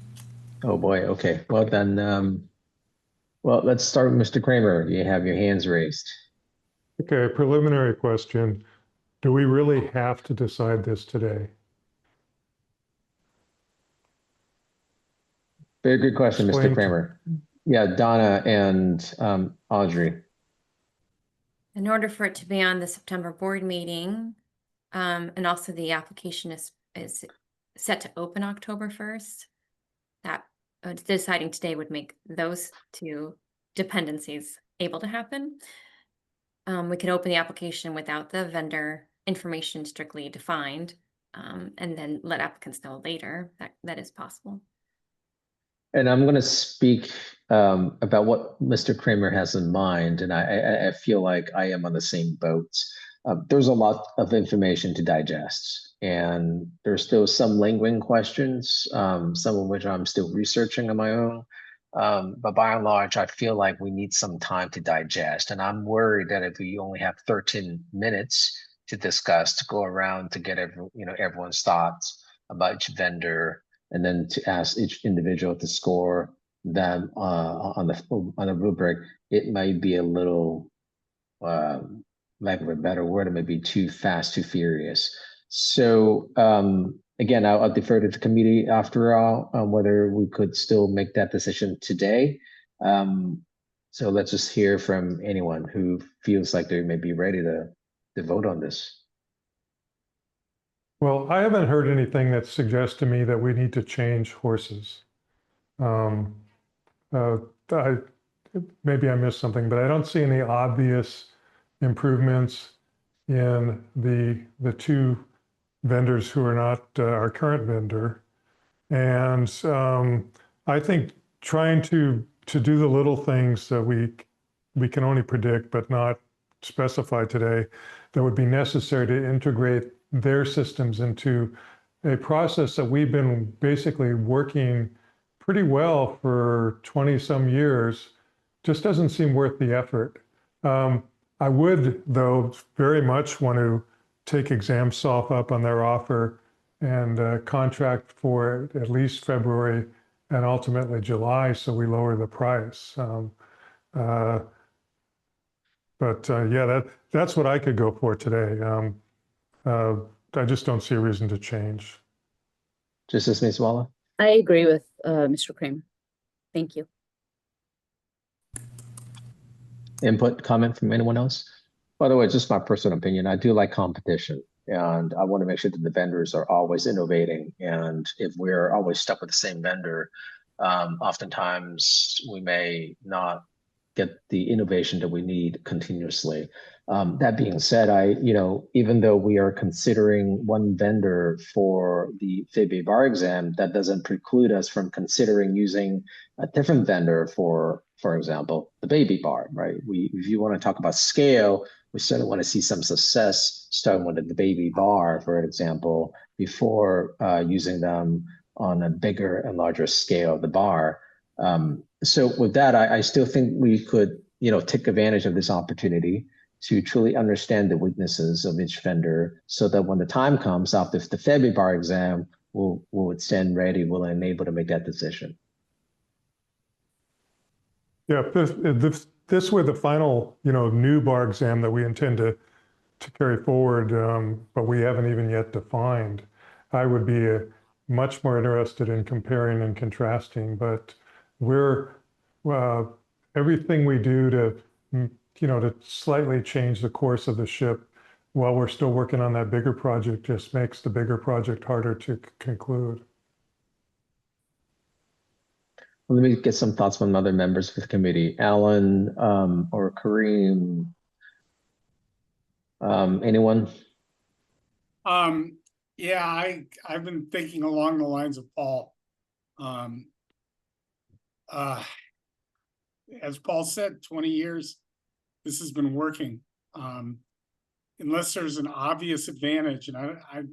Oh, boy. Okay. Well, then, well, let's start with Mr. Kramer. You have your hands raised. Okay, preliminary question. Do we really have to decide this today? Very good question, Explain Mr. Kramer. Yeah, Donna and Audrey. In order for it to be on the September board meeting, and also the application is set to open October 1st, that deciding today would make those two dependencies able to happen. We can open the application without the vendor information strictly defined, and then let applicants know later that is possible. And I'm going to speak about what Mr. Kramer has in mind, and I feel like I am on the same boat. There's a lot of information to digest, and there's still some lingering questions, some of which I'm still researching on my own. But by and large, I feel like we need some time to digest, and I'm worried that if we only have 13 minutes to discuss, to go around to get everyone's thoughts about each vendor, and then to ask each individual to score them on the rubric, it might be a little, lack of a better word, it may be too fast, too furious. So again, I'll defer to the committee after all, whether we could still make that decision today. So let's just hear from anyone who feels like they may be ready to vote on this. Well, I haven't heard anything that suggests to me that we need to change horses. Maybe I missed something, but I don't see any obvious improvements in the two vendors who are not our current vendor. And I think trying to do the little things that we can only predict but not specify today that would be necessary to integrate their systems into a process that we've been basically working pretty well for 20 some years just doesn't seem worth the effort. I would, though, very much want to take ExamSoft up on their offer and contract for at least February and ultimately July, so we lower the price. Yeah, that's what I could go for today. I just don't see a reason to change. Justice Mezwala? I agree with Mr. Kramer. Thank you. Input, comment from anyone else? By the way, just my personal opinion, I do like competition, and I want to make sure that the vendors are always innovating. And if we're always stuck with the same vendor, oftentimes we may not get the innovation that we need continuously. That being said, even though we are considering one vendor for the FIBA bar exam, that doesn't preclude us from considering using a different vendor for example, the baby bar, right? If you want to talk about scale, we certainly want to see some success starting with the baby bar, for example, before using them on a bigger and larger scale of the bar. So with that, I still think we could, take advantage of this opportunity to truly understand the weaknesses of each vendor so that when the time comes after the February bar exam, we'll stand ready, willing and able to make that decision. Yeah, if this were the final, new bar exam that we intend to carry forward, but we haven't even yet defined, I would be much more interested in comparing and contrasting. But everything we do to, to slightly change the course of the ship while we're still working on that bigger project, just makes the bigger project harder to conclude. Let me get some thoughts from other members of the committee. Alan or Kareem, anyone? Yeah, I've been thinking along the lines of Paul. As Paul said, 20 years, this has been working. Unless there's an obvious advantage, and I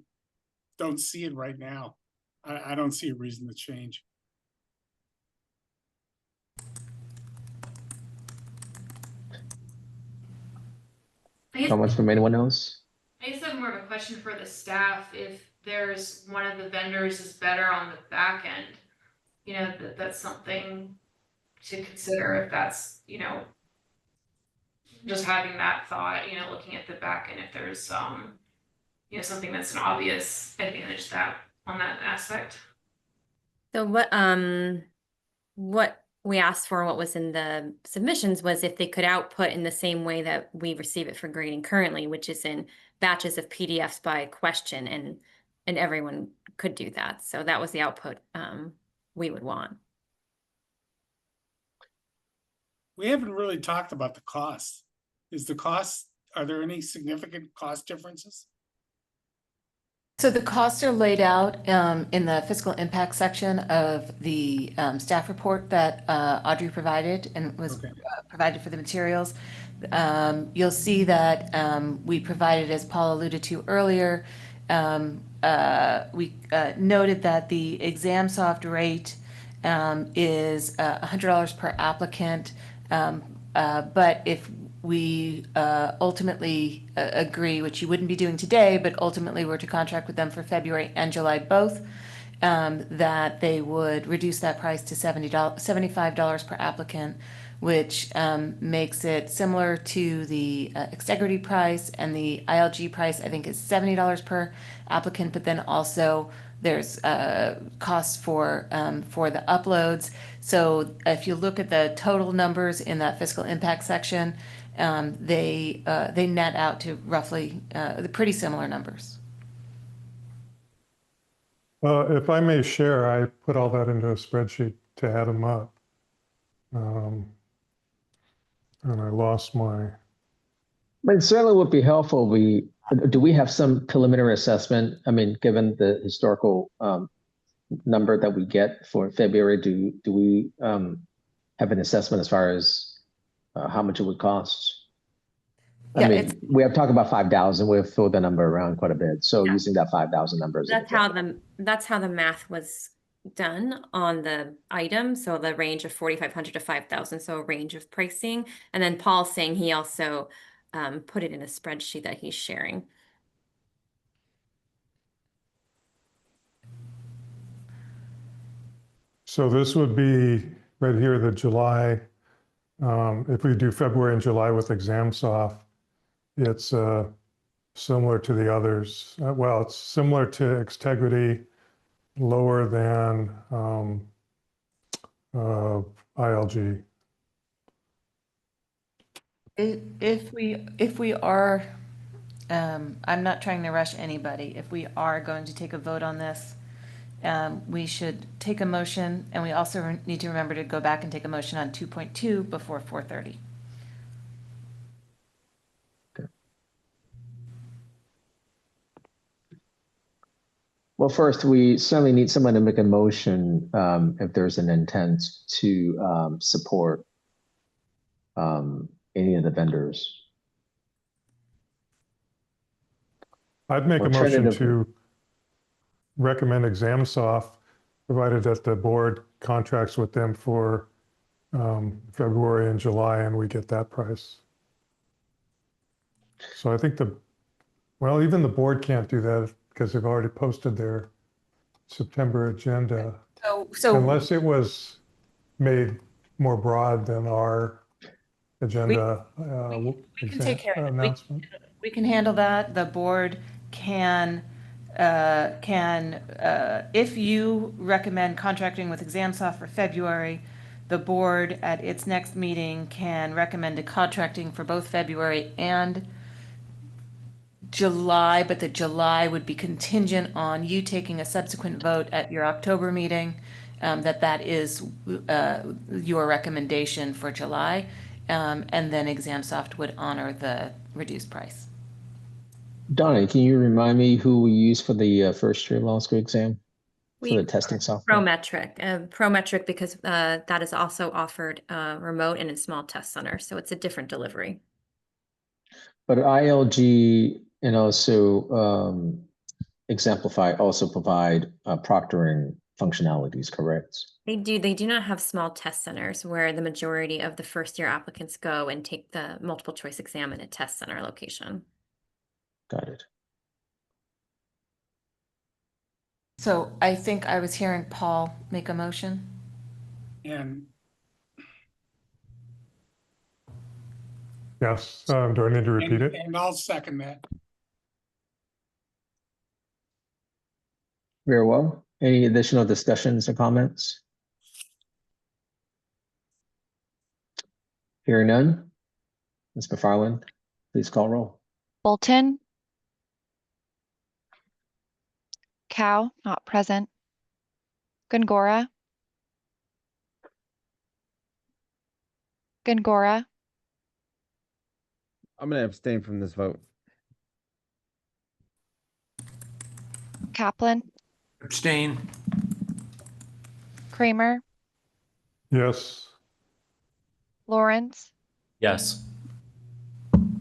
don't see it right now. I don't see a reason to change. Comments from anyone else? I guess I have more of a question for the staff. If there's one of the vendors is better on the back end, you know, that's something to consider if that's, you know, just having that thought, you know, looking at the back end, if there's, you know, something that's an obvious advantage that on that aspect. So what we asked for, what was in the submissions, was if they could output in the same way that we receive it for grading currently, which is in batches of PDFs by question, and everyone could do that. So that was the output we would want. We haven't really talked about the cost. Are there any significant cost differences? So the costs are laid out in the fiscal impact section of the staff report that Audrey provided and was provided for the materials. You'll see that we provided, as Paul alluded to earlier, we noted that the ExamSoft rate is $100 per applicant, but if we ultimately agree, which you wouldn't be doing today, but ultimately were to contract with them for February and July both, that they would reduce that price to $75 per applicant, which makes it similar to the Extegrity price, and the ILG price, I think, is $70 per applicant, but then also there's costs for the uploads. So if you look at the total numbers in that fiscal impact section, they net out to roughly the pretty similar numbers. If I may share, I put all that into a spreadsheet to add them up. And I lost my... But it certainly would be helpful. Do we have some preliminary assessment? I mean, given the historical number that we get for February, do we have an assessment as far as how much it would cost? I mean, we have talked about 5,000. We've thrown the number around quite a bit. So using that 5,000 number, that's how the math was done on the item. So the range of 4,500 to 5,000. So a range of pricing. And then Paul's saying he also put it in a spreadsheet that he's sharing. So this would be right here, the July. If we do February and July with ExamSoft, it's similar to the others. Well, it's similar to Extegrity, lower than ILG. If we are, I'm not trying to rush anybody. If we are going to take a vote on this, we should take a motion, and we also need to remember to go back and take a motion on 2.2 before 4:30. Well, first, we certainly need someone to make a motion if there's an intent to support any of the vendors. I'd make a motion to recommend ExamSoft, provided that the board contracts with them for February and July, and we get that price. So I think even the board can't do that because they've already posted their September agenda. So unless it was made more broad than our agenda we can take care of it. announcement. We can handle that. The board can, if you recommend contracting with ExamSoft for February, the board at its next meeting can recommend a contracting for both February and July, but that July would be contingent on you taking a subsequent vote at your October meeting, that is your recommendation for July, and then ExamSoft would honor the reduced price. Donna, can you remind me who we use for the first year law school exam for the testing software? Prometric because that is also offered remote and in small test centers, so it's a different delivery. But ILG and also Exemplify also provide proctoring functionalities, correct? They do not have small test centers where the majority of the first year applicants go and take the multiple choice exam in a test center location. Got it. So I think I was hearing Paul make a motion. And Yes, do I need to repeat it? and I'll second that. Very well. Any additional discussions or comments? Hearing none. Ms. McFarland, please call roll. Bolton. Cow, not present. Gongora. Gongora. I'm going to abstain from this vote. Kaplan. Abstain. Kramer. Yes. Lawrence. Yes.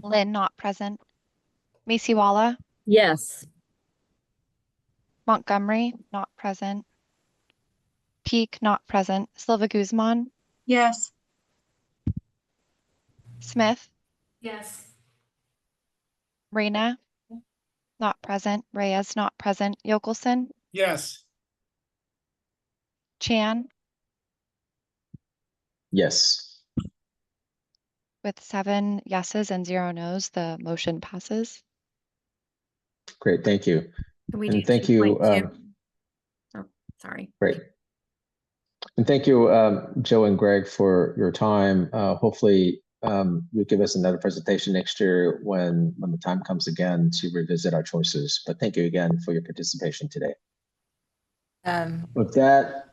Lynn, not present. Masiwala. Yes. Montgomery, not present. Peak, not present. Silva Guzman. Yes. Smith. Yes. Reyna, not present. Reyes, not present. Yokelson. Yes. Chan. Yes. With 7 yeses and 0 nos, the motion passes. Great, thank you. Can we And do thank you. 2.2? Oh, sorry. Great. And thank you, Joe and Greg, for your time. Hopefully, you'll give us another presentation next year when the time comes again to revisit our choices. But thank you again for your participation today. With that,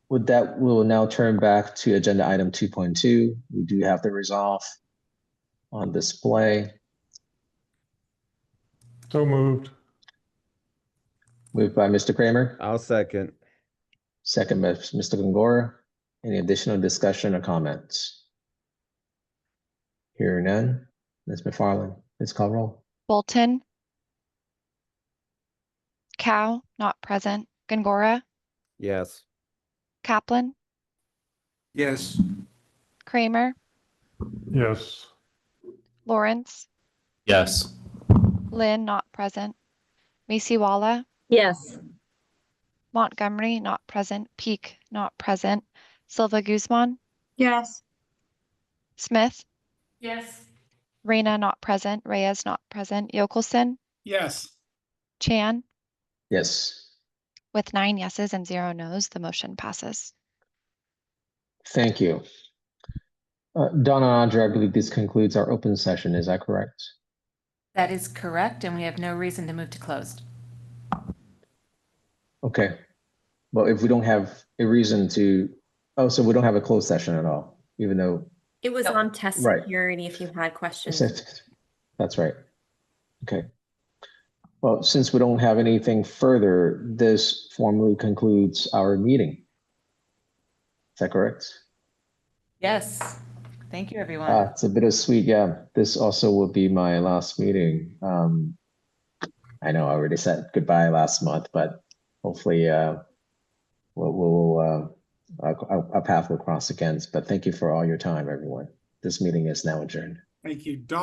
we will now turn back to agenda item 2.2. We do have the resolve on display. So moved. Moved by Mr. Kramer. I'll second. Second by Mr. Gongora. Any additional discussion or comments? Hearing none. Ms. McFarland, please call roll. Bolton. Cow, not present. Gongora. Yes. Kaplan. Yes. Kramer. Yes. Lawrence. Yes. Lynn, not present. Masiwala. Yes. Montgomery, not present. Peak, not present. Silva Guzman. Yes. Smith. Yes. Reyna, not present. Reyes, not present. Yokelson. Yes. Chan. Yes. With 9 yeses and 0 nos, the motion passes. Thank you. Donna and Andre, I believe this concludes our open session. Is that correct? That is correct, and we have no reason to move to closed. Okay. Well, if we don't have a reason to, so we don't have a closed session at all, even though. It was on test Right. security if you had questions. That's right. Okay. Well, since we don't have anything further, this formally concludes our meeting. Is that correct? Yes. Thank you, everyone. It's a bittersweet. Yeah, this also will be my last meeting. I know I already said goodbye last month, but hopefully our path will cross again. But thank you for all your time, everyone. This meeting is now adjourned. Thank you.